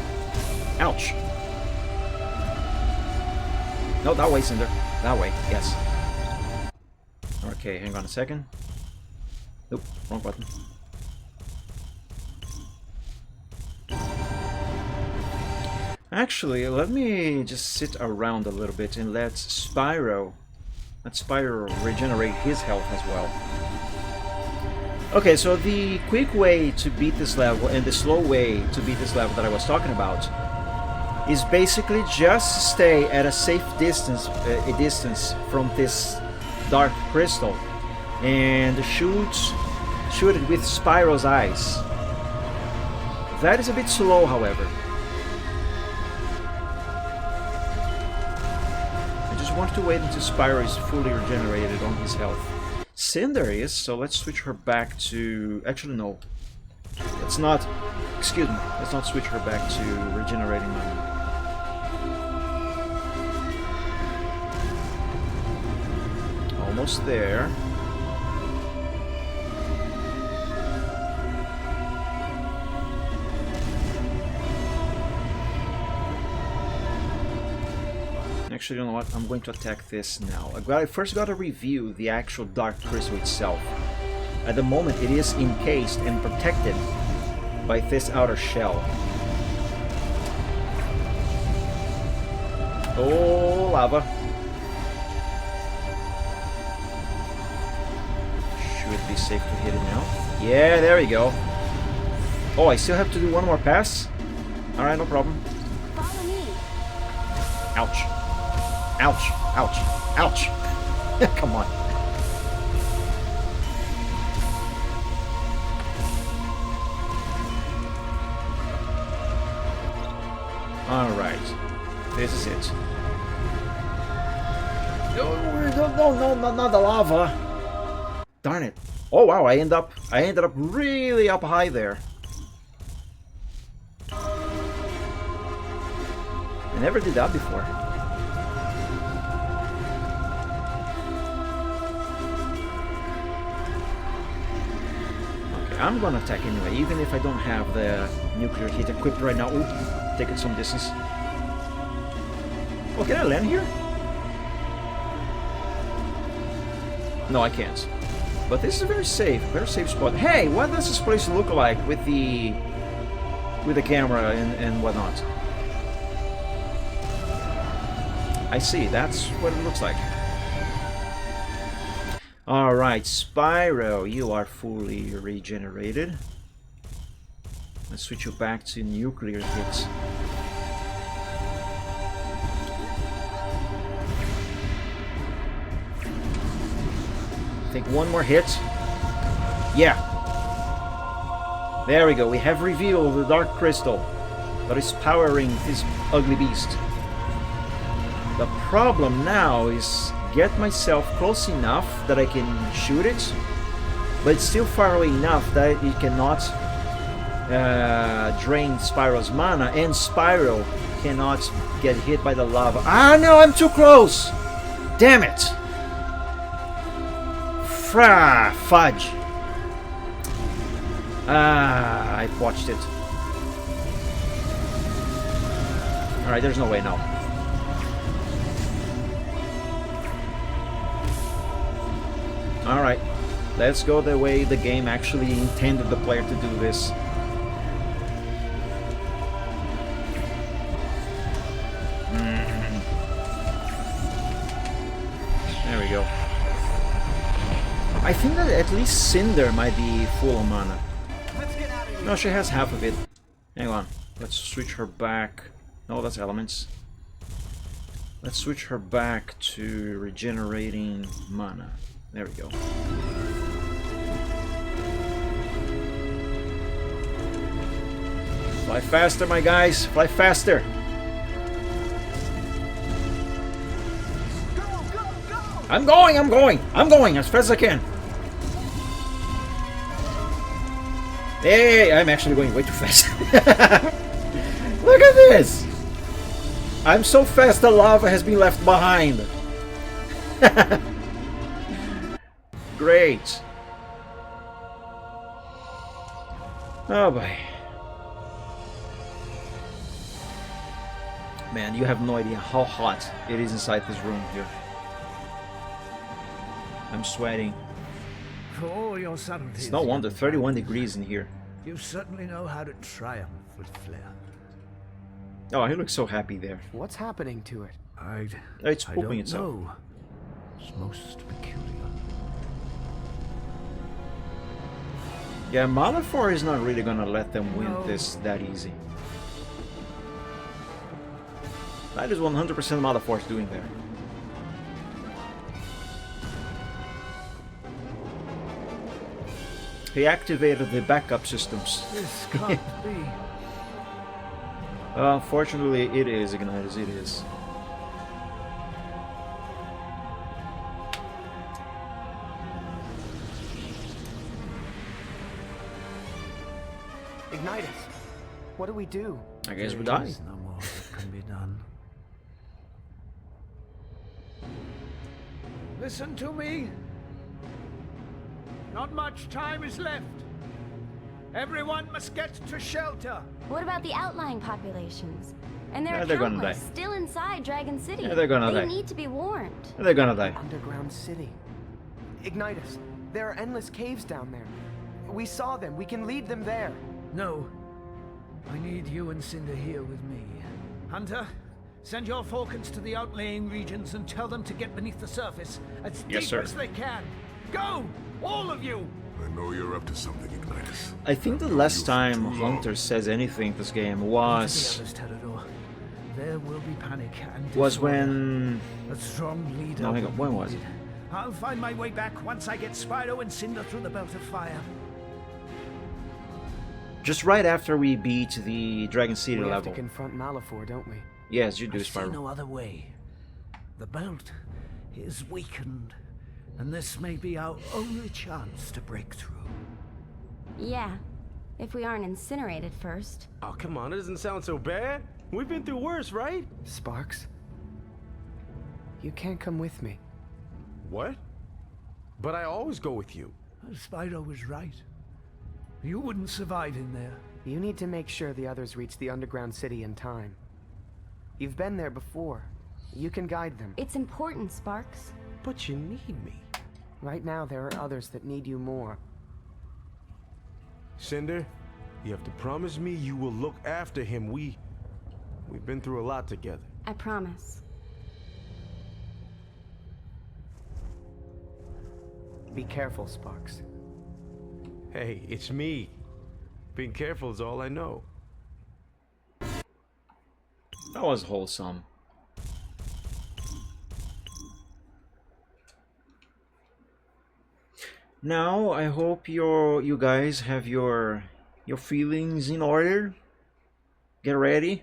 Ouch. No, that way, Cinder. That way, yes. Okay, hang on a second. Nope, wrong button. Actually, let me just sit around a little bit and let Spyro regenerate his health as well. Okay, so the quick way to beat this level and the slow way to beat this level that I was talking about is basically just stay at a safe distance, from this dark crystal and shoot it with Spyro's eyes. That is a bit slow, however. I just want to wait until Spyro is fully regenerated on his health. Cinder is, so let's switch her back to... Actually, no. Let's not... Excuse me. Let's not switch her back to regenerating mana. Almost there. Actually, you know what? I'm going to attack this now. I first got to review the actual Dark Crystal itself. At the moment, it is encased and protected by this outer shell. Oh, lava. Should be safe to hit it now. Yeah, there we go. Oh, I still have to do one more pass? Alright, no problem. Follow me. Ouch. Ouch. Ouch. Ouch. Come on. Alright. This is it. No, not the lava. Darn it. Oh wow, I ended up really up high there. I never did that before. Okay, I'm gonna attack anyway, even if I don't have the nuclear hit equipped right now. Ooh, take it some distance. Oh, can I land here? No, I can't. But this is a very safe spot. Hey, what does this place look like with the camera and whatnot? I see, that's what it looks like. Alright, Spyro, you are fully regenerated. Let's switch you back to nuclear hits. Take one more hit. Yeah. There we go. We have revealed the dark crystal that is powering this ugly beast. The problem now is get myself close enough that I can shoot it, but it's still far away enough that it cannot drain Spyro's mana, and Spyro cannot get hit by the lava. Ah no, I'm too close! Damn it! Fudge! Ah, I botched it. Alright, there's no way now. Alright, let's go the way the game actually intended the player to do this. There we go. I think that at least Cinder might be full of mana. No, she has half of it. Hang on. Let's switch her back. No, that's elements. Let's switch her back to regenerating mana. There we go. Fly faster, my guys. Fly faster. I'm going as fast as I can. Hey, I'm actually going way too fast. Look at this. I'm so fast the lava has been left behind. Great. Oh boy. Man, you have no idea how hot it is inside this room here. I'm sweating. For all your subtleties, It's no wonder, 31 degrees in here. you certainly know how to triumph with flair. Oh, he looks so happy there. What's happening to it? It's I pooping don't itself. know. It's most peculiar. Yeah, Malefor is not really gonna let them win this that easy. That is 100% Malefor's doing there. He activated the backup systems. This can't be. Unfortunately, it is, Ignitus, it is. Ignitus, what do we do? I guess we die. There's no more that can be done. Listen to me. Not much time is left. Everyone must get to shelter. What about the outlying populations? And there Yeah, are they're gonna countless die. still inside Dragon City. Yeah, they're gonna they die. need to be warned. They're gonna die. Underground city. Ignitus, there are endless caves down there. We saw them. We can lead them there. No. I need you and Cinder here with me. Hunter, send your falcons to the outlying regions and tell them to get beneath the surface as Yes, deep sir. as they can. Go! All of you! I know you're up to something, Ignitus. I think the last time Hunter says anything this game To the was others, Terador. There will be panic and was disorder. when A strong leader. No, hang will on, be when was needed. I'll find my way back once I get Spyro and Cinder through the belt of fire. just right after we beat the Dragon City We have level. to confront Malefor, don't we? Yes, you I do, see Spyro. no other way. The belt is weakened, and this may be our only chance to break through. Yeah, if we aren't incinerated first. Oh, come on, it doesn't sound so bad. We've been through worse, right? Sparks? You can't come with me. What? But I always go with you. Spyro was right. You wouldn't survive in there. You need to make sure the others reach the underground city in time. You've been there before. You can guide them. It's important, Sparks. But you need me. Right now, there are others that need you more. Cinder, you have to promise me you will look after him. We've been through a lot together. I promise. Be careful, Sparks. Hey, it's me. Being careful is all I know. That was wholesome. Now I hope you guys have your feelings in order. Get ready.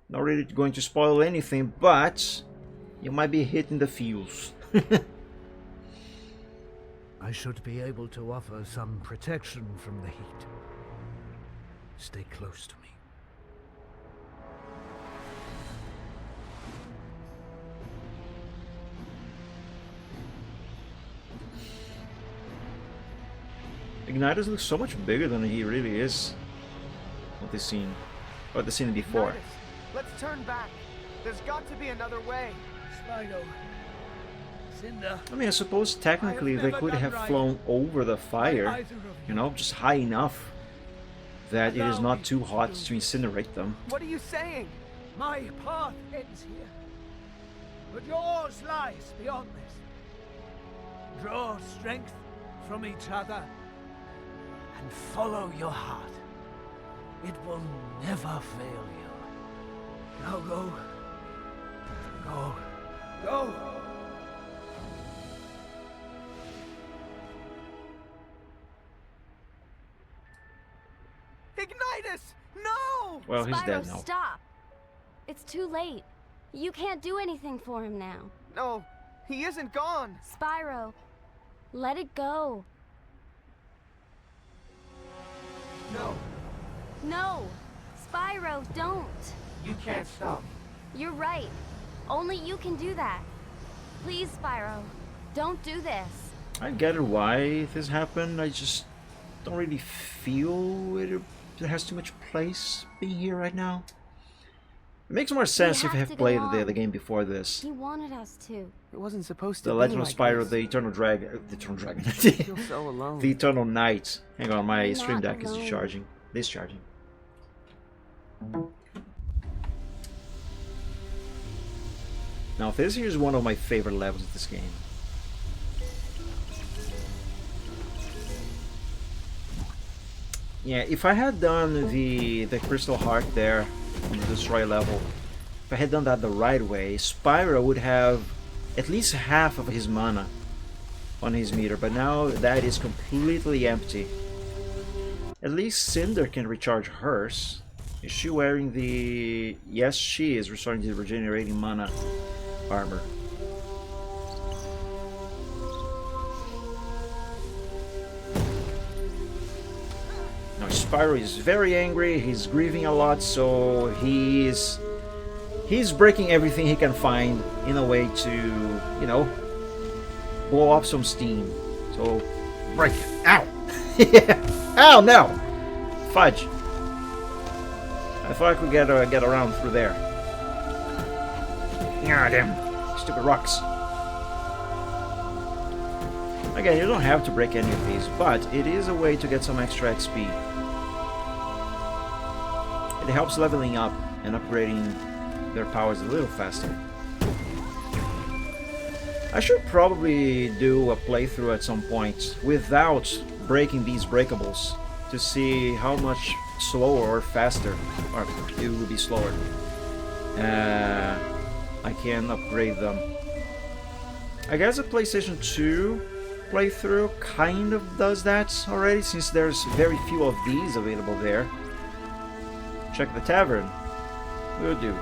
Not really going to spoil anything, but you might be hitting the feels. I should be able to offer some protection from the heat. Stay close to me. Ignitus looks so much bigger than he really is. What the scene, before. Ignitus, let's turn back. There's got to be another way. Spyro. Cinder. I mean, I suppose technically they could have flown over the fire, you know, just high enough that it is not too hot to incinerate them. What are you saying? My path ends here, but yours lies beyond this. Draw strength from each other and follow your heart. It will never fail you. Now go. Go. Go! Ignitus! No! Well, he's Spyro, dead now. stop! It's too late. You can't do anything for him now. No, he isn't gone. Spyro, let it go. No, No! Spyro, don't! you can't stop. You're right. Only you can do that. Please, Spyro, don't do this. I get it why this happened. I just don't really feel it has too much place being here right now. It makes more sense if you have have to go played on. the game before this. He wanted us to. It wasn't supposed to The be Legend of like Spyro, this. the Eternal Dragon, I feel so alone. the Eternal Night. Hang on, my You're stream not deck is alone. discharging. Discharging. Now this here is one of my favorite levels of this game. Yeah, if I had done the Crystal Heart there on the Destroy level, if I had done that the right way, Spyro would have at least half of his mana on his meter, but now that is completely empty. At least Cinder can recharge hers. Is she wearing the... Yes, she is restoring the regenerating mana armor. Now Spyro is very angry, he's grieving a lot, so he's breaking everything he can find in a way to, you know, blow up some steam. So, break it. Ow! Yeah. Ow, no! Fudge. I thought I could get around through there. Ah, damn. Stupid rocks. Again, you don't have to break any of these, but it is a way to get some extra XP. It helps leveling up and upgrading their powers a little faster. I should probably do a playthrough at some point without breaking these breakables to see how much slower or faster, or it will be slower, I can upgrade them. I guess a PlayStation 2 playthrough kind of does that already, since there's very few of these available there. Check the tavern. Will do.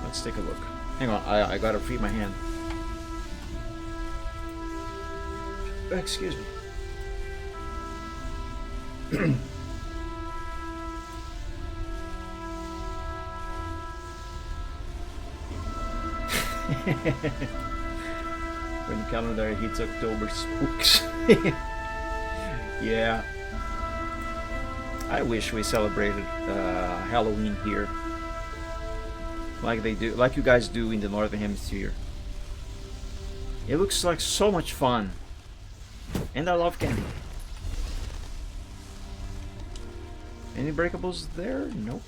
Let's take a look. Hang on, I gotta free my hand. Excuse me. When the calendar hits October, spooks. Yeah. I wish we celebrated Halloween here, like they do, like you guys do in the Northern Hemisphere. It looks like so much fun, and I love candy. Any breakables there? Nope.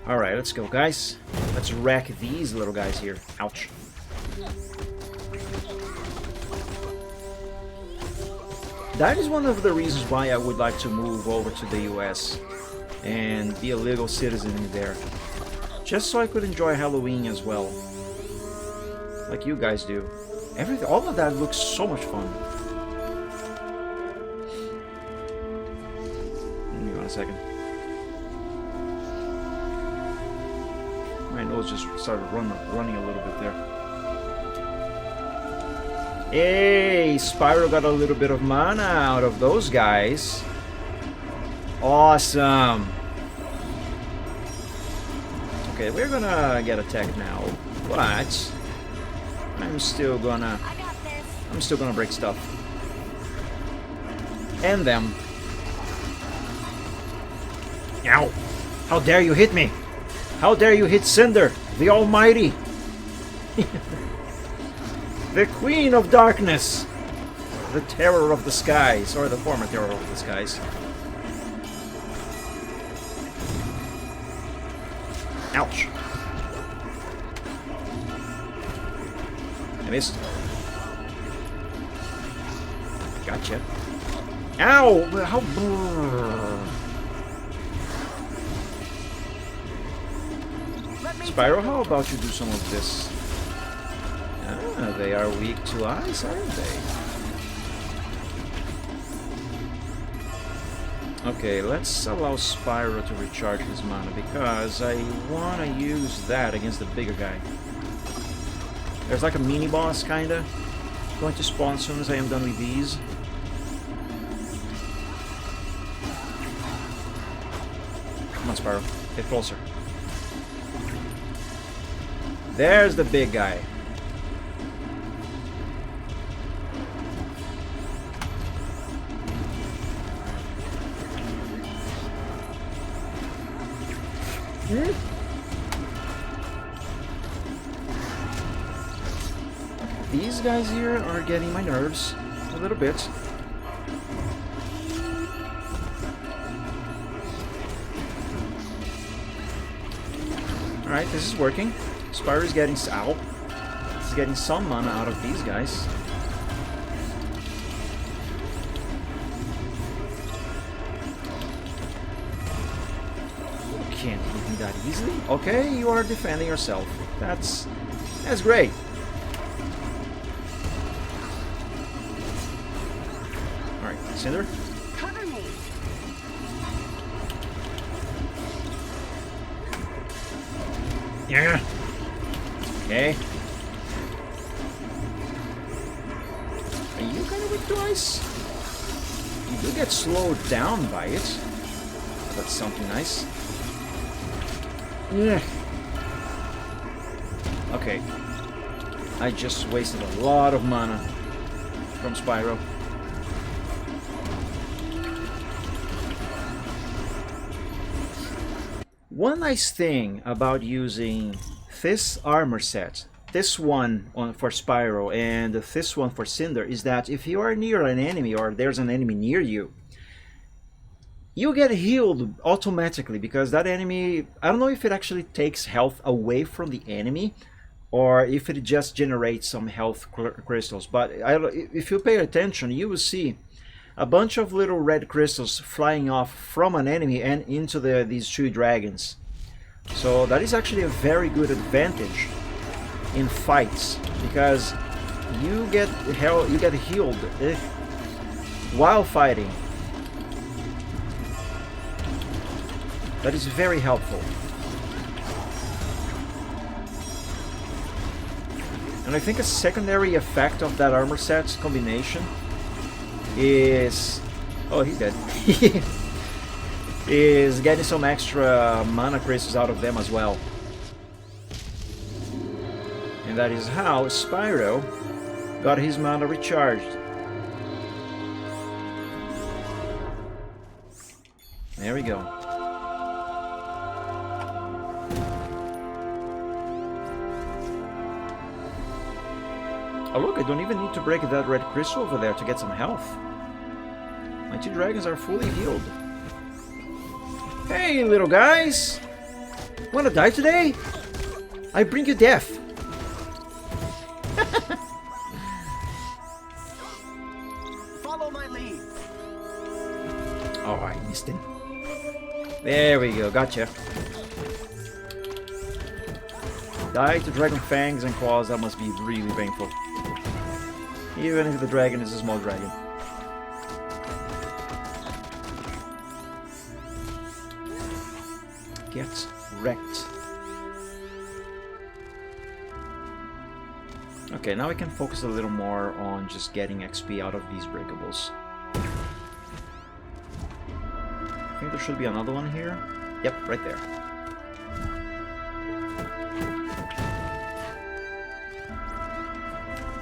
Alright, let's go, guys. Let's wreck these little guys here. Ouch. That is one of the reasons why I would like to move over to the US and be a legal citizen there. Just so I could enjoy Halloween as well. Like you guys do. Everything, all of that looks so much fun. Hang on a second. My nose just started running a little bit there. Hey, Spyro got a little bit of mana out of those guys. Awesome. Okay, we're gonna get attacked now, but I'm still gonna break stuff. And them. Ow! How dare you hit me! How dare you hit Cinder, the Almighty! The Queen of Darkness! The Terror of the Skies, or the former Terror of the Skies. Ouch! I missed. Gotcha. Ow! How... Spyro, how about you do some of this? Ah, they are weak to ice, aren't they? Okay, let's allow Spyro to recharge his mana, because I want to use that against the bigger guy. There's like a mini-boss, kinda, going to spawn as soon as I am done with these. Come on, Spyro. Get closer. There's the big guy. These guys here are getting my nerves a little bit. Alright, this is working. Spyro's getting out. He's getting some mana out of these guys. You can't hit me that easily. Okay, you are defending yourself. That's great. Alright, Cinder. Cover me. Yeah. Okay. Are you kind of weak to ice? You do get slowed down by it. That's something nice. Yeah. Okay. I just wasted a lot of mana from Spyro. One nice thing about using this armor set, this one for Spyro and this one for Cinder, is that if you are near an enemy or there's an enemy near you, you get healed automatically, because that enemy, I don't know if it actually takes health away from the enemy or if it just generates some health crystals, but if you pay attention, you will see a bunch of little red crystals flying off from an enemy and into these two dragons. So that is actually a very good advantage in fights, because you get healed while fighting. That is very helpful. And I think a secondary effect of that armor set's combination is... Oh, he's dead. Is getting some extra mana crystals out of them as well. And that is how Spyro got his mana recharged. There we go. Oh look, I don't even need to break that red crystal over there to get some health. My 2 dragons are fully healed. Hey, little guys! Wanna die today? I bring you death. Follow my lead. Oh, I missed him. There we go, gotcha. Die to dragon fangs and claws, that must be really painful. Even if the dragon is a small dragon. Get wrecked. Okay, now we can focus a little more on just getting XP out of these breakables. I think there should be another one here. Yep, right there.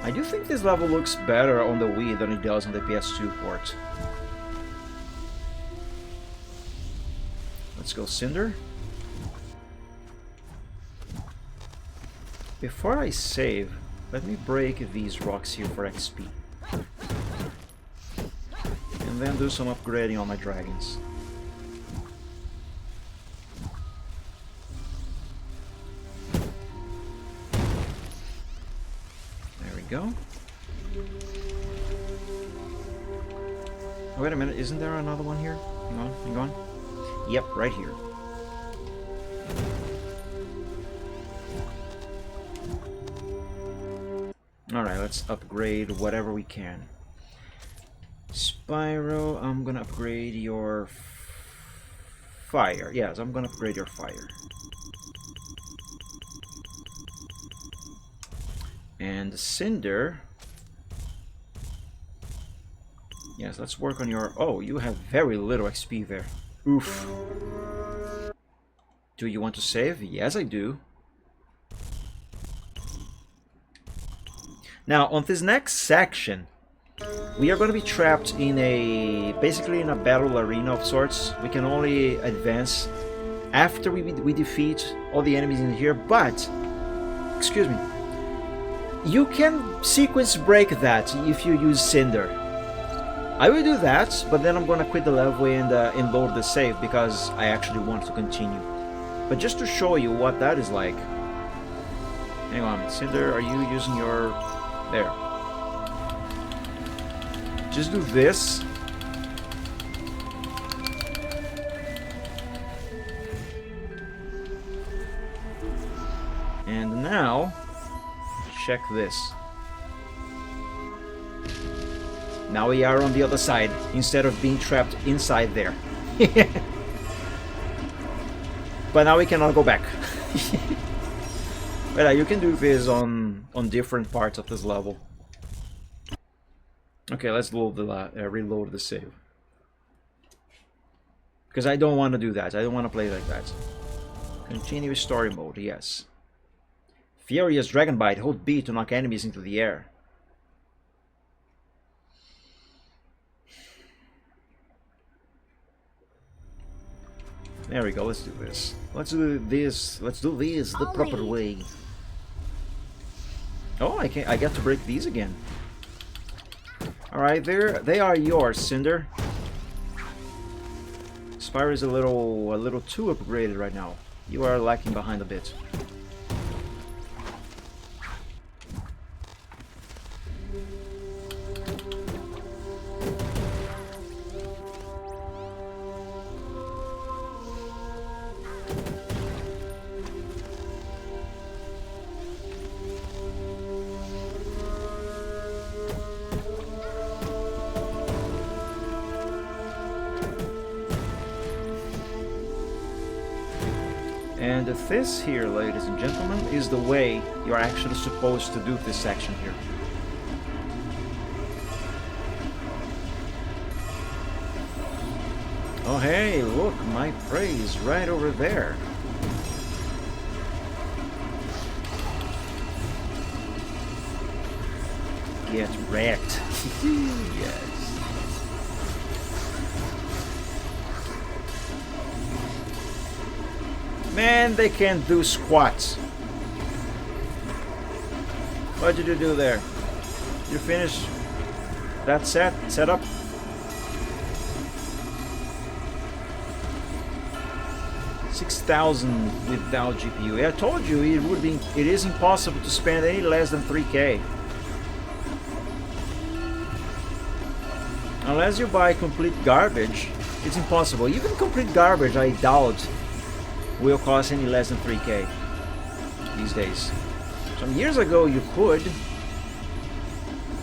I do think this level looks better on the Wii than it does on the PS2 port. Let's go Cinder. Before I save, let me break these rocks here for XP. And then do some upgrading on my dragons. There we go. Oh, wait a minute, isn't there another one here? Hang on, hang on. Yep, right here. Alright, let's upgrade whatever we can. Spyro, I'm gonna upgrade your fire. Yes, I'm gonna upgrade your fire. And Cinder. Yes, let's work on your... Oh, you have very little XP there. Oof. Do you want to save? Yes, I do. Now, on this next section, we are going to be trapped in a... basically in a battle arena of sorts. We can only advance after we defeat all the enemies in here, but... Excuse me. You can sequence break that if you use Cinder. I will do that, but then I'm gonna quit the level and load the save because I actually want to continue. But just to show you what that is like. Hang on, Cinder, are you using your... There. Just do this. And now, check this. Now we are on the other side, instead of being trapped inside there. But now we cannot go back. But you can do this on different parts of this level. Okay, let's load reload the save. Because I don't want to do that. I don't want to play like that. Continue story mode, yes. Furious Dragon Bite. Hold B to knock enemies into the air. There we go, let's do this. Let's do this the proper way. Oh, I get to break these again. Alright, they are yours, Cinder. Spyro is a little too upgraded right now. You are lacking behind a bit. And this here, ladies and gentlemen, is the way you're actually supposed to do this section here. Oh hey, look, my prey is right over there. Get wrecked. Yes. Man, they can't do squats. What did you do there? You finished that setup? $6,000 without GPU. I told you it is impossible to spend any less than 3K. Unless you buy complete garbage, it's impossible. Even complete garbage, I doubt, will cost any less than 3K these days. Some years ago you could,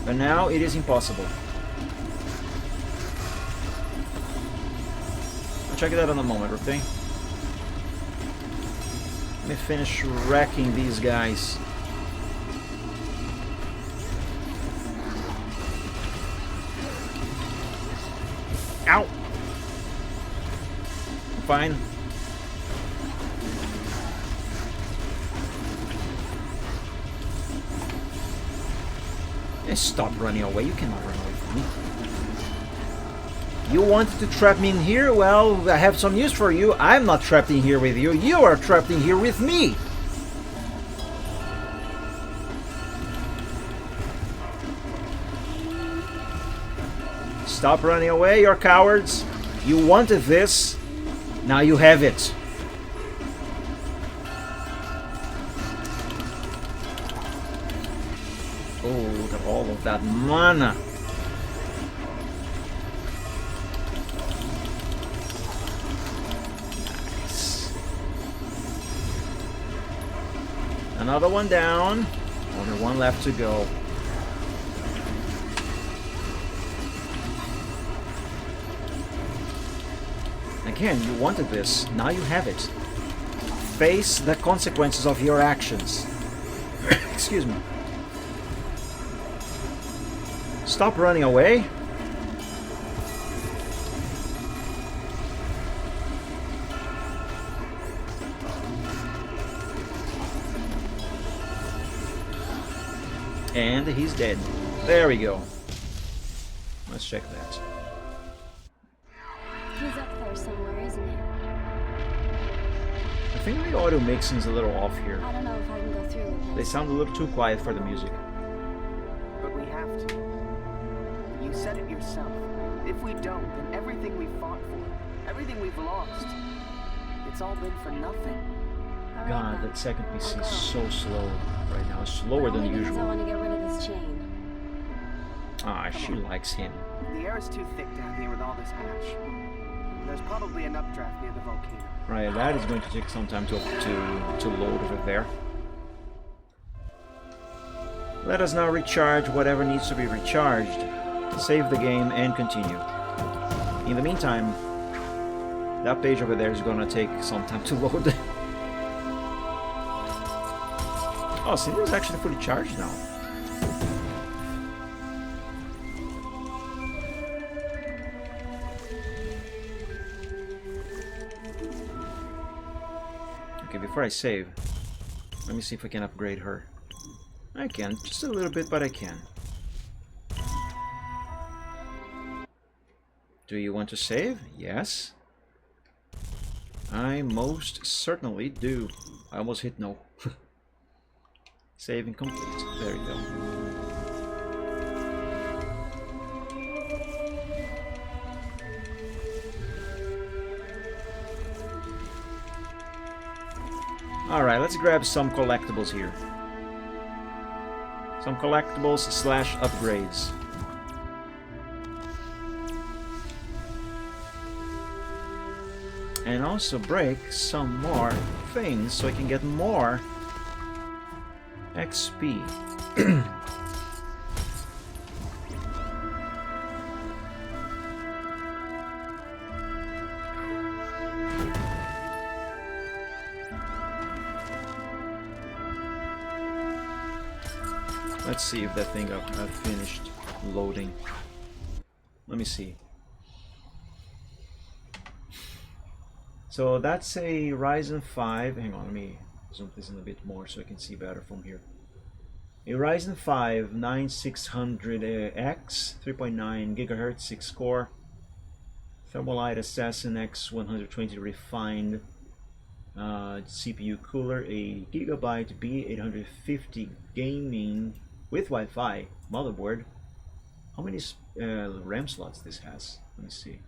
but now it is impossible. I'll check it out in a moment, okay? Let me finish wrecking these guys. Ow! Fine. Stop running away. You cannot run away from me. You wanted to trap me in here? Well, I have some news for you. I'm not trapped in here with you. You are trapped in here with me. Stop running away, you're cowards. You wanted this. Now you have it. Oh, look at all of that mana. Nice. Another one down. Only one left to go. Again, you wanted this. Now you have it. Face the consequences of your actions. Excuse me. Stop running away. And he's dead. There we go. Let's check that. He's up there somewhere, isn't he? I think the audio mixing is a little off here. I don't know if I can go through with this. They sound a little too quiet for the music. But we have to. You said it yourself. If we don't, then everything we fought for, everything we've lost, it's all been for nothing. All right, God, then. that second I'll PC go. is so slow right now. It's slower than Only because I usual. want to get rid of this chain. Ah, she likes him. The air is too thick down here with all this ash. There's probably an updraft near the volcano. Right, that is going to take some time to load over there. Let us now recharge whatever needs to be recharged, save the game, and continue. In the meantime, that page over there is going to take some time to load. Oh, Cinder is actually fully charged now. Okay, before I save, let me see if I can upgrade her. I can, just a little bit, but I can. Do you want to save? Yes. I most certainly do. I almost hit no. Saving complete. There you go. Alright, let's grab some collectibles here. Some collectibles slash upgrades. And also break some more things so I can get more XP. Let's see if that thing got finished loading. Let me see. So that's a Ryzen 5. Hang on, let me zoom this in a bit more so I can see better from here. A Ryzen 5 9600X, 3.9 GHz, 6 core, Thermalite Assassin X120 refined, CPU cooler, a Gigabyte B850 gaming with Wi-Fi motherboard. How many RAM slots this has? Let me see.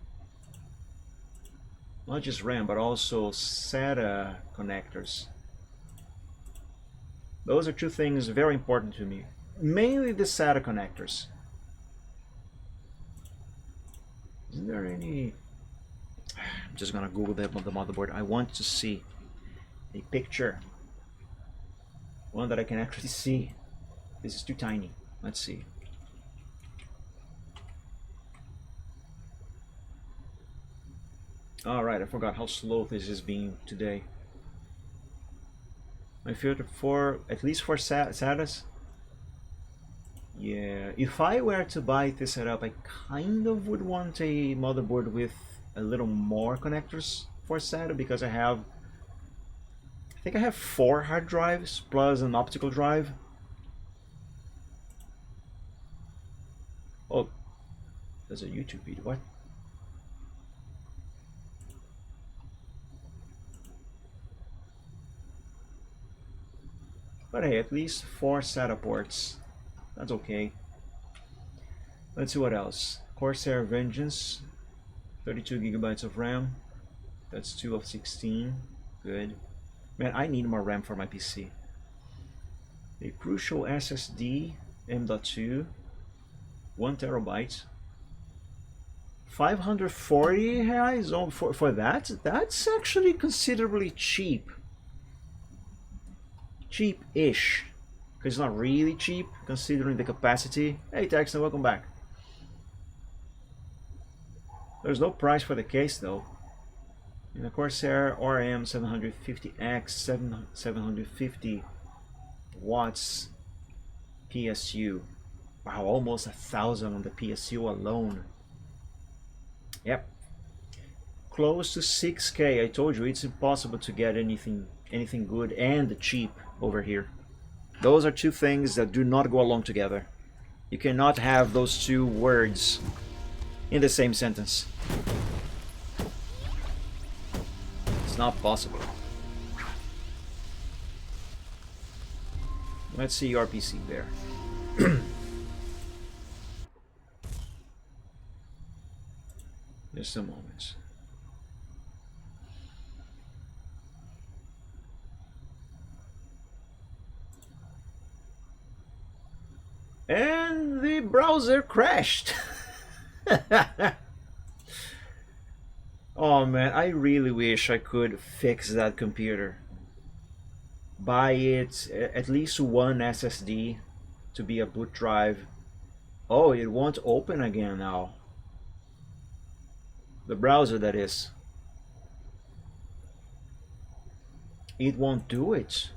Not just RAM, but also SATA connectors. Those are two things very important to me. Mainly the SATA connectors. Isn't there any... I'm just gonna Google that on the motherboard. I want to see a picture. One that I can actually see. This is too tiny. Let's see. Alright, I forgot how slow this is being today. My filter for, at least for SATAs. Yeah, if I were to buy this setup, I kind of would want a motherboard with a little more connectors for SATA, because I think I have 4 hard drives plus an optical drive. Oh, there's a YouTube video. What? But hey, at least 4 SATA ports. That's okay. Let's see what else. Corsair Vengeance, 32 gigabytes of RAM. That's 2 of 16. Good. Man, I need more RAM for my PC. A Crucial SSD M.2, 1 terabyte. 540 reais for that? That's actually considerably cheap. Cheap-ish. Because it's not really cheap, considering the capacity. Hey Texan, welcome back. There's no price for the case though. In the Corsair RM 750X, 750 watts PSU. Wow, almost 1,000 on the PSU alone. Yep. Close to 6K. I told you it's impossible to get anything good and cheap over here. Those are two things that do not go along together. You cannot have those two words in the same sentence. It's not possible. Let's see your PC there. Just a moment. And the browser crashed. Oh man, I really wish I could fix that computer. Buy it, at least one SSD to be a boot drive. Oh, it won't open again now. The browser, that is. It won't do it.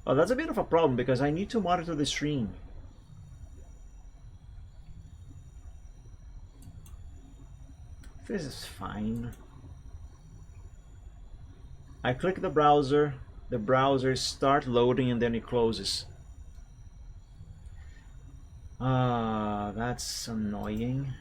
Oh, that's a bit of a problem because I need to monitor the stream. This is fine. I click the browser start loading and then it closes. That's annoying.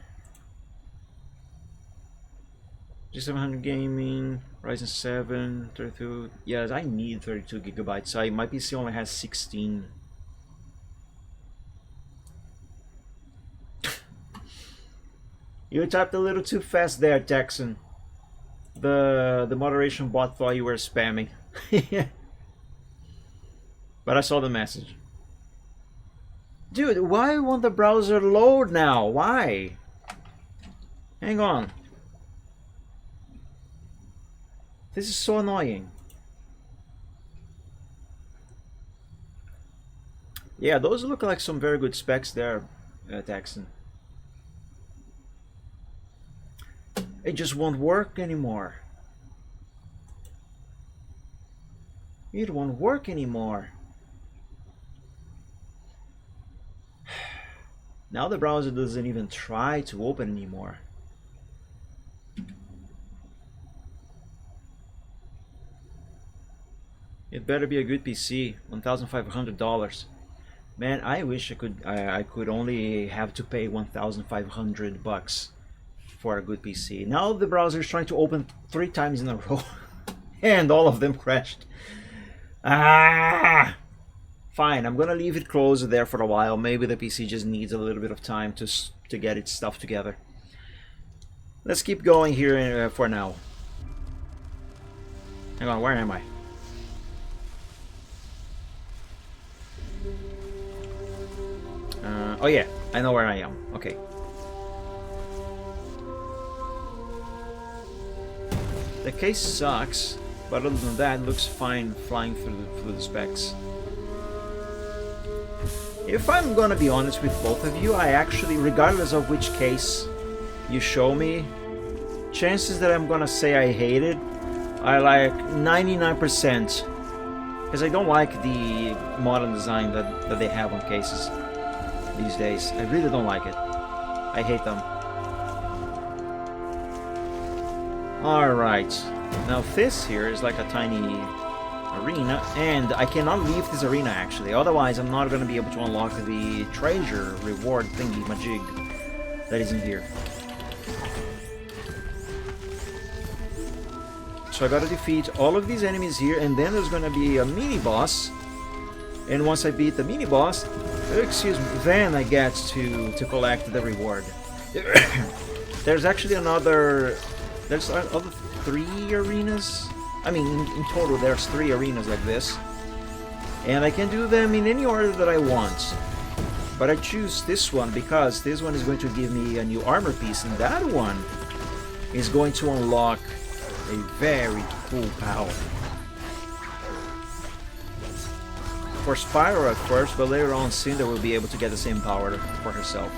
G700 gaming, Ryzen 7, 32. Yes, I need 32 gigabytes. My PC only has 16. You typed a little too fast there, Texan. The moderation bot thought you were spamming. But I saw the message. Dude, why won't the browser load now? Why? Hang on. This is so annoying. Yeah, those look like some very good specs there, Texan. It just won't work anymore. It won't work anymore. Now the browser doesn't even try to open anymore. It better be a good PC. $1,500. Man, I wish I could only have to pay $1,500 for a good PC. Now the browser is trying to open 3 times in a row, and all of them crashed. Ah! Fine, I'm gonna leave it closed there for a while. Maybe the PC just needs a little bit of time to get its stuff together. Let's keep going here for now. Hang on, where am I? Oh yeah, I know where I am. Okay. The case sucks, but other than that, it looks fine flying through the specs. If I'm gonna be honest with both of you, I actually, regardless of which case you show me, chances that I'm gonna say I hate it are like 99%, because I don't like the modern design that they have on cases these days. I really don't like it. I hate them. Alright, now this here is like a tiny arena, and I cannot leave this arena actually, otherwise I'm not going to be able to unlock the treasure reward thingy majig that is in here. So I gotta defeat all of these enemies here, and then there's gonna be a mini boss, and once I beat the mini boss, excuse me, then I get to collect the reward. There's actually there's other 3 arenas. I mean, in total there's 3 arenas like this, and I can do them in any order that I want, but I choose this one because this one is going to give me a new armor piece, and that one is going to unlock a very cool power for Spyro at first, but later on Cinder will be able to get the same power for herself.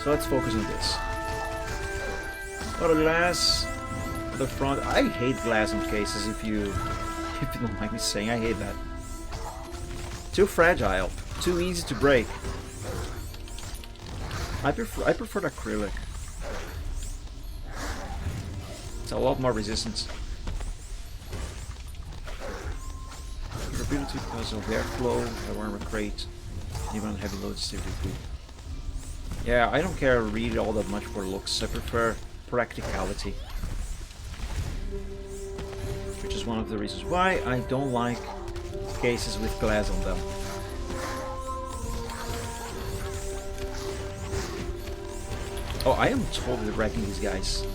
So let's focus on this. A lot of glass at the front. I hate glass in cases, if you don't mind me saying. I hate that. Too fragile, too easy to break. I prefer the acrylic. It's a lot more resistance. Durability because of airflow, the armor crate, even on heavy loads still good. Yeah, I don't care really all that much for looks. I prefer practicality, which is one of the reasons why I don't like cases with glass on them. Oh, I am totally wrecking these guys.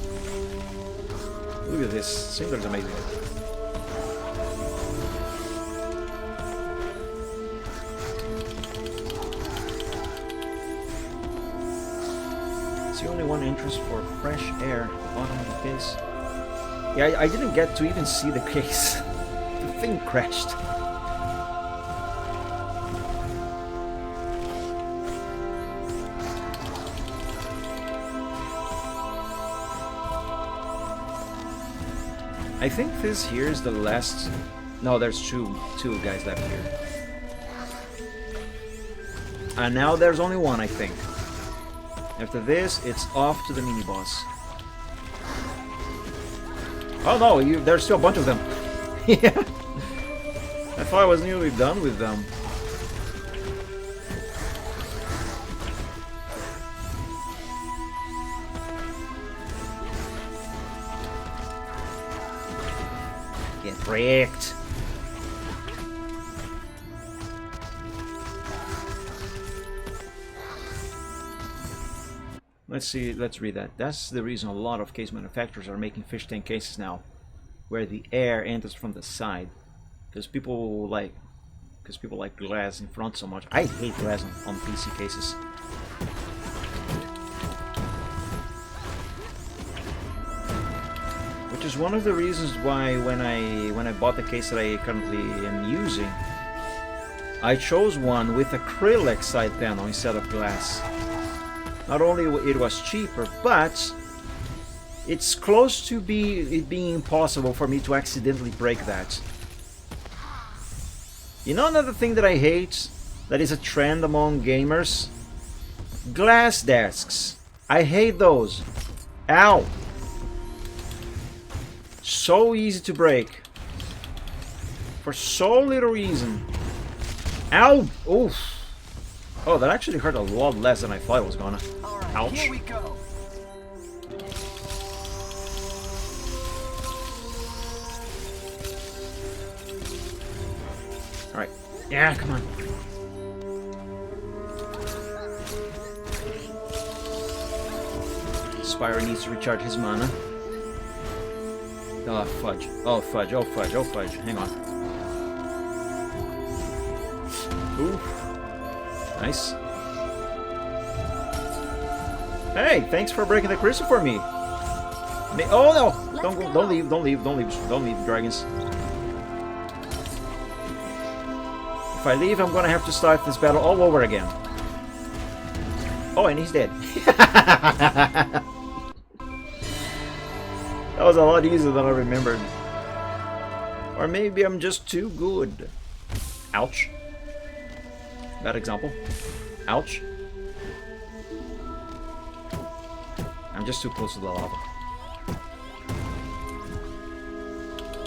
Look at this. Cinder's amazing. It's the only one entrance for fresh air at the bottom of the case. Yeah, I didn't get to even see the case. The thing crashed. I think this here is the last. No, there's two guys left here. And now there's only one, I think. After this, it's off to the mini boss. Oh no, there's still a bunch of them. Yeah. I thought I was nearly done with them. Get wrecked. Let's see, let's read that. That's the reason a lot of case manufacturers are making fish tank cases now, where the air enters from the side. Because people like glass in front so much. I hate glass on PC cases. Which is one of the reasons why when I bought the case that I currently am using, I chose one with acrylic side panel instead of glass. Not only it was cheaper, but it's close to it being impossible for me to accidentally break that. You know, another thing that I hate that is a trend among gamers. Glass desks. I hate those. Ow! So easy to break. For so little reason. Ow! Oof! Oh, that actually hurt a lot less than I thought it was gonna. Alright, Ouch. here we go. Alright. Yeah, come on. Spyro needs to recharge his mana. Oh, fudge. Oh, fudge. Oh, fudge. Oh, fudge. Hang on. Oof. Nice. Hey, thanks for breaking the crystal for me. Oh, no! Don't go. Don't leave. Don't leave. Don't leave. Don't leave, dragons. If I leave, I'm gonna have to start this battle all over again. Oh, and he's dead. That was a lot easier than I remembered. Or maybe I'm just too good. Ouch. Bad example. Ouch. I'm just too close to the lava.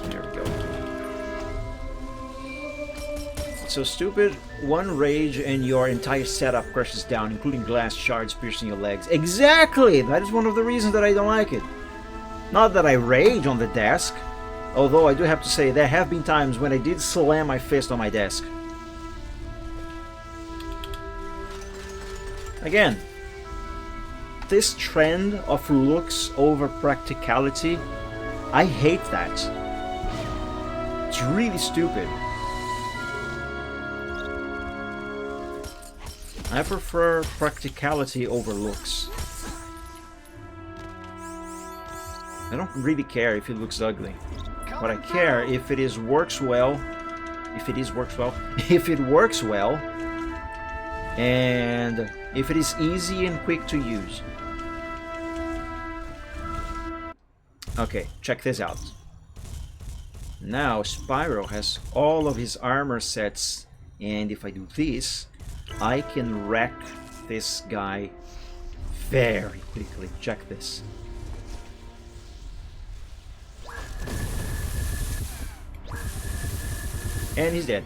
There we go. So stupid. One rage and your entire setup crashes down, including glass shards piercing your legs. Exactly! That is one of the reasons that I don't like it. Not that I rage on the desk, although I do have to say there have been times when I did slam my fist on my desk. Again, this trend of looks over practicality, I hate that. It's really stupid. I prefer practicality over looks. I don't really care if it looks ugly. But I care if it works well. If it works well. And if it is easy and quick to use. Okay, check this out. Now Spyro has all of his armor sets, and if I do this, I can wreck this guy very quickly. Check this. And he's dead.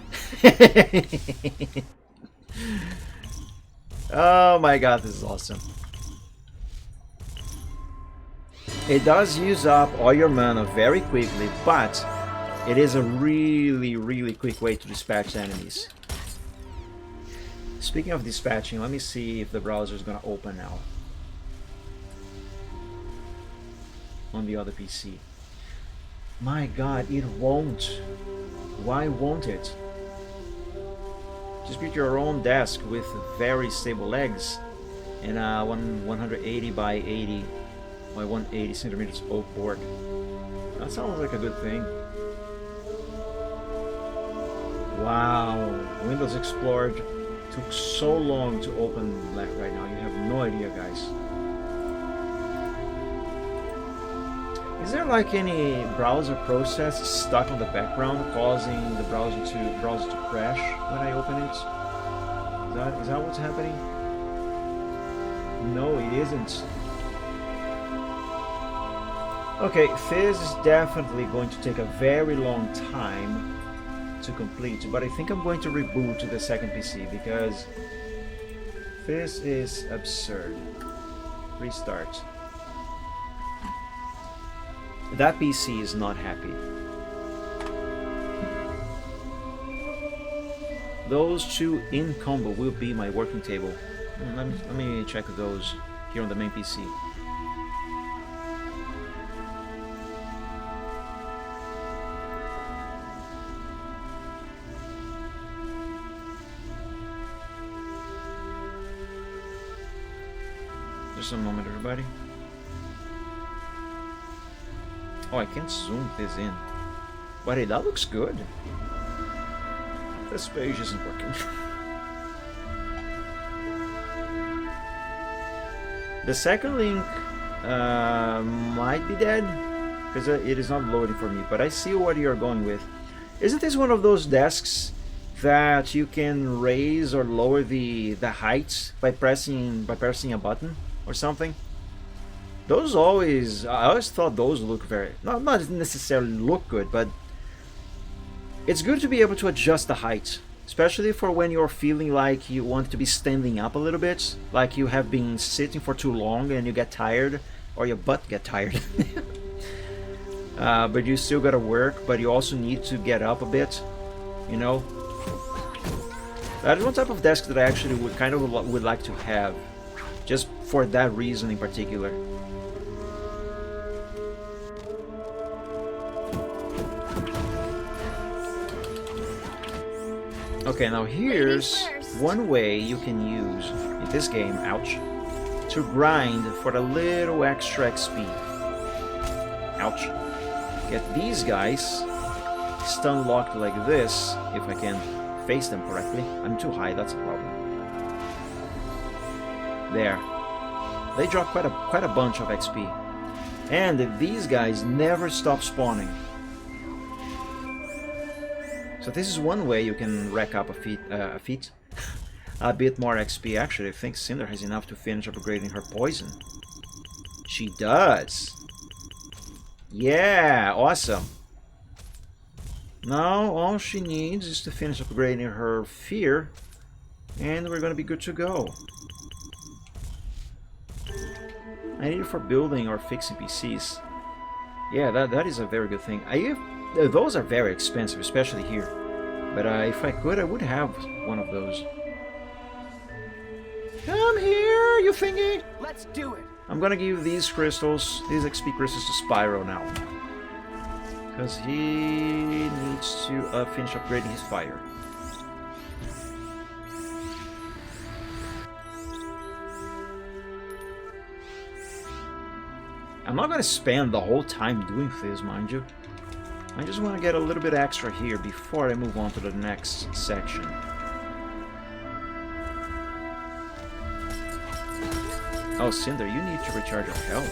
Oh my god, this is awesome. It does use up all your mana very quickly, but it is a really quick way to dispatch enemies. Speaking of dispatching, let me see if the browser is gonna open now. On the other PC. My god, it won't. Why won't it? Just build your own desk with very stable legs and 180 by 80 by 180 centimeters oak board. That sounds like a good thing. Wow, Windows Explorer took so long to open right now. You have no idea, guys. Is there like any browser process stuck on the background causing the browser to crash when I open it? Is that what's happening? No, it isn't. Okay, Fizz is definitely going to take a very long time to complete, but I think I'm going to reboot to the second PC because this is absurd. Restart. That PC is not happy. Those two in combo will be my working table. Let me check those here on the main PC. Just a moment, everybody. Oh, I can't zoom this in. But hey, that looks good. This page isn't working. The second link might be dead because it is not loading for me, but I see what you're going with. Isn't this one of those desks that you can raise or lower the height by pressing a button or something. Those always, I always thought those look very, not necessarily look good, but it's good to be able to adjust the height, especially for when you're feeling like you want to be standing up a little bit, like you have been sitting for too long and you get tired, or your butt get tired. But you still gotta work, but you also need to get up a bit, you know. That is one type of desk that I actually would like to have, just for that reason in particular. Okay, now here's one way you can use in this game, ouch, to grind for a little extra XP. Ouch. Get these guys stun locked like this, if I can face them correctly. I'm too high, that's a problem. There. They drop quite a bunch of XP. And these guys never stop spawning. So this is one way you can rack up a bit more XP. Actually, I think Cinder has enough to finish upgrading her poison. She does. Yeah, awesome. Now all she needs is to finish upgrading her fear, and we're gonna be good to go. I need it for building or fixing PCs. Yeah, that is a very good thing. Those are very expensive, especially here. But if I could, I would have one of those. Come here, you thingy! Let's do it! I'm gonna give these crystals, these XP crystals to Spyro now. Because he needs to finish upgrading his fire. I'm not gonna spend the whole time doing this, mind you. I just want to get a little bit extra here before I move on to the next section. Oh, Cinder, you need to recharge your health.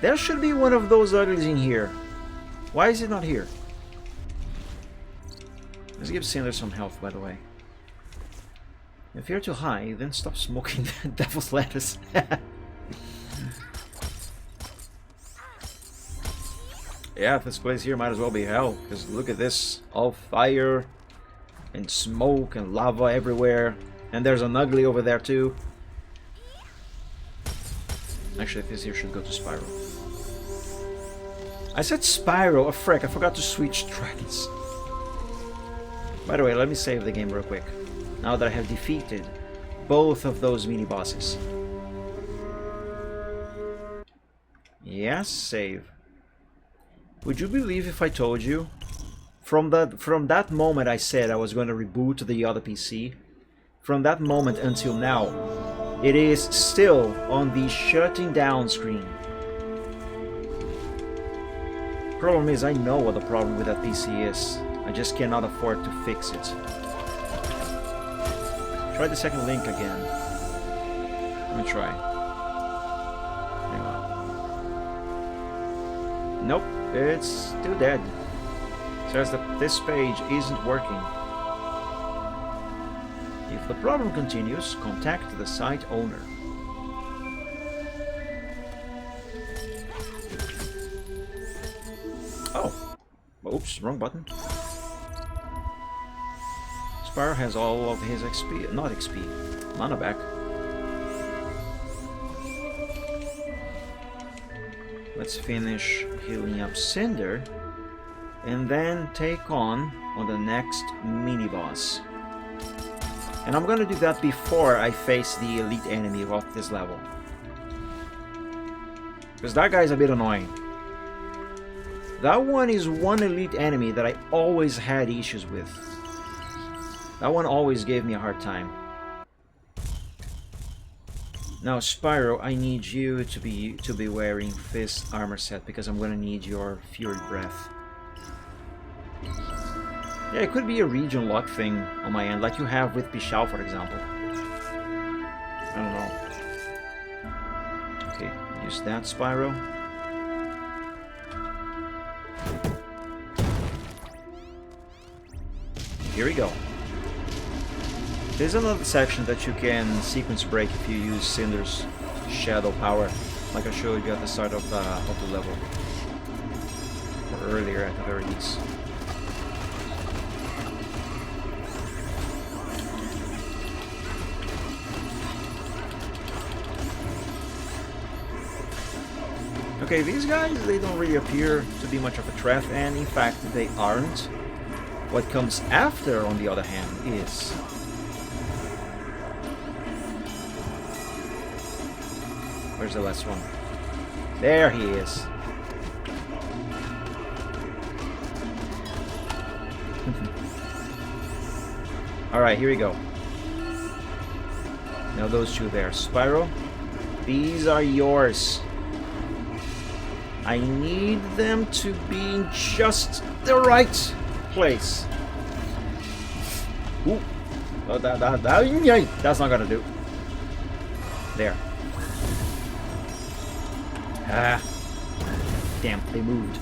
There should be one of those uglies in here. Why is it not here? Let's give Cinder some health, by the way. If you're too high, then stop smoking devil's lettuce. Yeah, if this place here might as well be hell, because look at this, all fire and smoke and lava everywhere, and there's an ugly over there too. Actually, this here should go to Spyro. I said Spyro, oh frick, I forgot to switch dragons. By the way, let me save the game real quick, now that I have defeated both of those mini-bosses. Yes, save. Would you believe if I told you? From that moment I said I was going to reboot the other PC, from that moment until now, it is still on the shutting down screen. Problem is, I know what the problem with that PC is. I just cannot afford to fix it. Try the second link again. Let me try. Hang on. Nope. It's still dead. It says that this page isn't working. If the problem continues, contact the site owner. Oh. Oops, wrong button. Spyro has all of his XP, not XP, mana back. Let's finish healing up Cinder, and then take on the next mini-boss. And I'm gonna do that before I face the elite enemy of this level. Because that guy's a bit annoying. That one is one elite enemy that I always had issues with. That one always gave me a hard time. Now, Spyro, I need you to be wearing this armor set because I'm gonna need your Fury Breath. Yeah, it could be a region lock thing on my end, like you have with Pichal, for example. I don't know. Okay, use that, Spyro. Here we go. There's another section that you can sequence break if you use Cinder's shadow power, like I showed you at the start of the level, or earlier at the very least. Okay, these guys, they don't really appear to be much of a threat, and in fact they aren't. What comes after, on the other hand, is... Where's the last one? There he is. Alright, here we go. Now those two there. Spyro, these are yours. I need them to be in just the right place. Ooh. Oh, that's not gonna do. There. Ah. Damn, they moved.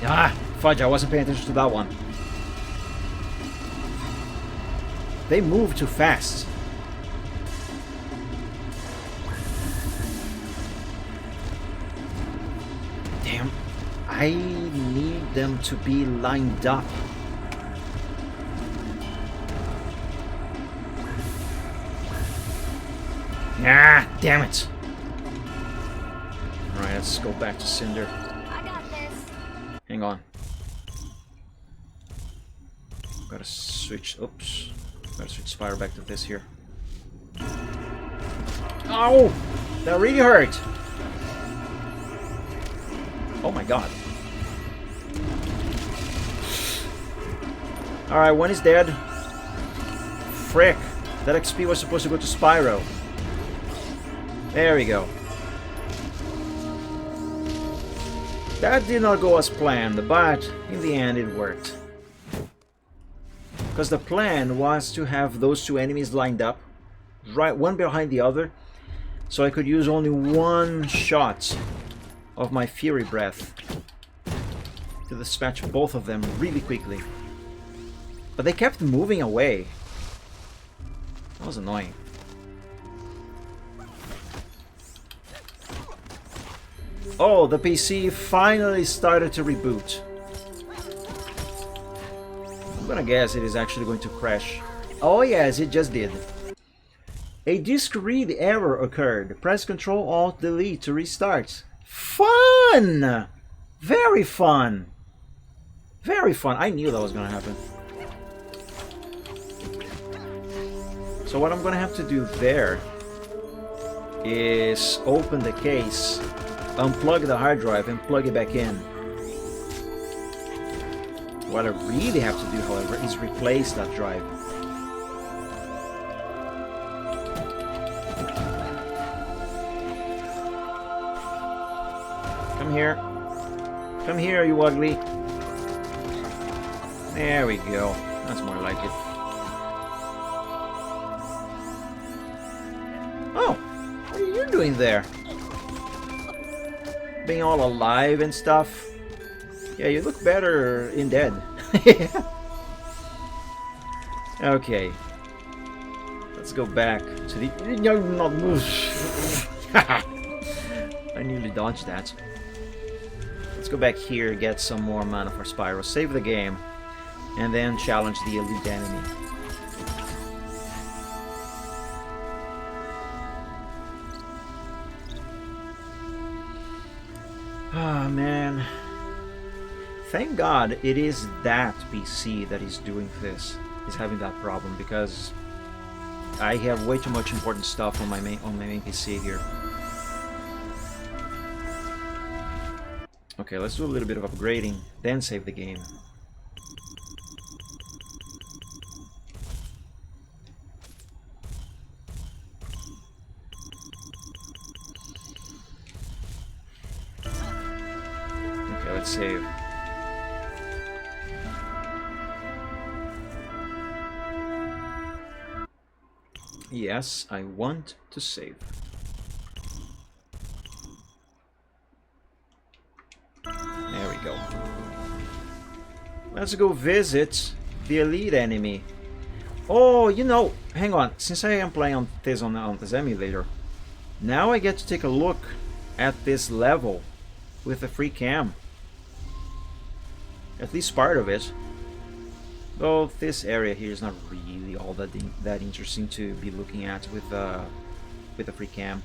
Ah, fudge, I wasn't paying attention to that one. They move too fast. Damn. I need them to be lined up. Ah, damn it. Alright, let's go back to Cinder. I got this. Hang on. Gotta switch. Oops. Gotta switch Spyro back to this here. Oh! That really hurt! Oh my god. Alright, one is dead. Frick. That XP was supposed to go to Spyro. There we go. That did not go as planned, but in the end it worked. Because the plan was to have those two enemies lined up, right, one behind the other, so I could use only one shot of my Fury Breath to dispatch both of them really quickly. But they kept moving away. That was annoying. Oh, the PC finally started to reboot. I'm gonna guess it is actually going to crash. Oh yes, it just did. A disk read error occurred. Press Ctrl Alt Delete to restart. Fun! Very fun! Very fun. I knew that was gonna happen. So what I'm gonna have to do there is open the case, unplug the hard drive and plug it back in. What I really have to do, however, is replace that drive. Come here. Come here, you ugly. There we go. That's more like it. Oh! What are you doing there? Being all alive and stuff. Yeah, you look better in dead. Okay. Let's go back to the... No, not move. I nearly dodged that. Let's go back here, get some more mana for Spyro, save the game, and then challenge the elite enemy. Ah, man. Thank God it is that PC that is doing this, is having that problem, because I have way too much important stuff on my main PC here. Okay, let's do a little bit of upgrading, then save the game. Okay, let's save. Yes, I want to save. There we go. Let's go visit the elite enemy. Oh, you know, hang on. Since I am playing on this emulator, now I get to take a look at this level with a free cam. At least part of it. Though this area here is not really all that interesting to be looking at with a free cam.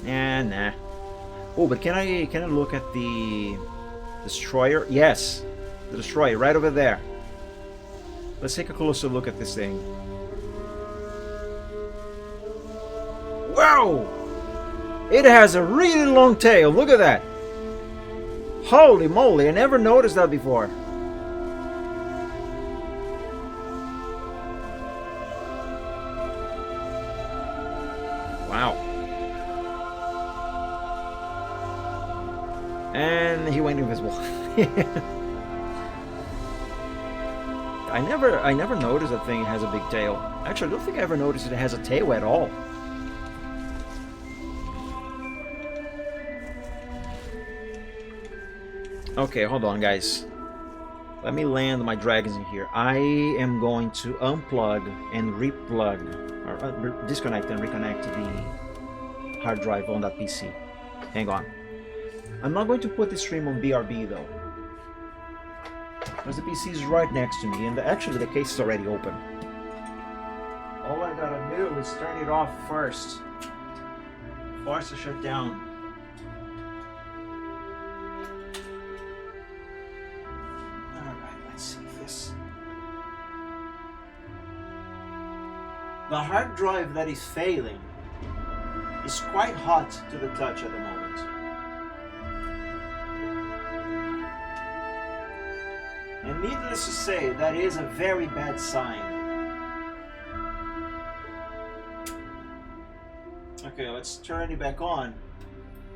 Nah. Oh, but can I look at the destroyer? Yes, the destroyer right over there. Let's take a closer look at this thing. Wow! It has a really long tail. Look at that. Holy moly! I never noticed that before. Wow. And he went invisible. I never noticed that thing has a big tail. Actually, I don't think I ever noticed it has a tail at all. Okay, hold on, guys. Let me land my dragons in here. I am going to unplug and replug, or disconnect and reconnect the hard drive on that PC. Hang on. I'm not going to put the stream on BRB though, because the PC is right next to me, and actually the case is already open. All I gotta do is turn it off first. Force to shut down. The hard drive that is failing is quite hot to the touch at the moment. And needless to say, that is a very bad sign. Okay, let's turn it back on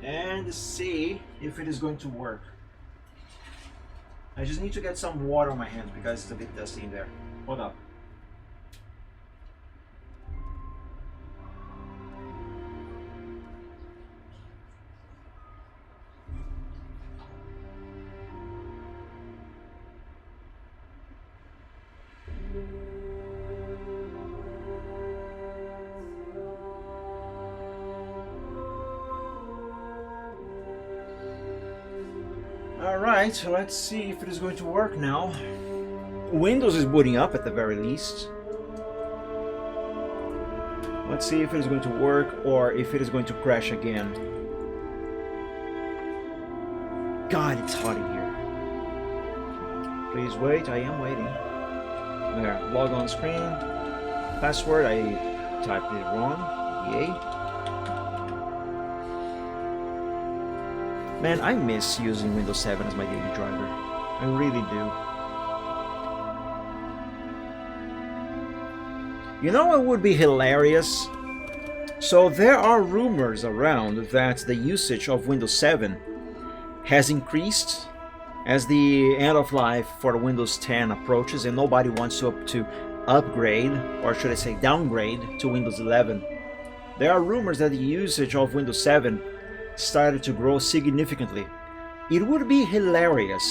and see if it is going to work. I just need to get some water on my hands because it's a bit dusty in there. Hold up. Alright, let's see if it is going to work now. Windows is booting up at the very least. Let's see if it is going to work or if it is going to crash again. God, it's hot in here. Please wait, I am waiting. There, log on screen. Password, I typed it wrong. Yay. Man, I miss using Windows 7 as my daily driver. I really do. You know what would be hilarious? So there are rumors around that the usage of Windows 7 has increased as the end of life for Windows 10 approaches and nobody wants to upgrade, or should I say downgrade, to Windows 11. There are rumors that the usage of Windows 7 started to grow significantly. It would be hilarious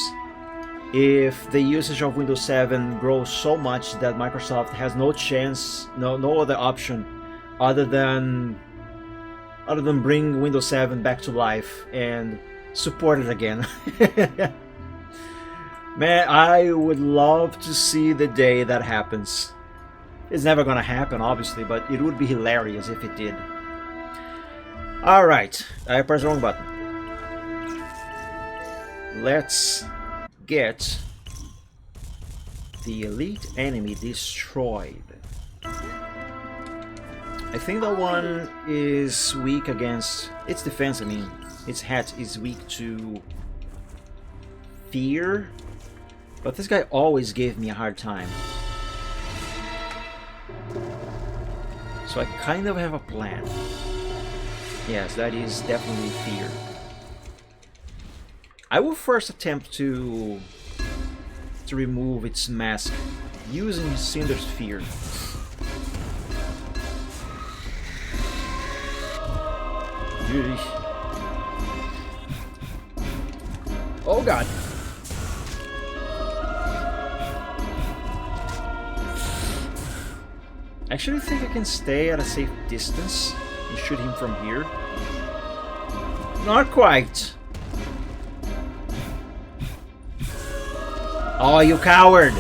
if the usage of Windows 7 grows so much that Microsoft has no chance, no other option other than bring Windows 7 back to life and support it again. Man, I would love to see the day that happens. It's never gonna happen, obviously, but it would be hilarious if it did. Alright, I pressed the wrong button. Let's get the elite enemy destroyed. I think that one is weak against its defense. I mean, its hat is weak to fear, but this guy always gave me a hard time. So I kind of have a plan. Yes, that is definitely fear. I will first attempt to remove its mask using Cinder's Sphere. Oh god. Actually, I think I can stay at a safe distance and shoot him from here. Not quite. Oh, you coward!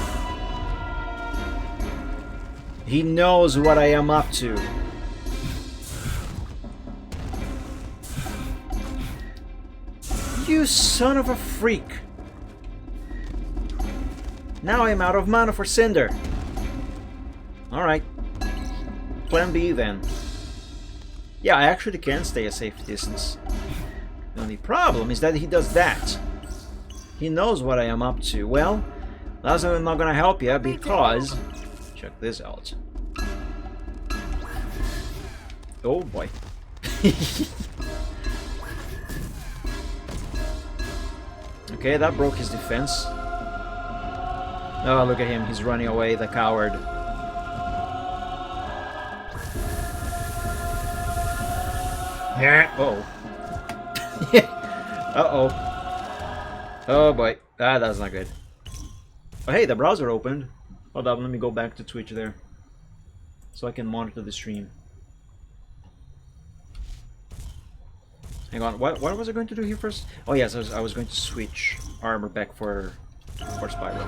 He knows what I am up to. You son of a freak! Now I'm out of mana for Cinder. Alright. Plan B then. Yeah, I actually can stay a safe distance. The only problem is that he does that. He knows what I am up to. Well, that's not gonna help you because... Check this out. Oh boy. Okay, that broke his defense. Oh, look at him. He's running away, the coward. Uh-oh. Uh-oh. Oh boy. Ah, that's not good. Oh, hey, the browser opened. Hold up, let me go back to Twitch there. So I can monitor the stream. Hang on, what was I going to do here first? Oh yes, I was going to switch armor back for Spyro.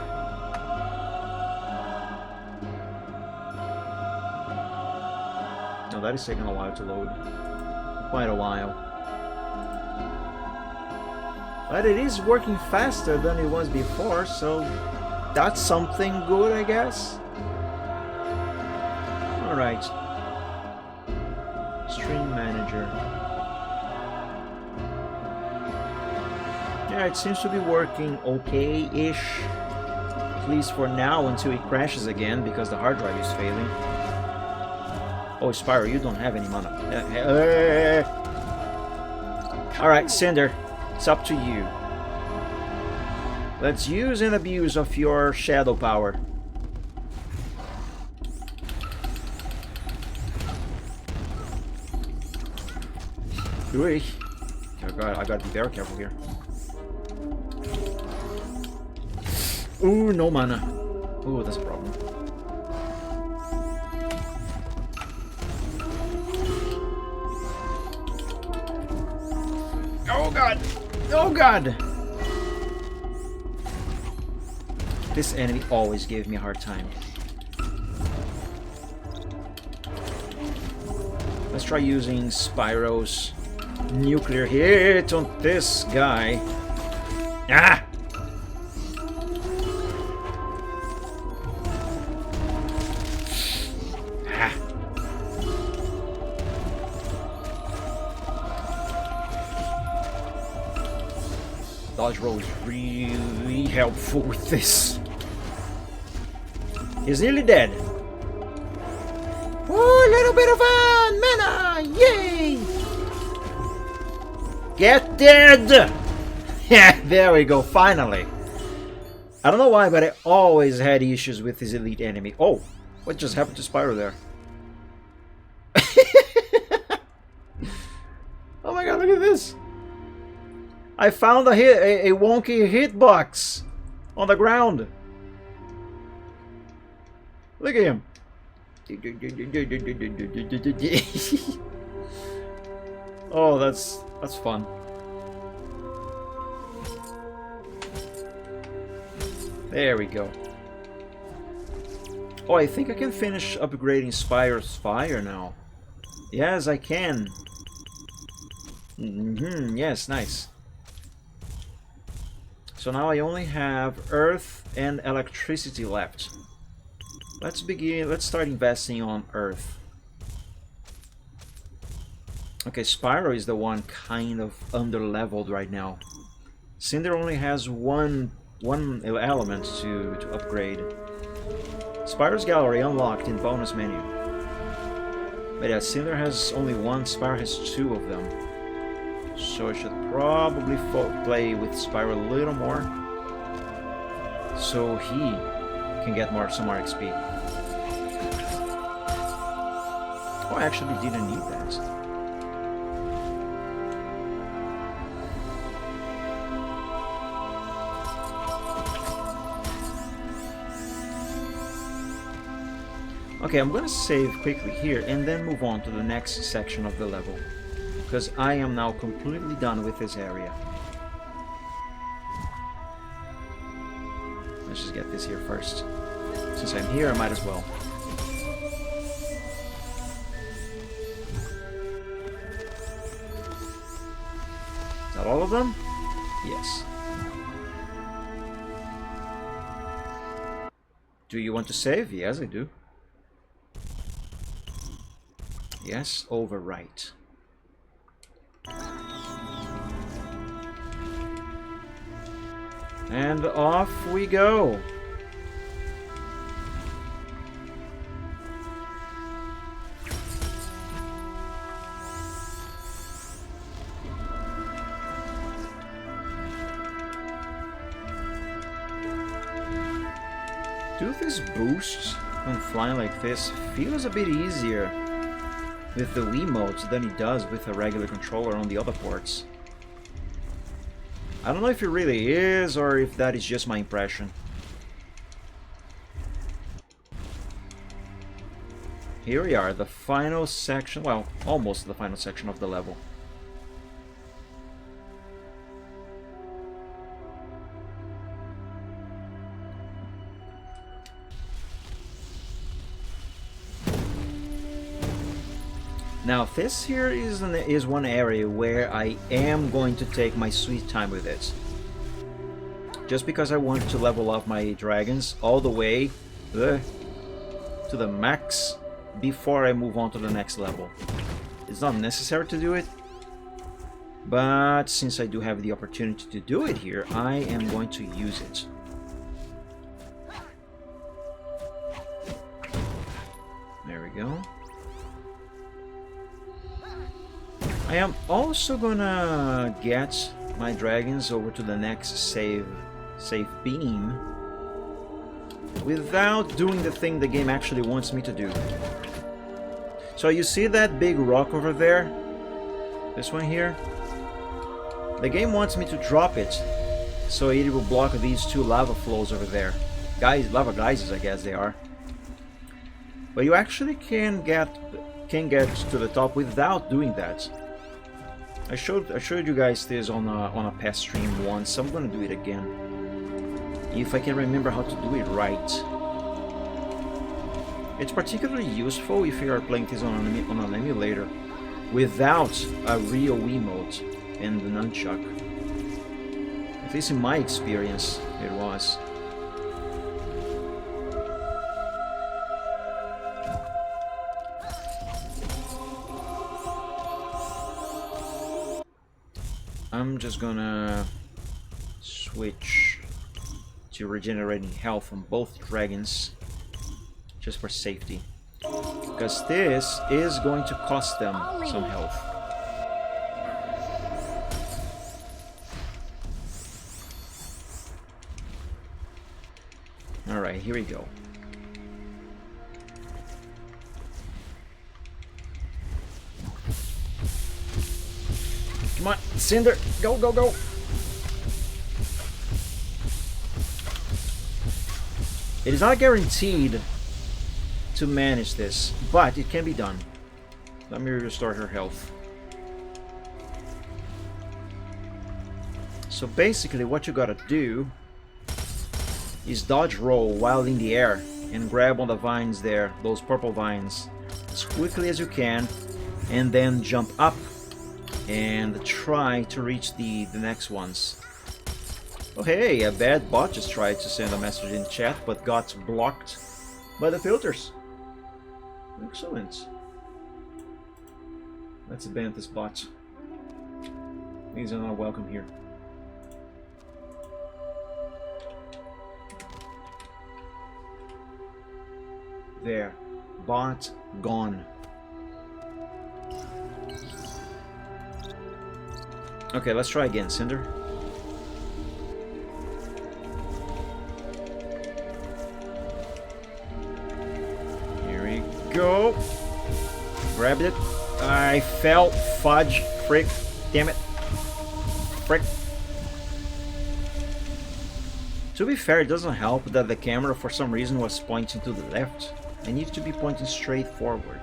No, that is taking a while to load. Quite a while. But it is working faster than it was before, so that's something good, I guess. Alright. Stream manager. Yeah, it seems to be working okay-ish. At least for now, until it crashes again because the hard drive is failing. Oh, Spyro, you don't have any mana. Alright, Cinder, it's up to you. Let's use and abuse of your shadow power. Ooh. I gotta be very careful here. Ooh, no mana. Ooh, that's a problem. Oh god! Oh god! This enemy always gave me a hard time. Let's try using Spyro's nuclear hit on this guy. Ah! Ah. Dodge roll is really helpful with this. He's nearly dead. Oh, a little bit of mana! Yay! Get dead! Yeah, there we go, finally. I don't know why, but I always had issues with his elite enemy. Oh, what just happened to Spyro there? Oh my god, look at this! I found a wonky hitbox on the ground. Look at him. Oh, that's fun. There we go. Oh, I think I can finish upgrading Spyro's fire now. Yes, I can. Yes, nice. So now I only have earth and electricity left. Let's start investing on earth. Okay, Spyro is the one kind of under-leveled right now. Cinder only has one element to upgrade. Spyro's gallery unlocked in bonus menu. But yeah, Cinder has only one, Spyro has two of them. So I should probably play with Spyro a little more, so he can get some more XP. Oh, I actually didn't need that. Okay, I'm gonna save quickly here and then move on to the next section of the level, because I am now completely done with this area. Let's just get this here first. Since I'm here, I might as well. Is that all of them? Yes. Do you want to save? Yes, I do. Yes, overwrite. And off we go. Do this boost when flying like this feels a bit easier with the Wiimotes than it does with a regular controller on the other ports. I don't know if it really is or if that is just my impression. Here we are, the final section, well, almost the final section of the level. Now this here is one area where I am going to take my sweet time with it. Just because I want to level up my dragons all the way to the max before I move on to the next level. It's not necessary to do it, but since I do have the opportunity to do it here, I am going to use it. There we go. I am also gonna get my dragons over to the next save beam without doing the thing the game actually wants me to do. So you see that big rock over there? This one here? The game wants me to drop it so it will block these two lava flows over there. Lava geysers, I guess they are. But you actually can get to the top without doing that. I showed you guys this on a past stream once. I'm gonna do it again if I can remember how to do it right. It's particularly useful if you are playing this on an emulator without a real Wiimote and the nunchuck. At least in my experience, it was. I'm just gonna switch to regenerating health on both dragons just for safety, because this is going to cost them some health. Alright, here we go. Come on, Cinder! Go, go, go! It is not guaranteed to manage this, but it can be done. Let me restore her health. So basically what you gotta do is dodge roll while in the air and grab on the vines there, those purple vines, as quickly as you can, and then jump up and try to reach the next ones. Oh hey, a bad bot just tried to send a message in chat but got blocked by the filters. Excellent. Let's ban this bot. These are not welcome here. There. Bot gone. Okay, let's try again, Cinder. Here we go. Grabbed it. I fell. Fudge. Frick. Damn it. Frick. To be fair, it doesn't help that the camera for some reason was pointing to the left. I need to be pointing straight forward.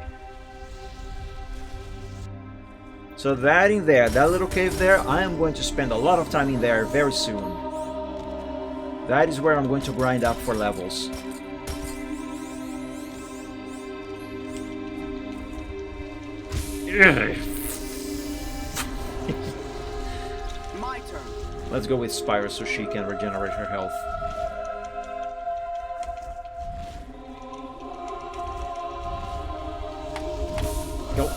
So that in there, that little cave there, I am going to spend a lot of time in there very soon. That is where I'm going to grind up for levels. My turn. Let's go with Spyro so she can regenerate her health. Go.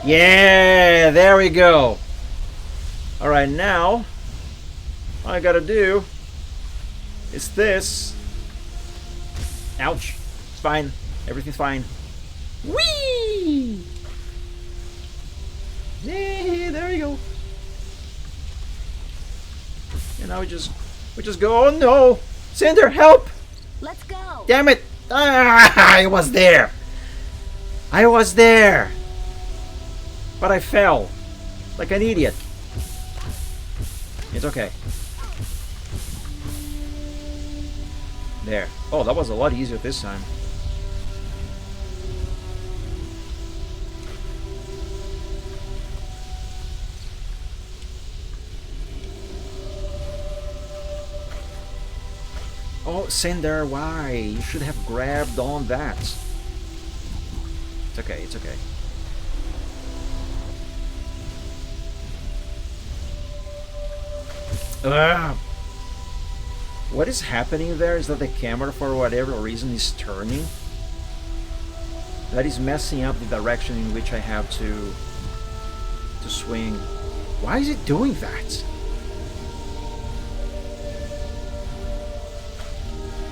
Yeah, there we go. Alright, now all I gotta do is this. Ouch. It's fine. Everything's fine. Whee! Yeah, there we go. And now we just go. Oh no! Cinder, help! Let's go. Damn it! Ah, I was there! I was there! But I fell. Like an idiot. It's okay. There. Oh, that was a lot easier this time. Oh, Cinder, why? You should have grabbed on that. It's okay, it's okay. Ugh. What is happening there is that the camera, for whatever reason, is turning. That is messing up the direction in which I have to swing. Why is it doing that?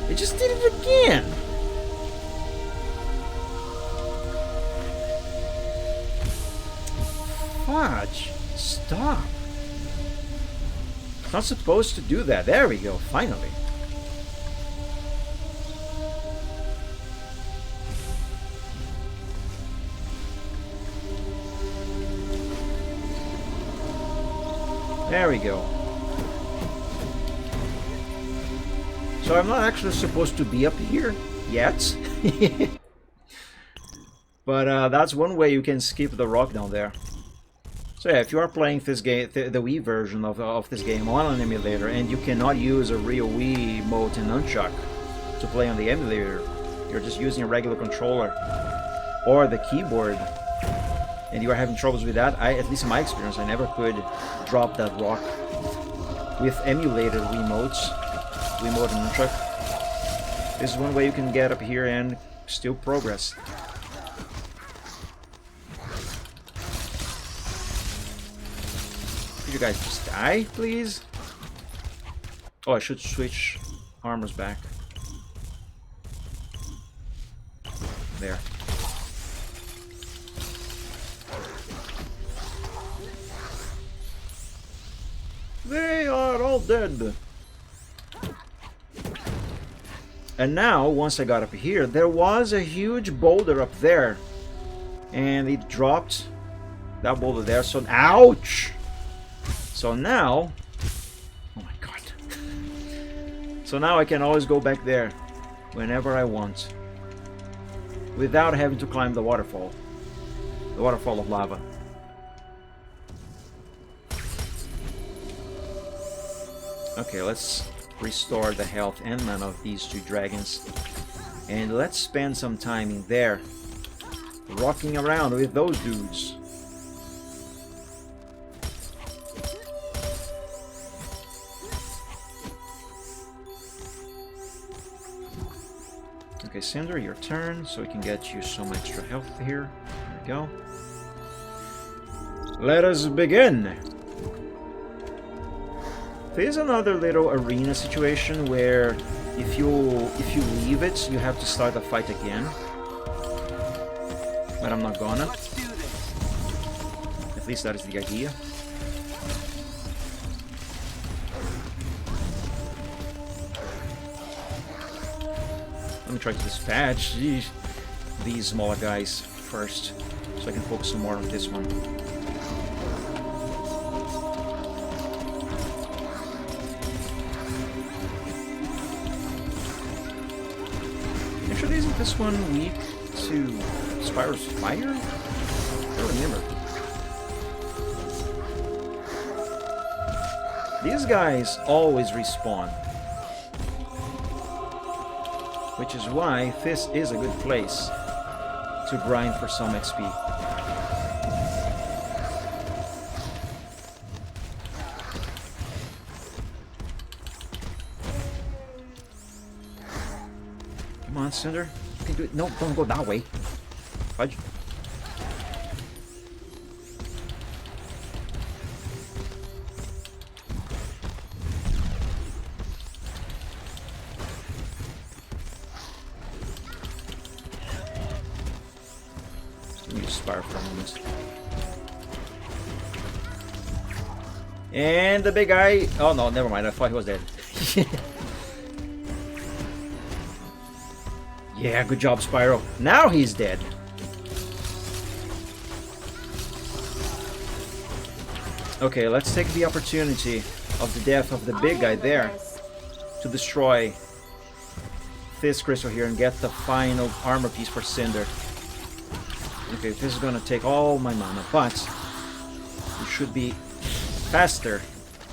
It just did it again. Fudge. Stop. It's not supposed to do that. There we go, finally. There we go. So I'm not actually supposed to be up here yet. But that's one way you can skip the rock down there. So yeah, if you are playing this game, the Wii version of this game on an emulator, and you cannot use a real Wii Remote and nunchuck to play on the emulator, you're just using a regular controller or the keyboard, and you are having troubles with that, at least in my experience, I never could drop that rock with emulator Wiimote and nunchuck. This is one way you can get up here and still progress. Could you guys just die, please? Oh, I should switch armors back. There. They are all dead. And now, once I got up here, there was a huge boulder up there. And it dropped that boulder there, so... Ouch! So now... Oh my god. So now I can always go back there whenever I want. Without having to climb the waterfall. The waterfall of lava. Okay, let's restore the health and mana of these two dragons. And let's spend some time in there. Rocking around with those dudes. Okay, Cinder, your turn, so we can get you some extra health here. There we go. Let us begin! There's another little arena situation where if you leave it, you have to start the fight again. But I'm not gonna. Let's do this. At least that is the idea. Let me try to dispatch these smaller guys first, so I can focus some more on this one. isn't this one weak to Spyro's fire? I don't remember. These guys always respawn. Which is why this is a good place to grind for some XP. Come on, Cinder. You can do it. No, don't go that way. Fudge. Use Spyro for a moment. And the big guy. Oh no, never mind. I thought he was dead. Yeah, good job, Spyro. Now he's dead. Okay, let's take the opportunity of the death of the big guy there to destroy this crystal here and get the final armor piece for Cinder. Okay, this is gonna take all my mana, but it should be faster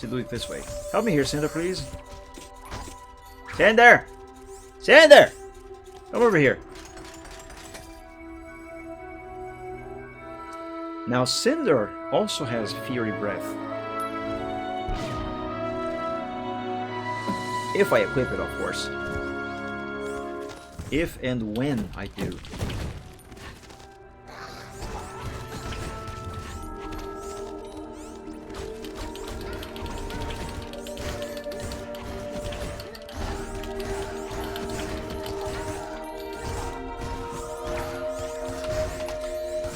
to do it this way. Help me here, Cinder, please. Cinder! Cinder! Come over here. Now Cinder also has Fury Breath. If I equip it, of course. If and when I do.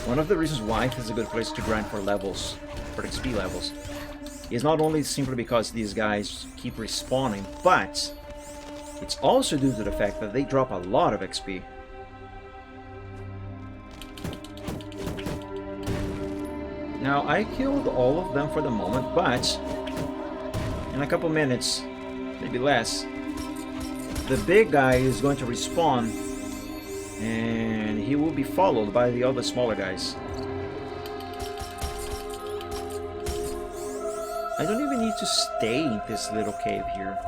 One of the reasons why this is a good place to grind for levels, for XP levels, is not only simply because these guys keep respawning, but it's also due to the fact that they drop a lot of XP. Now, I killed all of them for the moment, but in a couple minutes, maybe less, the big guy is going to respawn, and he will be followed by the other smaller guys. I don't even need to stay in this little cave here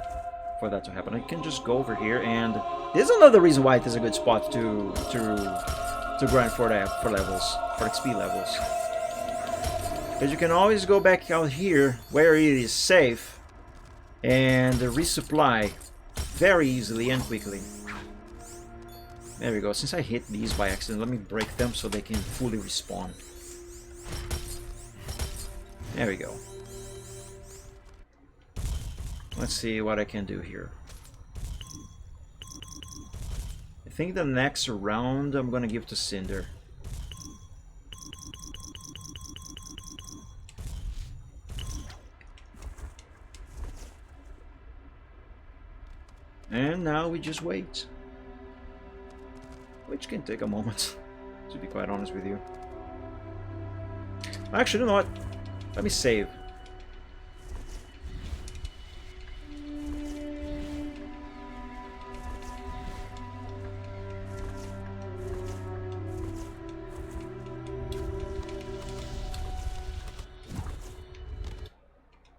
for that to happen. I can just go over here, and this is another reason why it is a good spot to grind for levels, for XP levels. Because you can always go back out here where it is safe and resupply very easily and quickly. There we go. Since I hit these by accident, let me break them so they can fully respawn. There we go. Let's see what I can do here. I think the next round I'm gonna give to Cinder. And now we just wait. Which can take a moment, to be quite honest with you. Actually, you know what? Let me save.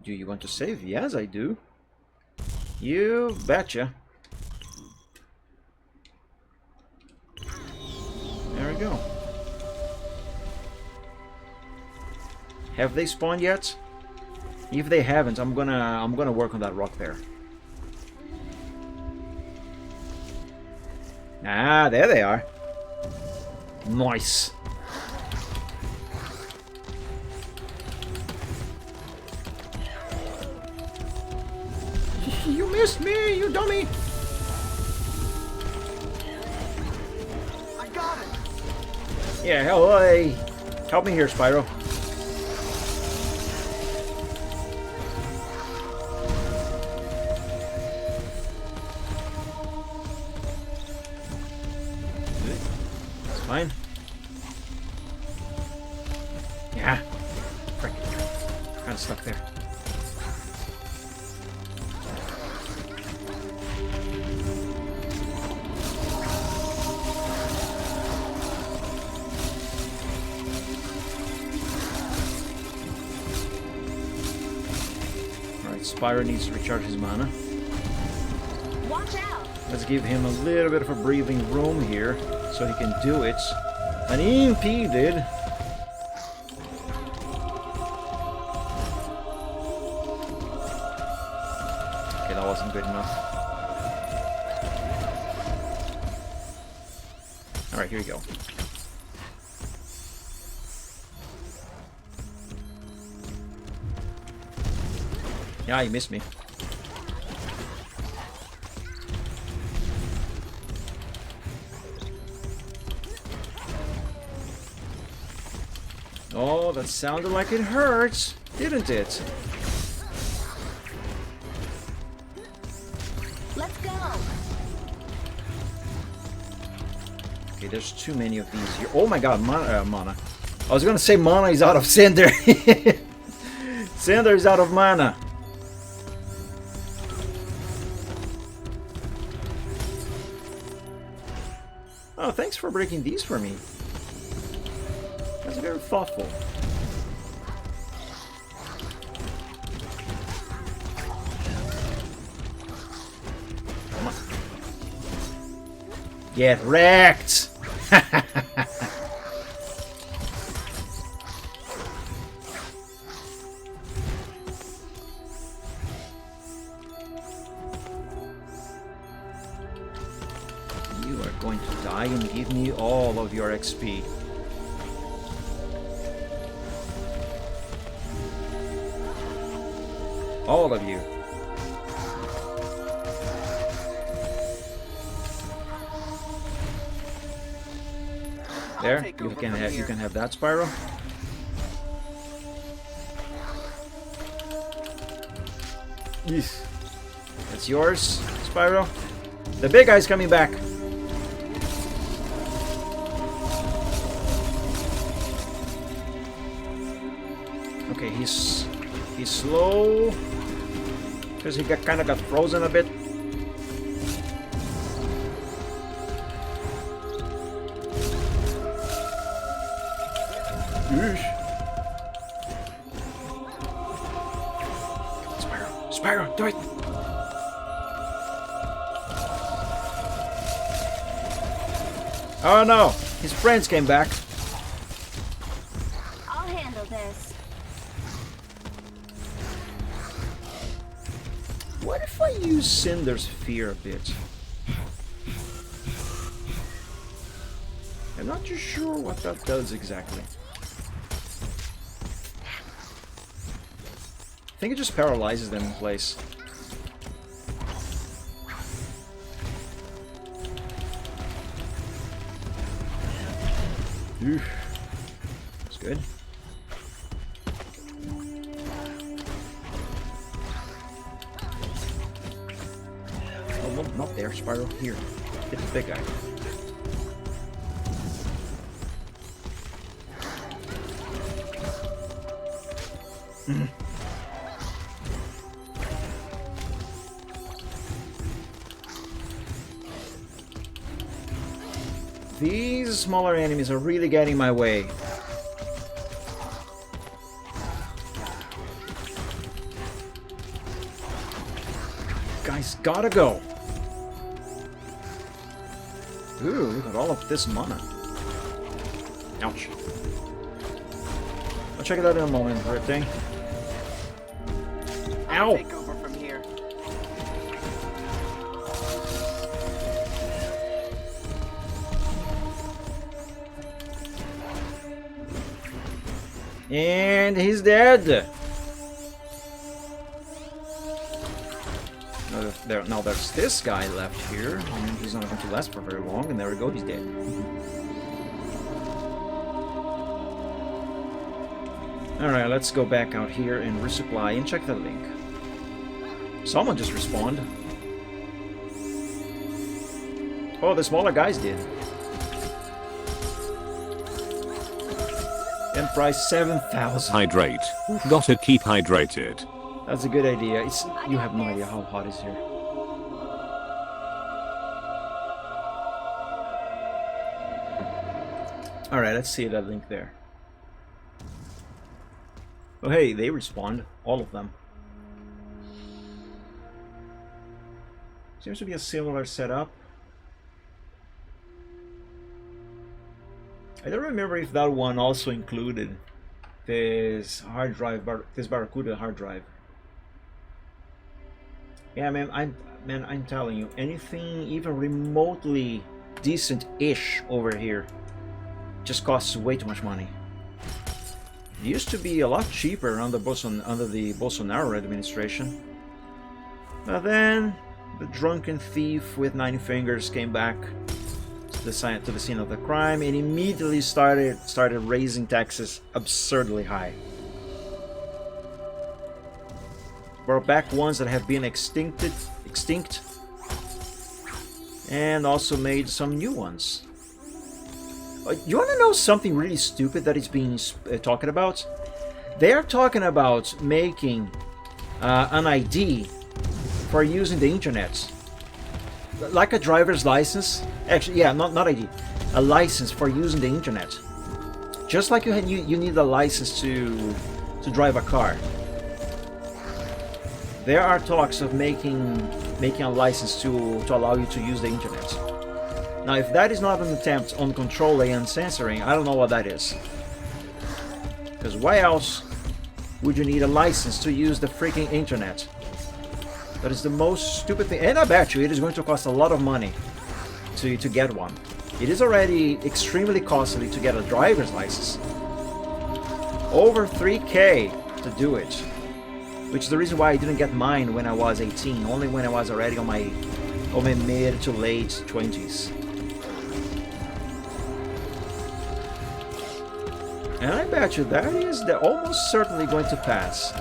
Do you want to save? Yes, I do. You betcha. There we go. Have they spawned yet? If they haven't, I'm gonna work on that rock there. Ah, there they are. Nice. You missed me, you dummy! I got it! Yeah, hey, help me here, Spyro. It's fine. Yeah. Frick. Kind of stuck there. Spyro needs to recharge his mana. Watch out! Let's give him a little bit of a breathing room here so he can do it unimpeded. Okay, that wasn't good enough. Alright, here we go. Yeah, you missed me. Oh, that sounded like it hurts, didn't it? Let's go! Okay, there's too many of these here. Oh my god, mana. I was gonna say mana is out of Cinder. Cinder is out of mana. Oh, thanks for breaking these for me. That's very thoughtful. Come on. Get wrecked! You are going to die and give me all of your XP. All of you. There, you can have that, Spyro. Yes. That's yours, Spyro. The big guy's coming back. Okay, he's slow because he kind of got frozen a bit. Spyro, do it! Oh no! His friends came back. I'll handle this. What if I use Cinder's fear a bit? I'm not too sure what that does exactly. I think it just paralyzes them in place. Oof. That's good. Oh, well, not there, Spyro. Here. Get the big guy. These smaller enemies are really getting my way. Guys, gotta go. Ooh, look at all of this mana. Ouch. I'll check it out in a moment, right thing. I'll Ow! take over from here. And he's dead. Now there's this guy left here, and he's not going to last for very long. And there we go, he's dead. All right, let's go back out here and resupply and check the link. Someone just respawned. Oh, the smaller guys did. And price 7,000. Hydrate. Gotta keep hydrated. That's a good idea. You have no idea how hot it is here. Alright, let's see that link there. Oh hey, they respawned. All of them. Seems to be a similar setup. I don't remember if that one also included this hard drive, this Barracuda hard drive. Yeah, man, I'm telling you, anything even remotely decent-ish over here just costs way too much money. It used to be a lot cheaper under the Bolsonaro administration. But then the drunken thief with 9 fingers came back to the scene of the crime and immediately started raising taxes absurdly high. Brought back ones that have been extinct, and also made some new ones. You want to know something really stupid that is being talking about? They are talking about making an ID for using the internet, like a driver's license. Actually, yeah, not ID, a license for using the internet. Just like you need a license to drive a car. There are talks of making a license to allow you to use the internet. Now, if that is not an attempt on controlling and censoring, I don't know what that is. Because why else would you need a license to use the freaking internet? That is the most stupid thing. And I bet you it is going to cost a lot of money to get one. It is already extremely costly to get a driver's license. Over $3,000 to do it. Which is the reason why I didn't get mine when I was 18. Only when I was already on my mid to late 20s. And I bet you that is almost certainly going to pass.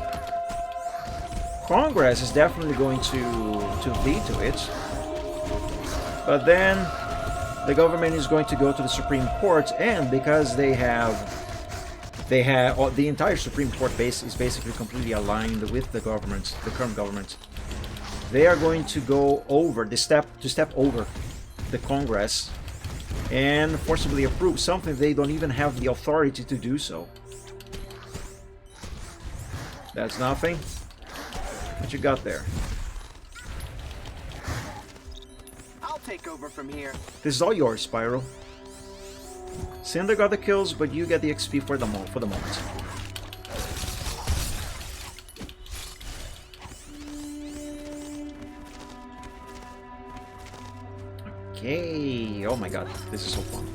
Congress is definitely going to veto it. But then the government is going to go to the Supreme Court, and because the entire Supreme Court base is basically completely aligned with the government, the current government. They are going to go over step over the Congress and forcibly approve something they don't even have the authority to do so. That's nothing. What you got there? I'll take over from here. This is all yours, Spyro. Cinder got the kills, but you get the XP for the moment. Okay. Oh my god, this is so fun.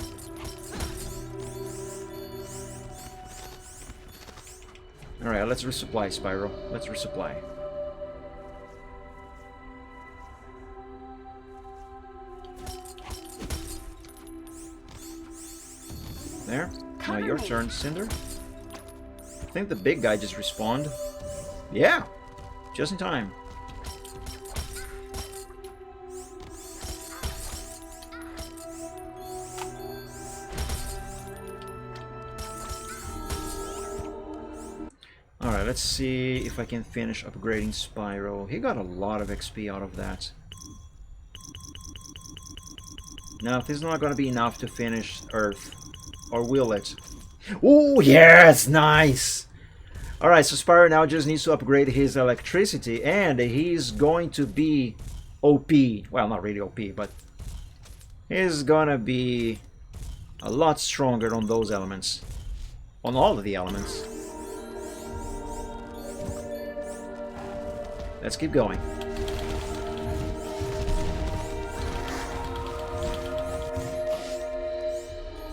Alright, let's resupply, Spyro. Let's resupply. There. Now your turn, Cinder. I think the big guy just respawned. Yeah! Just in time. Alright, let's see if I can finish upgrading Spyro. He got a lot of XP out of that. Now, this is not going to be enough to finish Earth. Or will it? Oh, yes! Nice! Alright, so Spyro now just needs to upgrade his electricity, and he's going to be OP. Well, not really OP, but he's gonna be a lot stronger on those elements. On all of the elements. Let's keep going.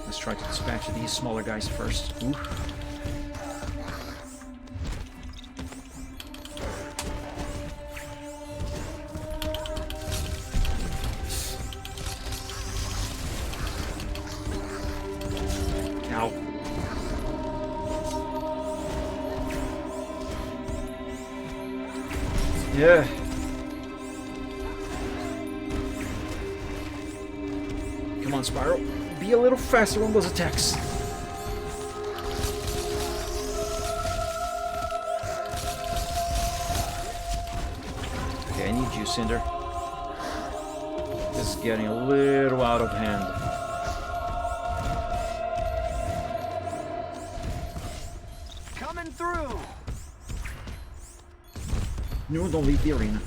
Let's try to dispatch these smaller guys first. Oof. Ow. Yeah. Come on, Spyro. Be a little faster on those attacks. Okay, I need you, Cinder. This is getting a little out of hand. Coming through. No, don't leave the arena.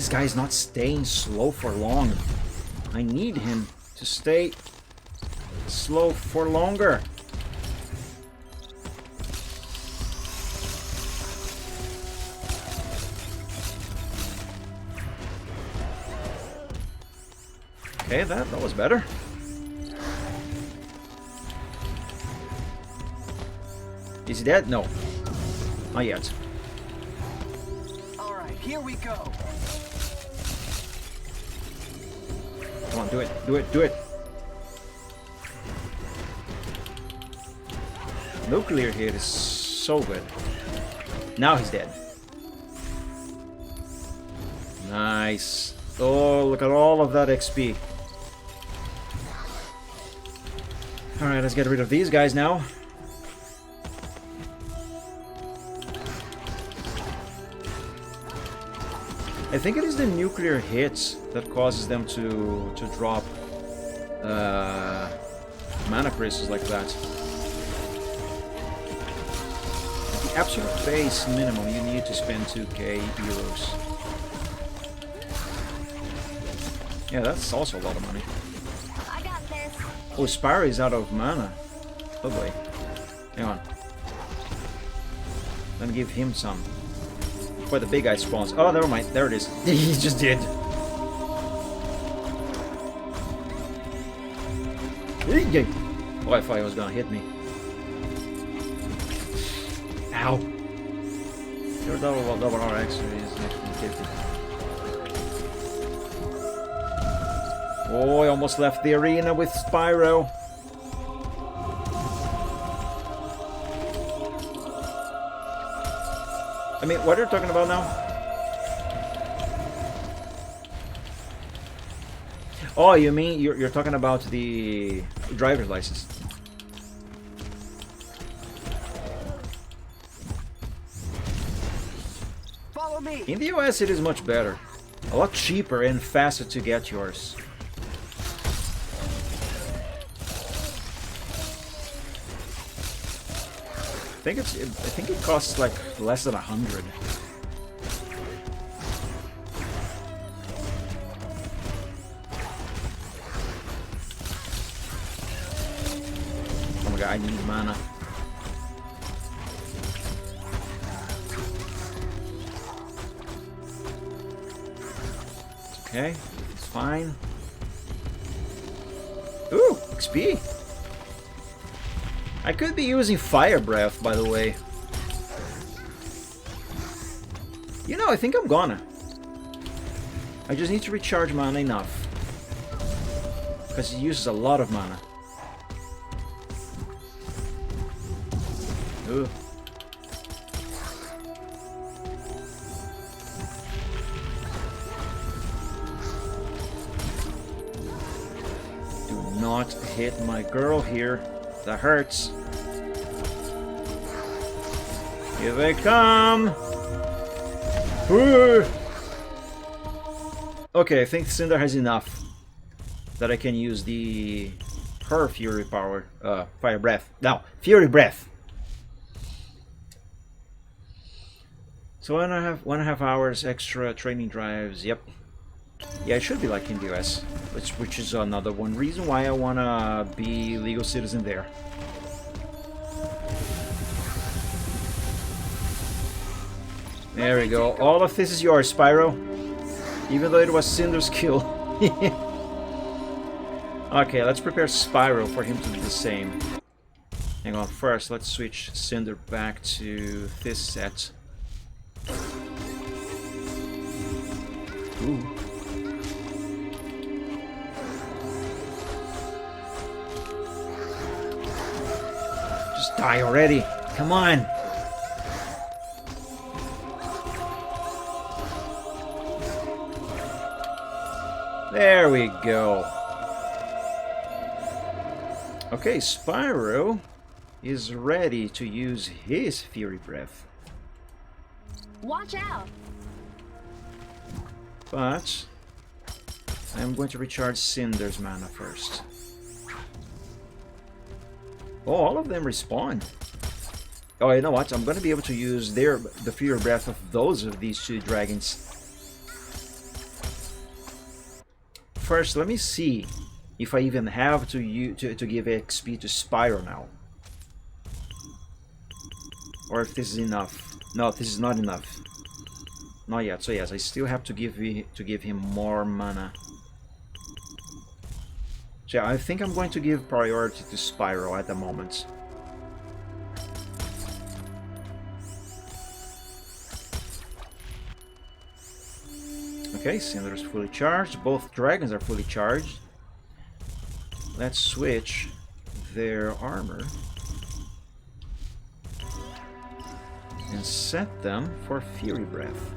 this guy is not staying slow for long. I need him to stay slow for longer. Okay, that was better. Is he dead? No. Not yet. Alright, here we go. Come on, do it, do it, do it. Nuclear hit is so good. Now he's dead. Nice. Oh, look at all of that XP. Alright, let's get rid of these guys now. I think it is the nuclear hits that causes them to drop mana crystals like that. The absolute base minimum, you need to spend 2k euros. Yeah, that's also a lot of money. I got this. Oh, Spyro is out of mana. Oh boy. Hang on. Let me give him some. Before the big guy spawns. Oh, never mind. There it is. He just did. Oh, I thought he was gonna hit me. Ow. Your double RX is actually 50. Oh, I almost left the arena with Spyro. I mean, what are you talking about now? Oh, you mean you're talking about the driver's license? Follow me. In the US, it is much better. A lot cheaper and faster to get yours. I think it costs like less than 100. Oh my god, I need mana. Okay, it's fine. Ooh, XP. I could be using Fire Breath, by the way. You know, I think I'm gonna. I just need to recharge mana enough. Because it uses a lot of mana. Ooh. Do not hit my girl here. That hurts. Here they come! Ooh. Okay, I think Cinder has enough that I can use her Fury Power, Fire Breath. No, Fury Breath! So 1.5 hours extra training drives, yep. Yeah, it should be like in the US, which is another one reason why I wanna be legal citizen there. There we go. All of this is yours, Spyro. Even though it was Cinder's kill. Okay, let's prepare Spyro for him to do the same. Hang on, first let's switch Cinder back to this set. Ooh. Just die already. Come on. There we go. Okay, Spyro is ready to use his Fury Breath. Watch out. But I'm going to recharge Cinder's mana first. Oh, all of them respawn. Oh, you know what? I'm going to be able to use the Fury Breath of these two dragons. First, let me see if I even have to give XP to Spyro now. Or if this is enough. No, this is not enough. Not yet. So yes, I still have to give him more mana. So yeah, I think I'm going to give priority to Spyro at the moment. Okay, Cinder is fully charged. Both dragons are fully charged. Let's switch their armor and set them for Fury Breath.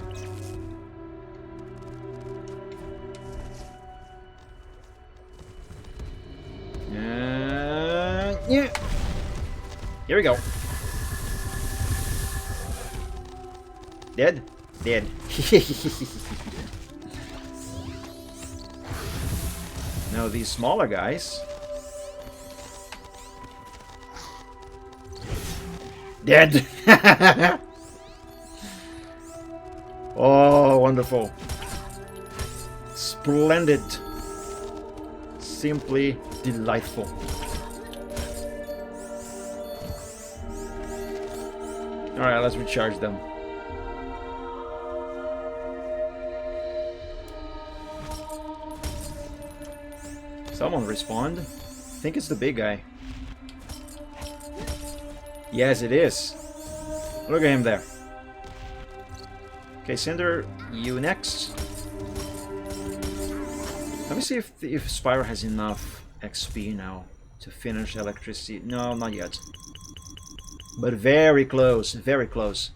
Yeah. Here we go. Dead? Dead. Now these smaller guys. Dead! Oh, wonderful. Splendid. Simply delightful. Alright, let's recharge them. Someone respawned. I think it's the big guy. Yes, it is. Look at him there. Okay, Cinder, you next. Let me see if Spyro has enough XP now to finish electricity. No, not yet. But very close, very close.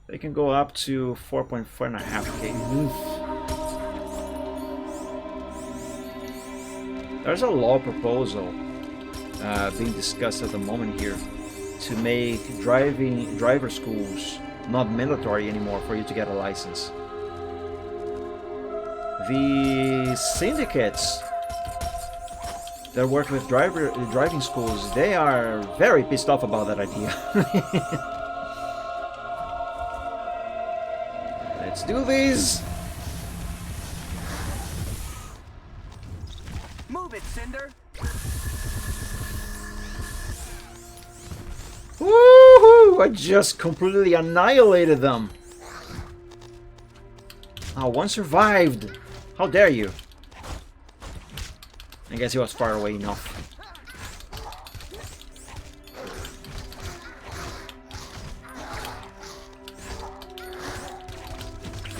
They can go up to 4.5K. There's a law proposal being discussed at the moment here to make driver schools not mandatory anymore for you to get a license. The syndicates that work with driving schools, they are very pissed off about that idea. Let's do this! Move it, Cinder! Woohoo! I just completely annihilated them! Oh, one survived! How dare you! I guess he was far away enough.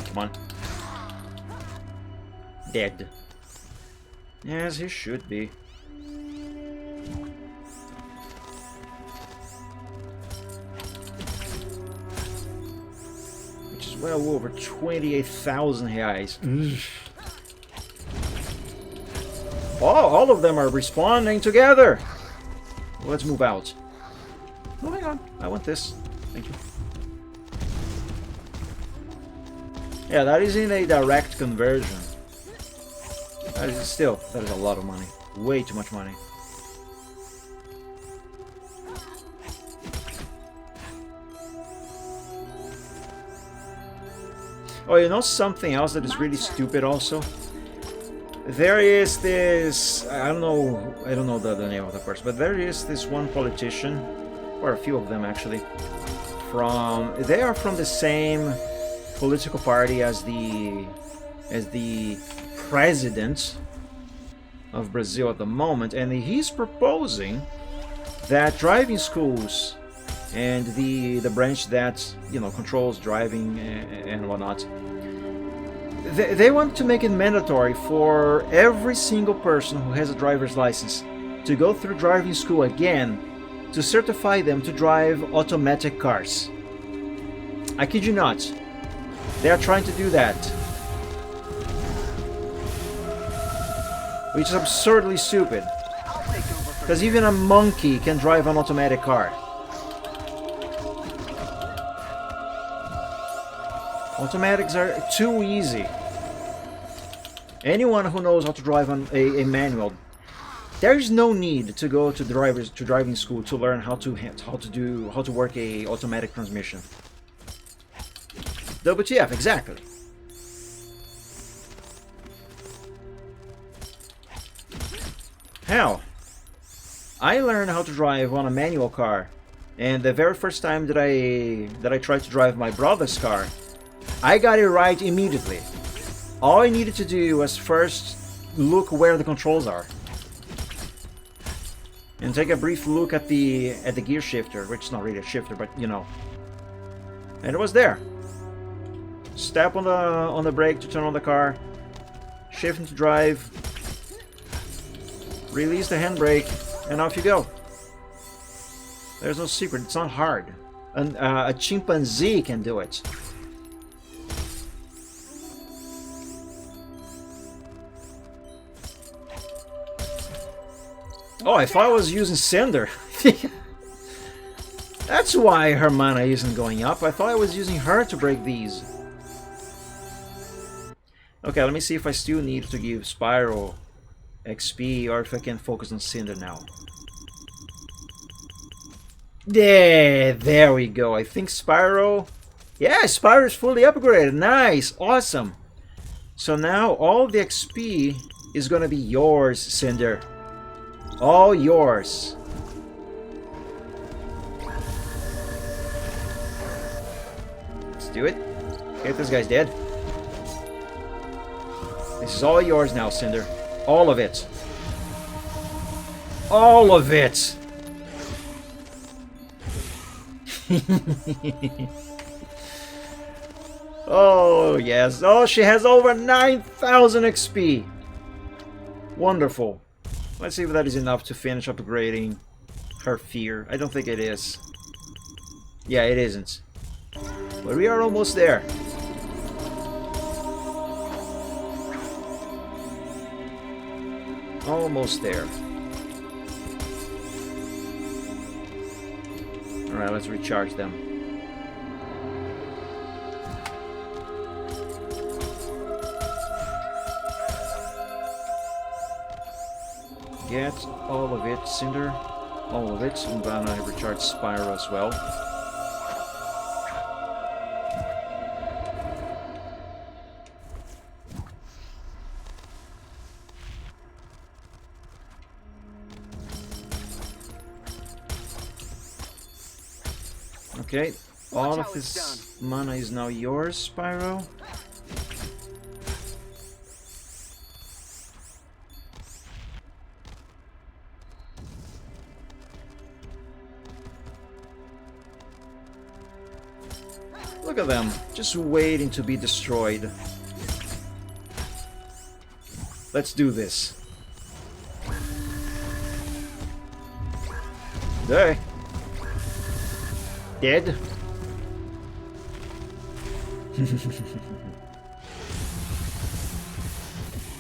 Come on. Dead. Yes, he should be. Which is well over 28,000 reais. Oh, all of them are responding together! Let's move out. Oh, hang on. I want this. Thank you. Yeah, that is in a direct conversion. That is still, that is a lot of money. Way too much money. Oh, you know something else that is really stupid also? There is this, I don't know the name of the person, but there is this one politician, or a few of them actually, they are from the same political party as the president of Brazil at the moment, and he's proposing that driving schools and the branch that, you know, controls driving and whatnot, they want to make it mandatory for every single person who has a driver's license to go through driving school again to certify them to drive automatic cars. I kid you not. They are trying to do that. Which is absurdly stupid. Because even a monkey can drive an automatic car. Automatics are too easy. Anyone who knows how to drive on a manual, there is no need to go to driving school to learn how to work a automatic transmission. WTF, exactly. Hell, I learned how to drive on a manual car, and the very first time that I tried to drive my brother's car, I got it right immediately. All I needed to do was first look where the controls are, and take a brief look at the gear shifter, which is not really a shifter, but you know. And it was there. Step on the brake to turn on the car, shift into drive, release the handbrake, and off you go. There's no secret. It's not hard. A chimpanzee can do it. Oh, I thought I was using Cinder. That's why her mana isn't going up. I thought I was using her to break these. Okay, let me see if I still need to give Spyro XP or if I can focus on Cinder now. Yeah, there we go. I think Spyro... Yeah, Spyro's fully upgraded. Nice, awesome. So now all the XP is gonna be yours, Cinder. All yours. Let's do it. Okay, this guy's dead. This is all yours now, Cinder. All of it. All of it. Oh, yes. Oh, she has over 9,000 XP. Wonderful. Let's see if that is enough to finish upgrading her fear. I don't think it is. Yeah, it isn't. But we are almost there. Almost there. Alright, let's recharge them. Get all of it, Cinder. All of it. I'm gonna recharge Spyro as well. Okay, all of this mana is now yours, Spyro. Look at them, just waiting to be destroyed. Let's do this. There. Dead.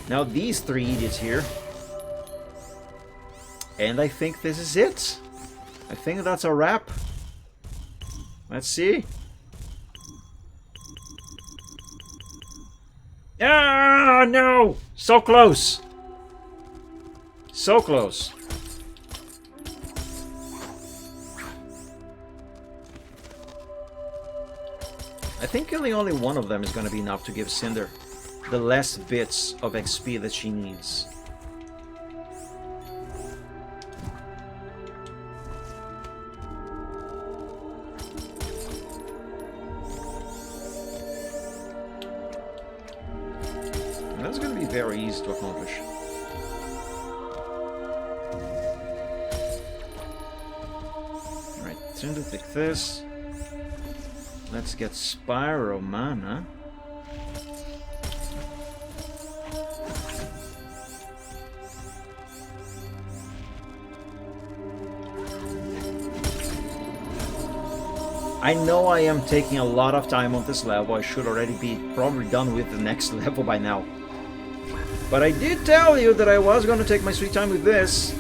Now these three idiots here. And I think this is it. I think that's a wrap. Let's see. Ah, no! So close! So close. I think killing only one of them is going to be enough to give Cinder the last bits of XP that she needs. And that's going to be very easy to accomplish. Alright, Cinder, take this. Let's get Spyro mana. I know I am taking a lot of time on this level. I should already be probably done with the next level by now. But I did tell you that I was going to take my sweet time with this.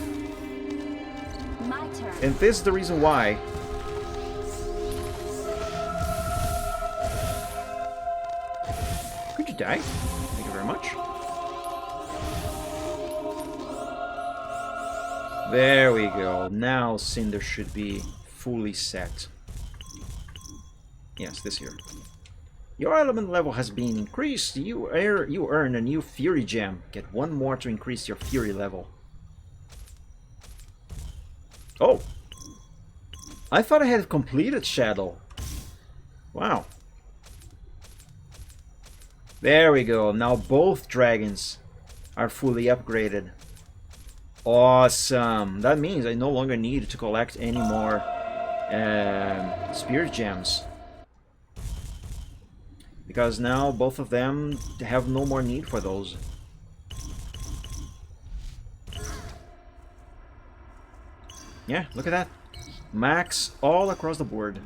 My turn. And this is the reason why. Could you die? Thank you very much. There we go. Now Cinder should be fully set. Yes, this here. Your element level has been increased. You earn a new Fury Gem. Get one more to increase your Fury level. Oh! I thought I had completed Shadow. Wow. There we go. Now both dragons are fully upgraded. Awesome. That means I no longer need to collect any more spirit gems. Because now both of them have no more need for those. Yeah, look at that. Max all across the board.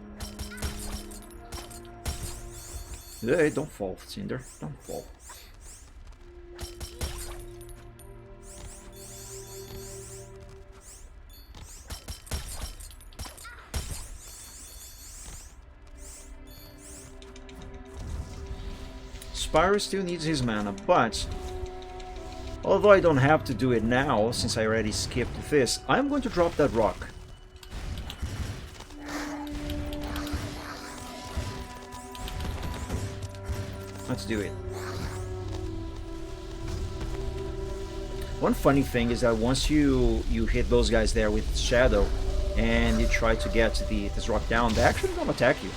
Hey, don't fall, Cinder. Don't fall. Spyro still needs his mana, but although I don't have to do it now, since I already skipped this, I'm going to drop that rock. Let's do it. One funny thing is that once you hit those guys there with Shadow and you try to get this rock down, they actually don't attack you.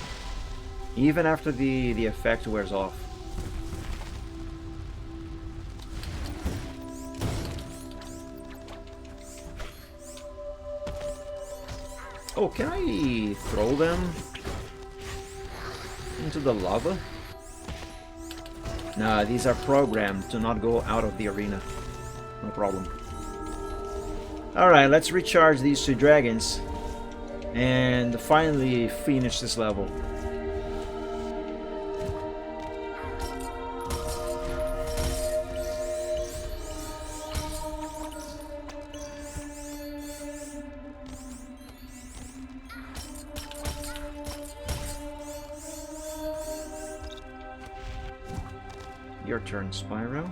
Even after the effect wears off. Oh, can I throw them into the lava? Nah, these are programmed to not go out of the arena. No problem. Alright, let's recharge these two dragons and finally finish this level. Your turn, Spyro.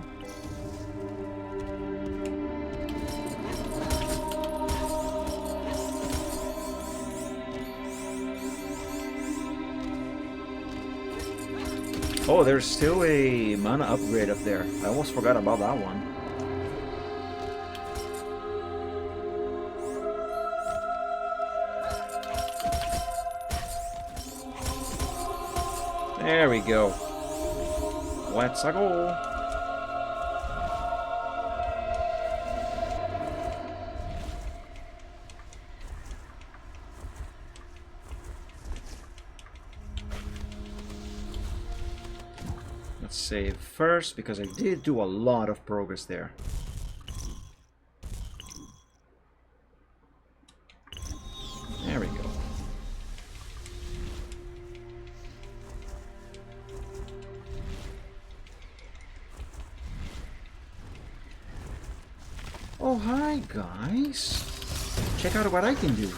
Oh, there's still a mana upgrade up there. I almost forgot about that one. There we go. Let's go. Let's save first because I did do a lot of progress there. There we go. Oh, hi guys. Check out what I can do.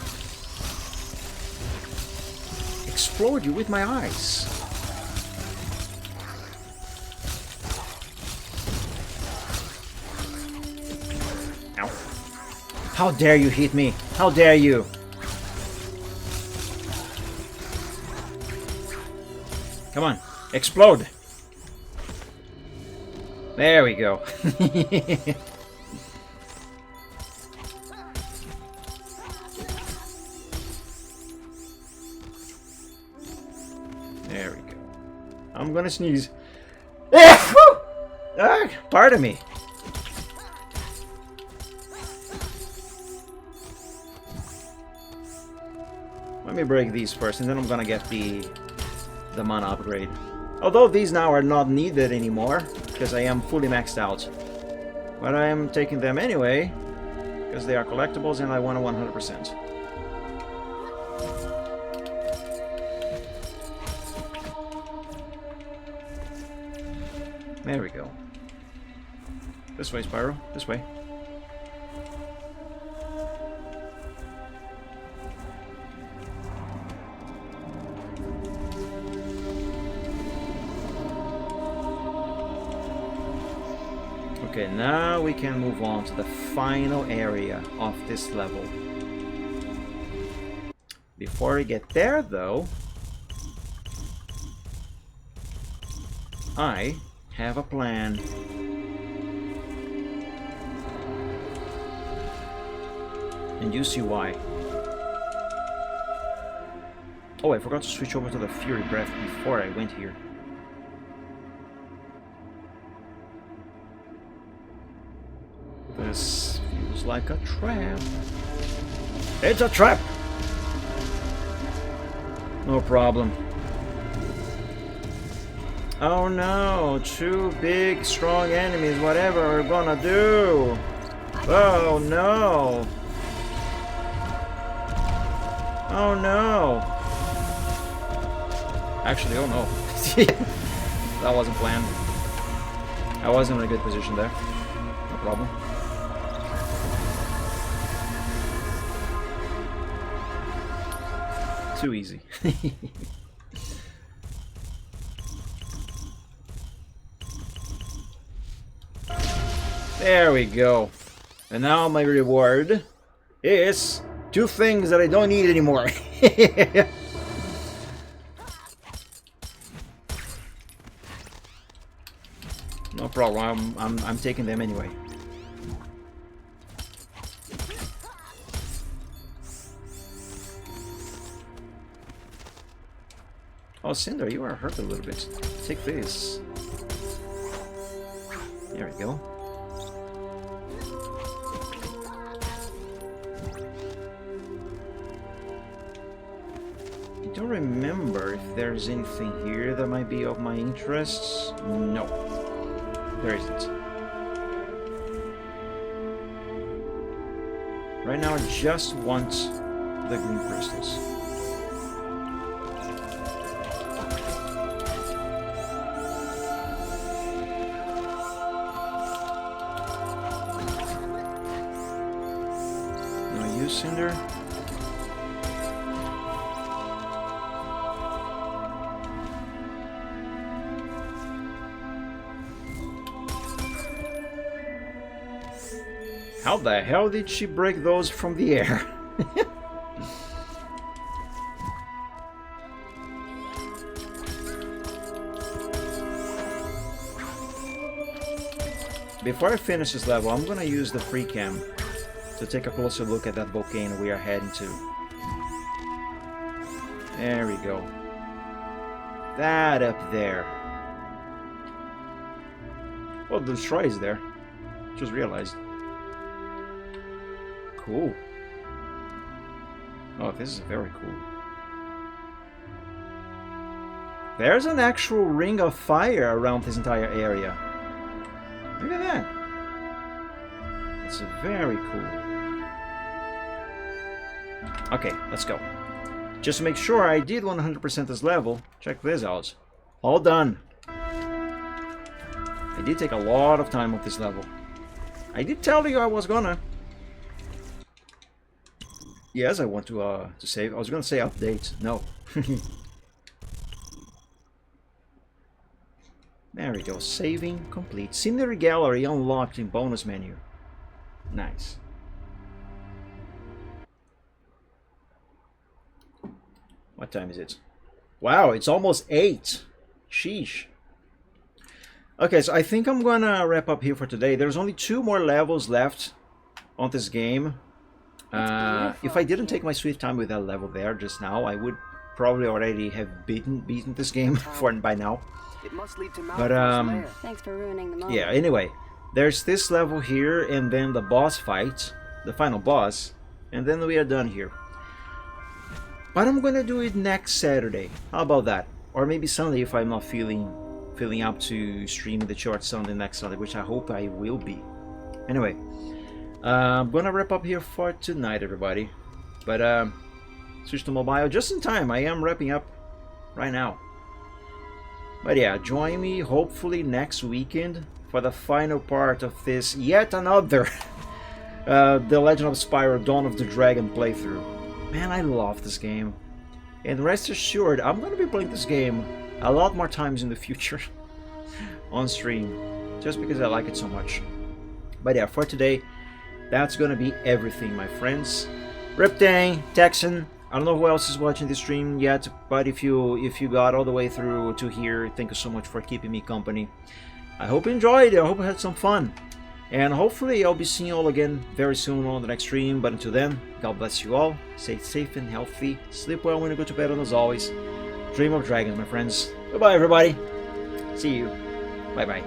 Explode you with my eyes. Ow. How dare you hit me? How dare you? Come on, explode. There we go. There we go. I'm gonna sneeze. Pardon me. Let me break these first, and then I'm gonna get the mana upgrade. Although these now are not needed anymore, because I am fully maxed out. But I am taking them anyway, because they are collectibles and I want a 100%. There we go. This way, Spyro. This way. Okay, now we can move on to the final area of this level. Before we get there, though, I have a plan. And you see why. Oh, I forgot to switch over to the Fury Breath before I went here. This feels like a trap. It's a trap! No problem. Oh no, two big, strong enemies, whatever we're gonna do. Oh no. Oh no. Actually, oh no. That wasn't planned. I wasn't in a good position there. No problem. Too easy. There we go. And now my reward is two things that I don't need anymore. No problem. I'm taking them anyway. Oh, Cinder, you are hurt a little bit. Take this. There we go. I don't remember if there's anything here that might be of my interests. No, there isn't. Right now, I just want the green crystals. No use, Cinder. How the hell did she break those from the air? Before I finish this level, I'm gonna use the free cam to take a closer look at that volcano we are heading to. There we go. That up there. Well, the shrine is there. Just realized. Cool. Oh, this is very cool. There's an actual ring of fire around this entire area. Look at that. It's very cool. Okay, let's go. Just to make sure I did 100% this level, check this out. All done. I did take a lot of time with this level. I did tell you I was gonna. Yes, I want to save. I was gonna say update. No. There we go. Saving complete. Scenery gallery unlocked in bonus menu. Nice. What time is it? Wow, it's almost 8. Sheesh. Okay, so I think I'm gonna wrap up here for today. There's only 2 more levels left on this game. If I didn't take my sweet time with that level there just now, I would probably already have beaten this game by now. It must lead to But Thanks for ruining the moment. yeah, anyway, there's this level here and then the boss fight, the final boss, and then we are done here. But I'm gonna do it next Saturday. How about that? Or maybe Sunday if I'm not feeling up to streaming the short Sunday next Sunday, which I hope I will be. Anyway, I'm gonna wrap up here for tonight, everybody. But switch to mobile just in time. I am wrapping up right now. But yeah, join me hopefully next weekend for the final part of this yet another The Legend of Spyro Dawn of the Dragon playthrough. Man, I love this game. And rest assured, I'm gonna be playing this game a lot more times in the future on stream, just because I like it so much. But yeah, for today, that's gonna be everything, my friends. Riptang, Texan, I don't know who else is watching this stream yet, but if you got all the way through to here, thank you so much for keeping me company. I hope you enjoyed it. I hope you had some fun. And hopefully I'll be seeing you all again very soon on the next stream. But until then, God bless you all. Stay safe and healthy. Sleep well when you go to bed, and as always, dream of dragons, my friends. Goodbye, everybody. See you. Bye-bye.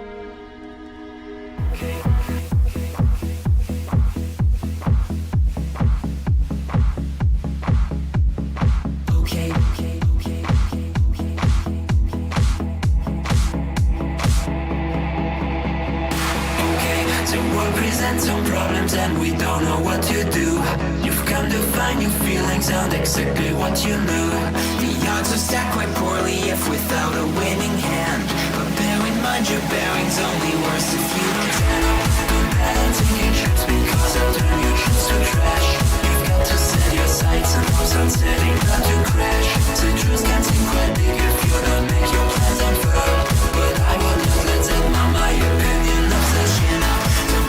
Some problems and we don't know what to do. You've come to find new feelings and exactly what you knew. The odds are stacked quite poorly if without a winning hand. But bear in mind your bearing's only worse if you don't tell. Don't bet on taking trips because they'll turn your trips to trash. You've got to set your sights and hopes on setting not to crash. The truth can seem quite big if you don't make your plans unfurl. But I will not let that my opinion of the shit up.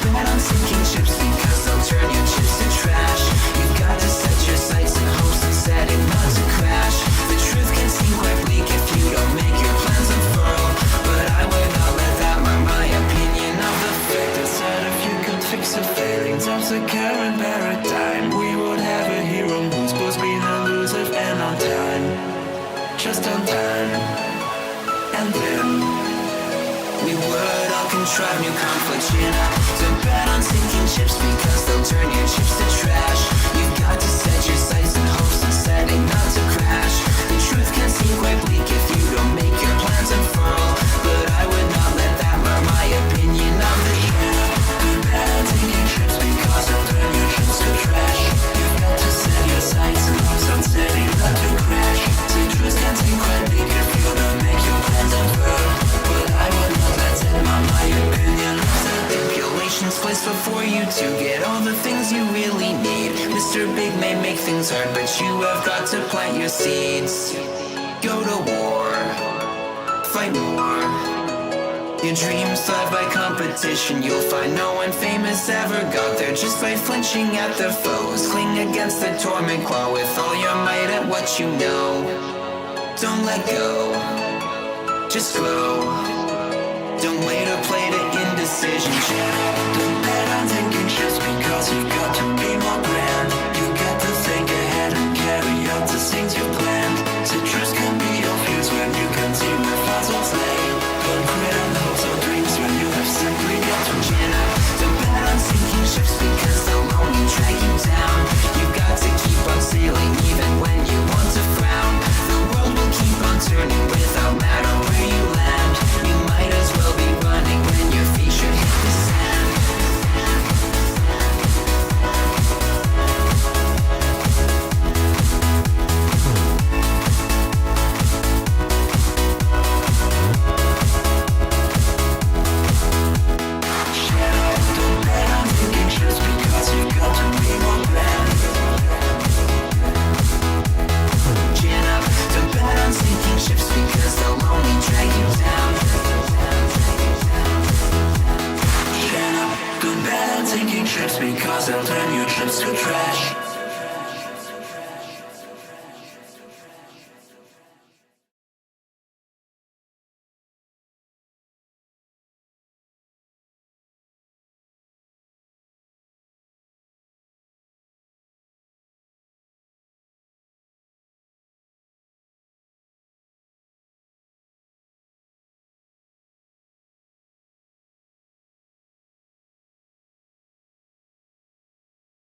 Bet on sinking ships because they'll turn your chips to trash. You've got to set your sights and hopes and setting not to crash. The truth can seem quite bleak if you don't make your plans unfurl. But I would not let that mar my opinion of the fact that said if you could fix the failings of the current paradigm, we would have a hero who's supposed to be elusive and on time. Just on time. And then we would all contrive new conflicts, you know. So bet on sinking ships because they'll turn your chips to trash. You've got to set your sights and hopes and setting not to crash. The truth can seem quite bleak if you don't make your plans unfurl. But I would not let that mar my opinion of the ship. Bet on sinking ships because they'll turn your chips to trash. You've got to set your sights and hopes on setting not to crash. The truth can seem quite bleak if you don't make your plans unfurl. But I would not let that mar my opinion. Stipulations placed before you to get all the things you really need. Mr. Big may make things hard, but you have got to plant your seeds. Go to war, fight more. Your dreams thrive by competition. You'll find no one famous ever got there just by flinching at their foes. Cling against the torment claw with all your might at what you know. Don't let go, just grow. Don't wait or play to indecision. Don't bet on taking trips because you've got to be more.